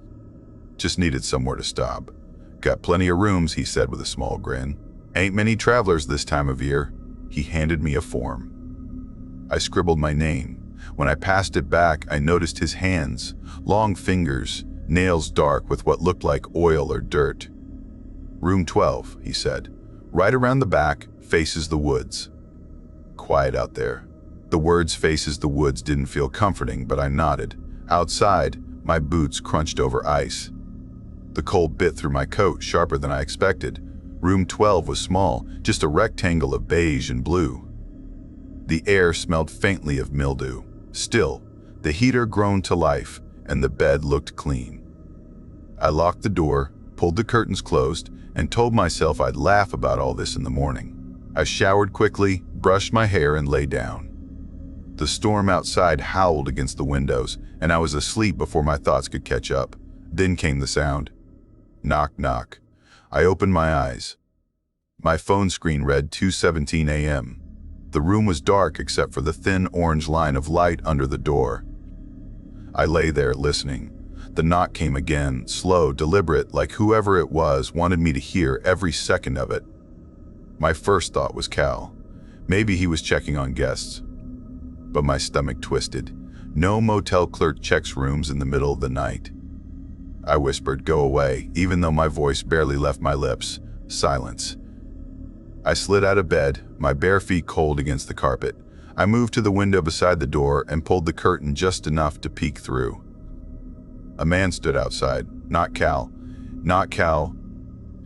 "Just needed somewhere to stop." "Got plenty of rooms," he said with a small grin. "Ain't many travelers this time of year." He handed me a form. I scribbled my name. When I passed it back, I noticed his hands, long fingers, nails dark with what looked like oil or dirt. "Room 12, he said. "Right around the back, faces the woods." Quiet out there. The words "faces the woods" didn't feel comforting, but I nodded. Outside, my boots crunched over ice. The cold bit through my coat, sharper than I expected. Room 12 was small, just a rectangle of beige and blue. The air smelled faintly of mildew. Still, the heater groaned to life, and the bed looked clean. I locked the door, pulled the curtains closed, and told myself I'd laugh about all this in the morning. I showered quickly, brushed my hair, and lay down. The storm outside howled against the windows, and I was asleep before my thoughts could catch up. Then came the sound. Knock, knock. I opened my eyes. My phone screen read 2:17 a.m. The room was dark except for the thin orange line of light under the door. I lay there listening. The knock came again, slow, deliberate, like whoever it was wanted me to hear every second of it. My first thought was Cal. Maybe he was checking on guests. But my stomach twisted. No motel clerk checks rooms in the middle of the night. I whispered, "Go away," even though my voice barely left my lips. Silence. I slid out of bed, my bare feet cold against the carpet. I moved to the window beside the door and pulled the curtain just enough to peek through. A man stood outside. Not Cal. Not Cal.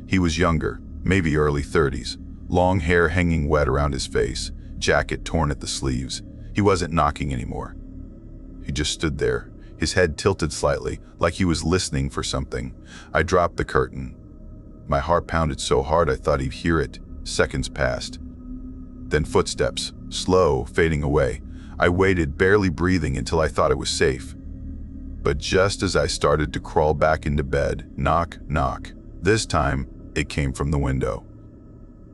He was younger, maybe early 30s. Long hair hanging wet around his face, jacket torn at the sleeves. He wasn't knocking anymore. He just stood there, his head tilted slightly, like he was listening for something. I dropped the curtain. My heart pounded so hard I thought he'd hear it. Seconds passed. Then footsteps, slow, fading away. I waited, barely breathing, until I thought it was safe. But just as I started to crawl back into bed, knock, knock. This time, it came from the window.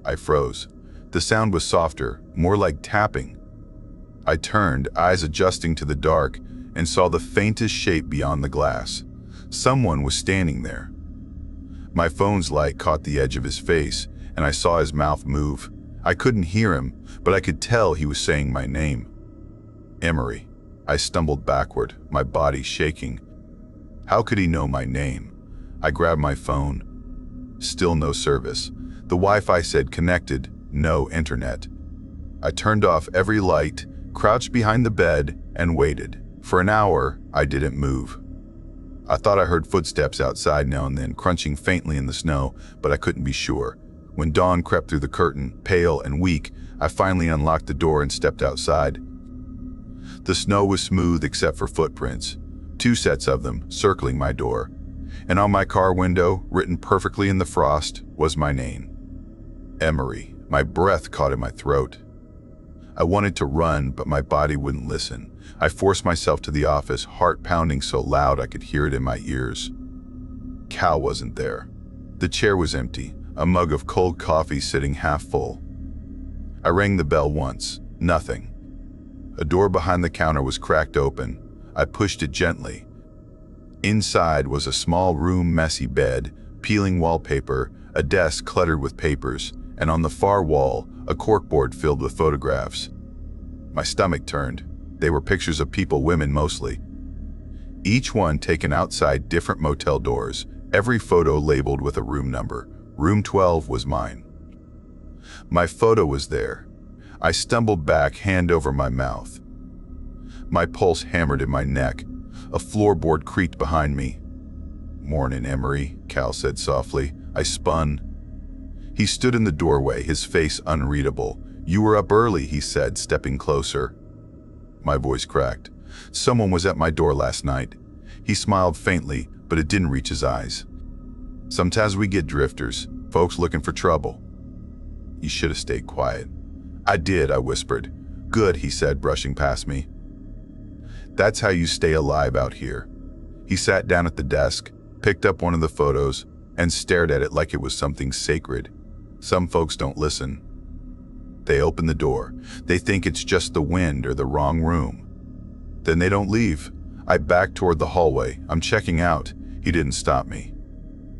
I froze. The sound was softer, more like tapping. I turned, eyes adjusting to the dark, and saw the faintest shape beyond the glass. Someone was standing there. My phone's light caught the edge of his face, and I saw his mouth move. I couldn't hear him, but I could tell he was saying my name. Emery. I stumbled backward, my body shaking. How could he know my name? I grabbed my phone. Still no service. The Wi-Fi said connected, no internet. I turned off every light, crouched behind the bed, and waited. For an hour, I didn't move. I thought I heard footsteps outside now and then, crunching faintly in the snow, but I couldn't be sure. When dawn crept through the curtain, pale and weak, I finally unlocked the door and stepped outside. The snow was smooth except for footprints, 2 sets of them, circling my door. And on my car window, written perfectly in the frost, was my name. Emery. My breath caught in my throat. I wanted to run, but my body wouldn't listen. I forced myself to the office, heart pounding so loud I could hear it in my ears. Cal wasn't there. The chair was empty, a mug of cold coffee sitting half full. I rang the bell once. Nothing. A door behind the counter was cracked open. I pushed it gently. Inside was a small room, messy bed, peeling wallpaper, a desk cluttered with papers, and on the far wall, a corkboard filled with photographs. My stomach turned. They were pictures of people, women mostly. Each one taken outside different motel doors, every photo labeled with a room number. Room 12 was mine. My photo was there. I stumbled back, hand over my mouth. My pulse hammered in my neck. A floorboard creaked behind me. "Mornin', Emery," Cal said softly. I spun. He stood in the doorway, his face unreadable. "You were up early," he said, stepping closer. My voice cracked. "Someone was at my door last night." He smiled faintly, but it didn't reach his eyes. "Sometimes we get drifters, folks looking for trouble." "You should have stayed quiet." "I did," I whispered. "Good," he said, brushing past me. "That's how you stay alive out here." He sat down at the desk, picked up one of the photos, and stared at it like it was something sacred. Some folks don't listen. They open the door. They think it's just the wind or the wrong room. Then they don't leave. I backed toward the hallway. I'm checking out. He didn't stop me.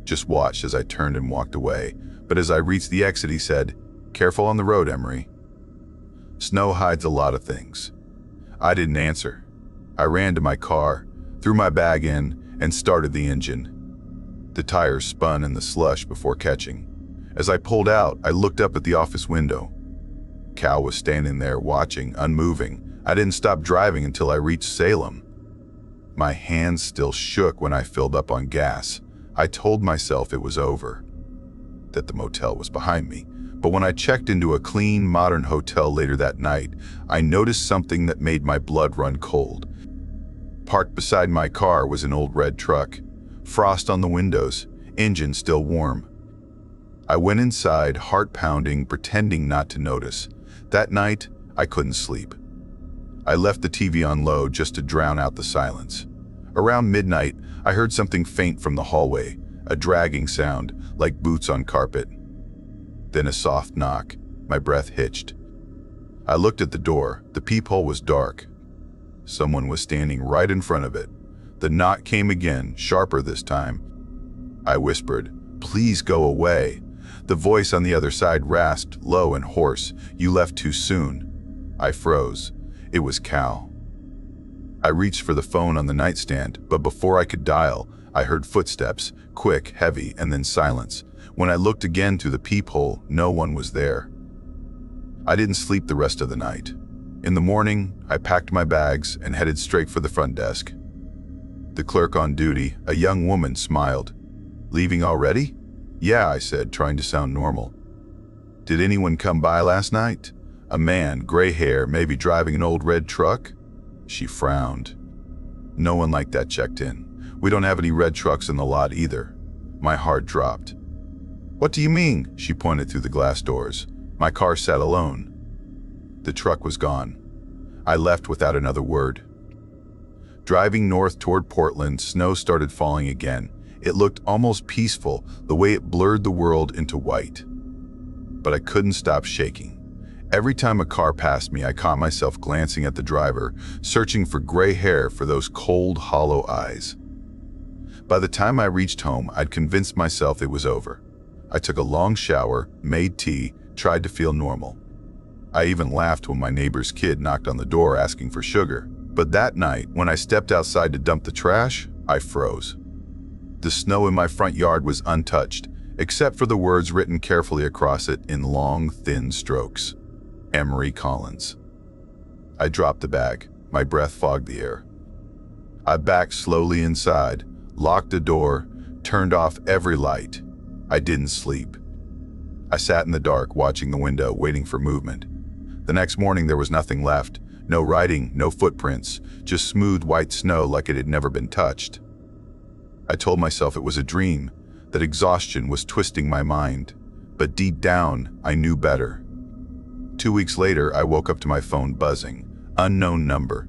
Just watched as I turned and walked away. But as I reached the exit, he said, "Careful on the road, Emery." Snow hides a lot of things. I didn't answer. I ran to my car, threw my bag in, and started the engine. The tires spun in the slush before catching. As I pulled out, I looked up at the office window. Cal was standing there watching, unmoving. I didn't stop driving until I reached Salem. My hands still shook when I filled up on gas. I told myself it was over, that the motel was behind me. But when I checked into a clean, modern hotel later that night, I noticed something that made my blood run cold. Parked beside my car was an old red truck. Frost on the windows, engine still warm. I went inside, heart pounding, pretending not to notice. That night, I couldn't sleep. I left the TV on low just to drown out the silence. Around midnight, I heard something faint from the hallway, a dragging sound, like boots on carpet. Then a soft knock. My breath hitched. I looked at the door. The peephole was dark. Someone was standing right in front of it. The knock came again, sharper this time. I whispered, "Please go away." The voice on the other side rasped, low and hoarse, "You left too soon." I froze. It was Cal. I reached for the phone on the nightstand, but before I could dial, I heard footsteps, quick, heavy, and then silence. When I looked again through the peephole, no one was there. I didn't sleep the rest of the night. In the morning, I packed my bags and headed straight for the front desk. The clerk on duty, a young woman, smiled. "Leaving already?" "Yeah," I said, trying to sound normal. "Did anyone come by last night? A man, gray hair, maybe driving an old red truck?" She frowned. "No one like that checked in. We don't have any red trucks in the lot either." My heart dropped. "What do you mean?" She pointed through the glass doors. My car sat alone. The truck was gone. I left without another word. Driving north toward Portland, snow started falling again. It looked almost peaceful, the way it blurred the world into white. But I couldn't stop shaking. Every time a car passed me, I caught myself glancing at the driver, searching for gray hair, for those cold, hollow eyes. By the time I reached home, I'd convinced myself it was over. I took a long shower, made tea, tried to feel normal. I even laughed when my neighbor's kid knocked on the door asking for sugar. But that night, when I stepped outside to dump the trash, I froze. The snow in my front yard was untouched, except for the words written carefully across it in long, thin strokes. Emery Collins. I dropped the bag. My breath fogged the air. I backed slowly inside, locked the door, turned off every light. I didn't sleep. I sat in the dark, watching the window, waiting for movement. The next morning there was nothing left. No writing, no footprints, just smooth white snow like it had never been touched. I told myself it was a dream, that exhaustion was twisting my mind. But deep down, I knew better. 2 weeks later, I woke up to my phone buzzing. Unknown number.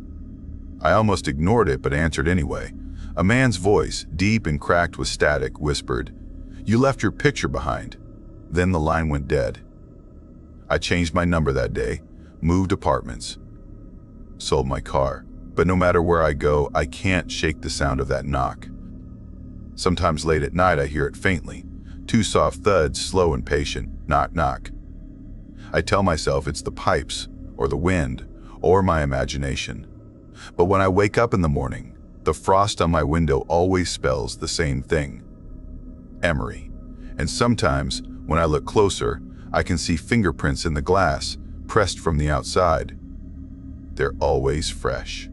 I almost ignored it, but answered anyway. A man's voice, deep and cracked with static, whispered, "You left your picture behind." Then the line went dead. I changed my number that day, moved apartments, sold my car. But no matter where I go, I can't shake the sound of that knock. Sometimes late at night I hear it faintly. Two soft thuds, slow and patient. Knock, knock. I tell myself it's the pipes, or the wind, or my imagination. But when I wake up in the morning, the frost on my window always spells the same thing. Emery. And sometimes, when I look closer, I can see fingerprints in the glass, pressed from the outside. They're always fresh.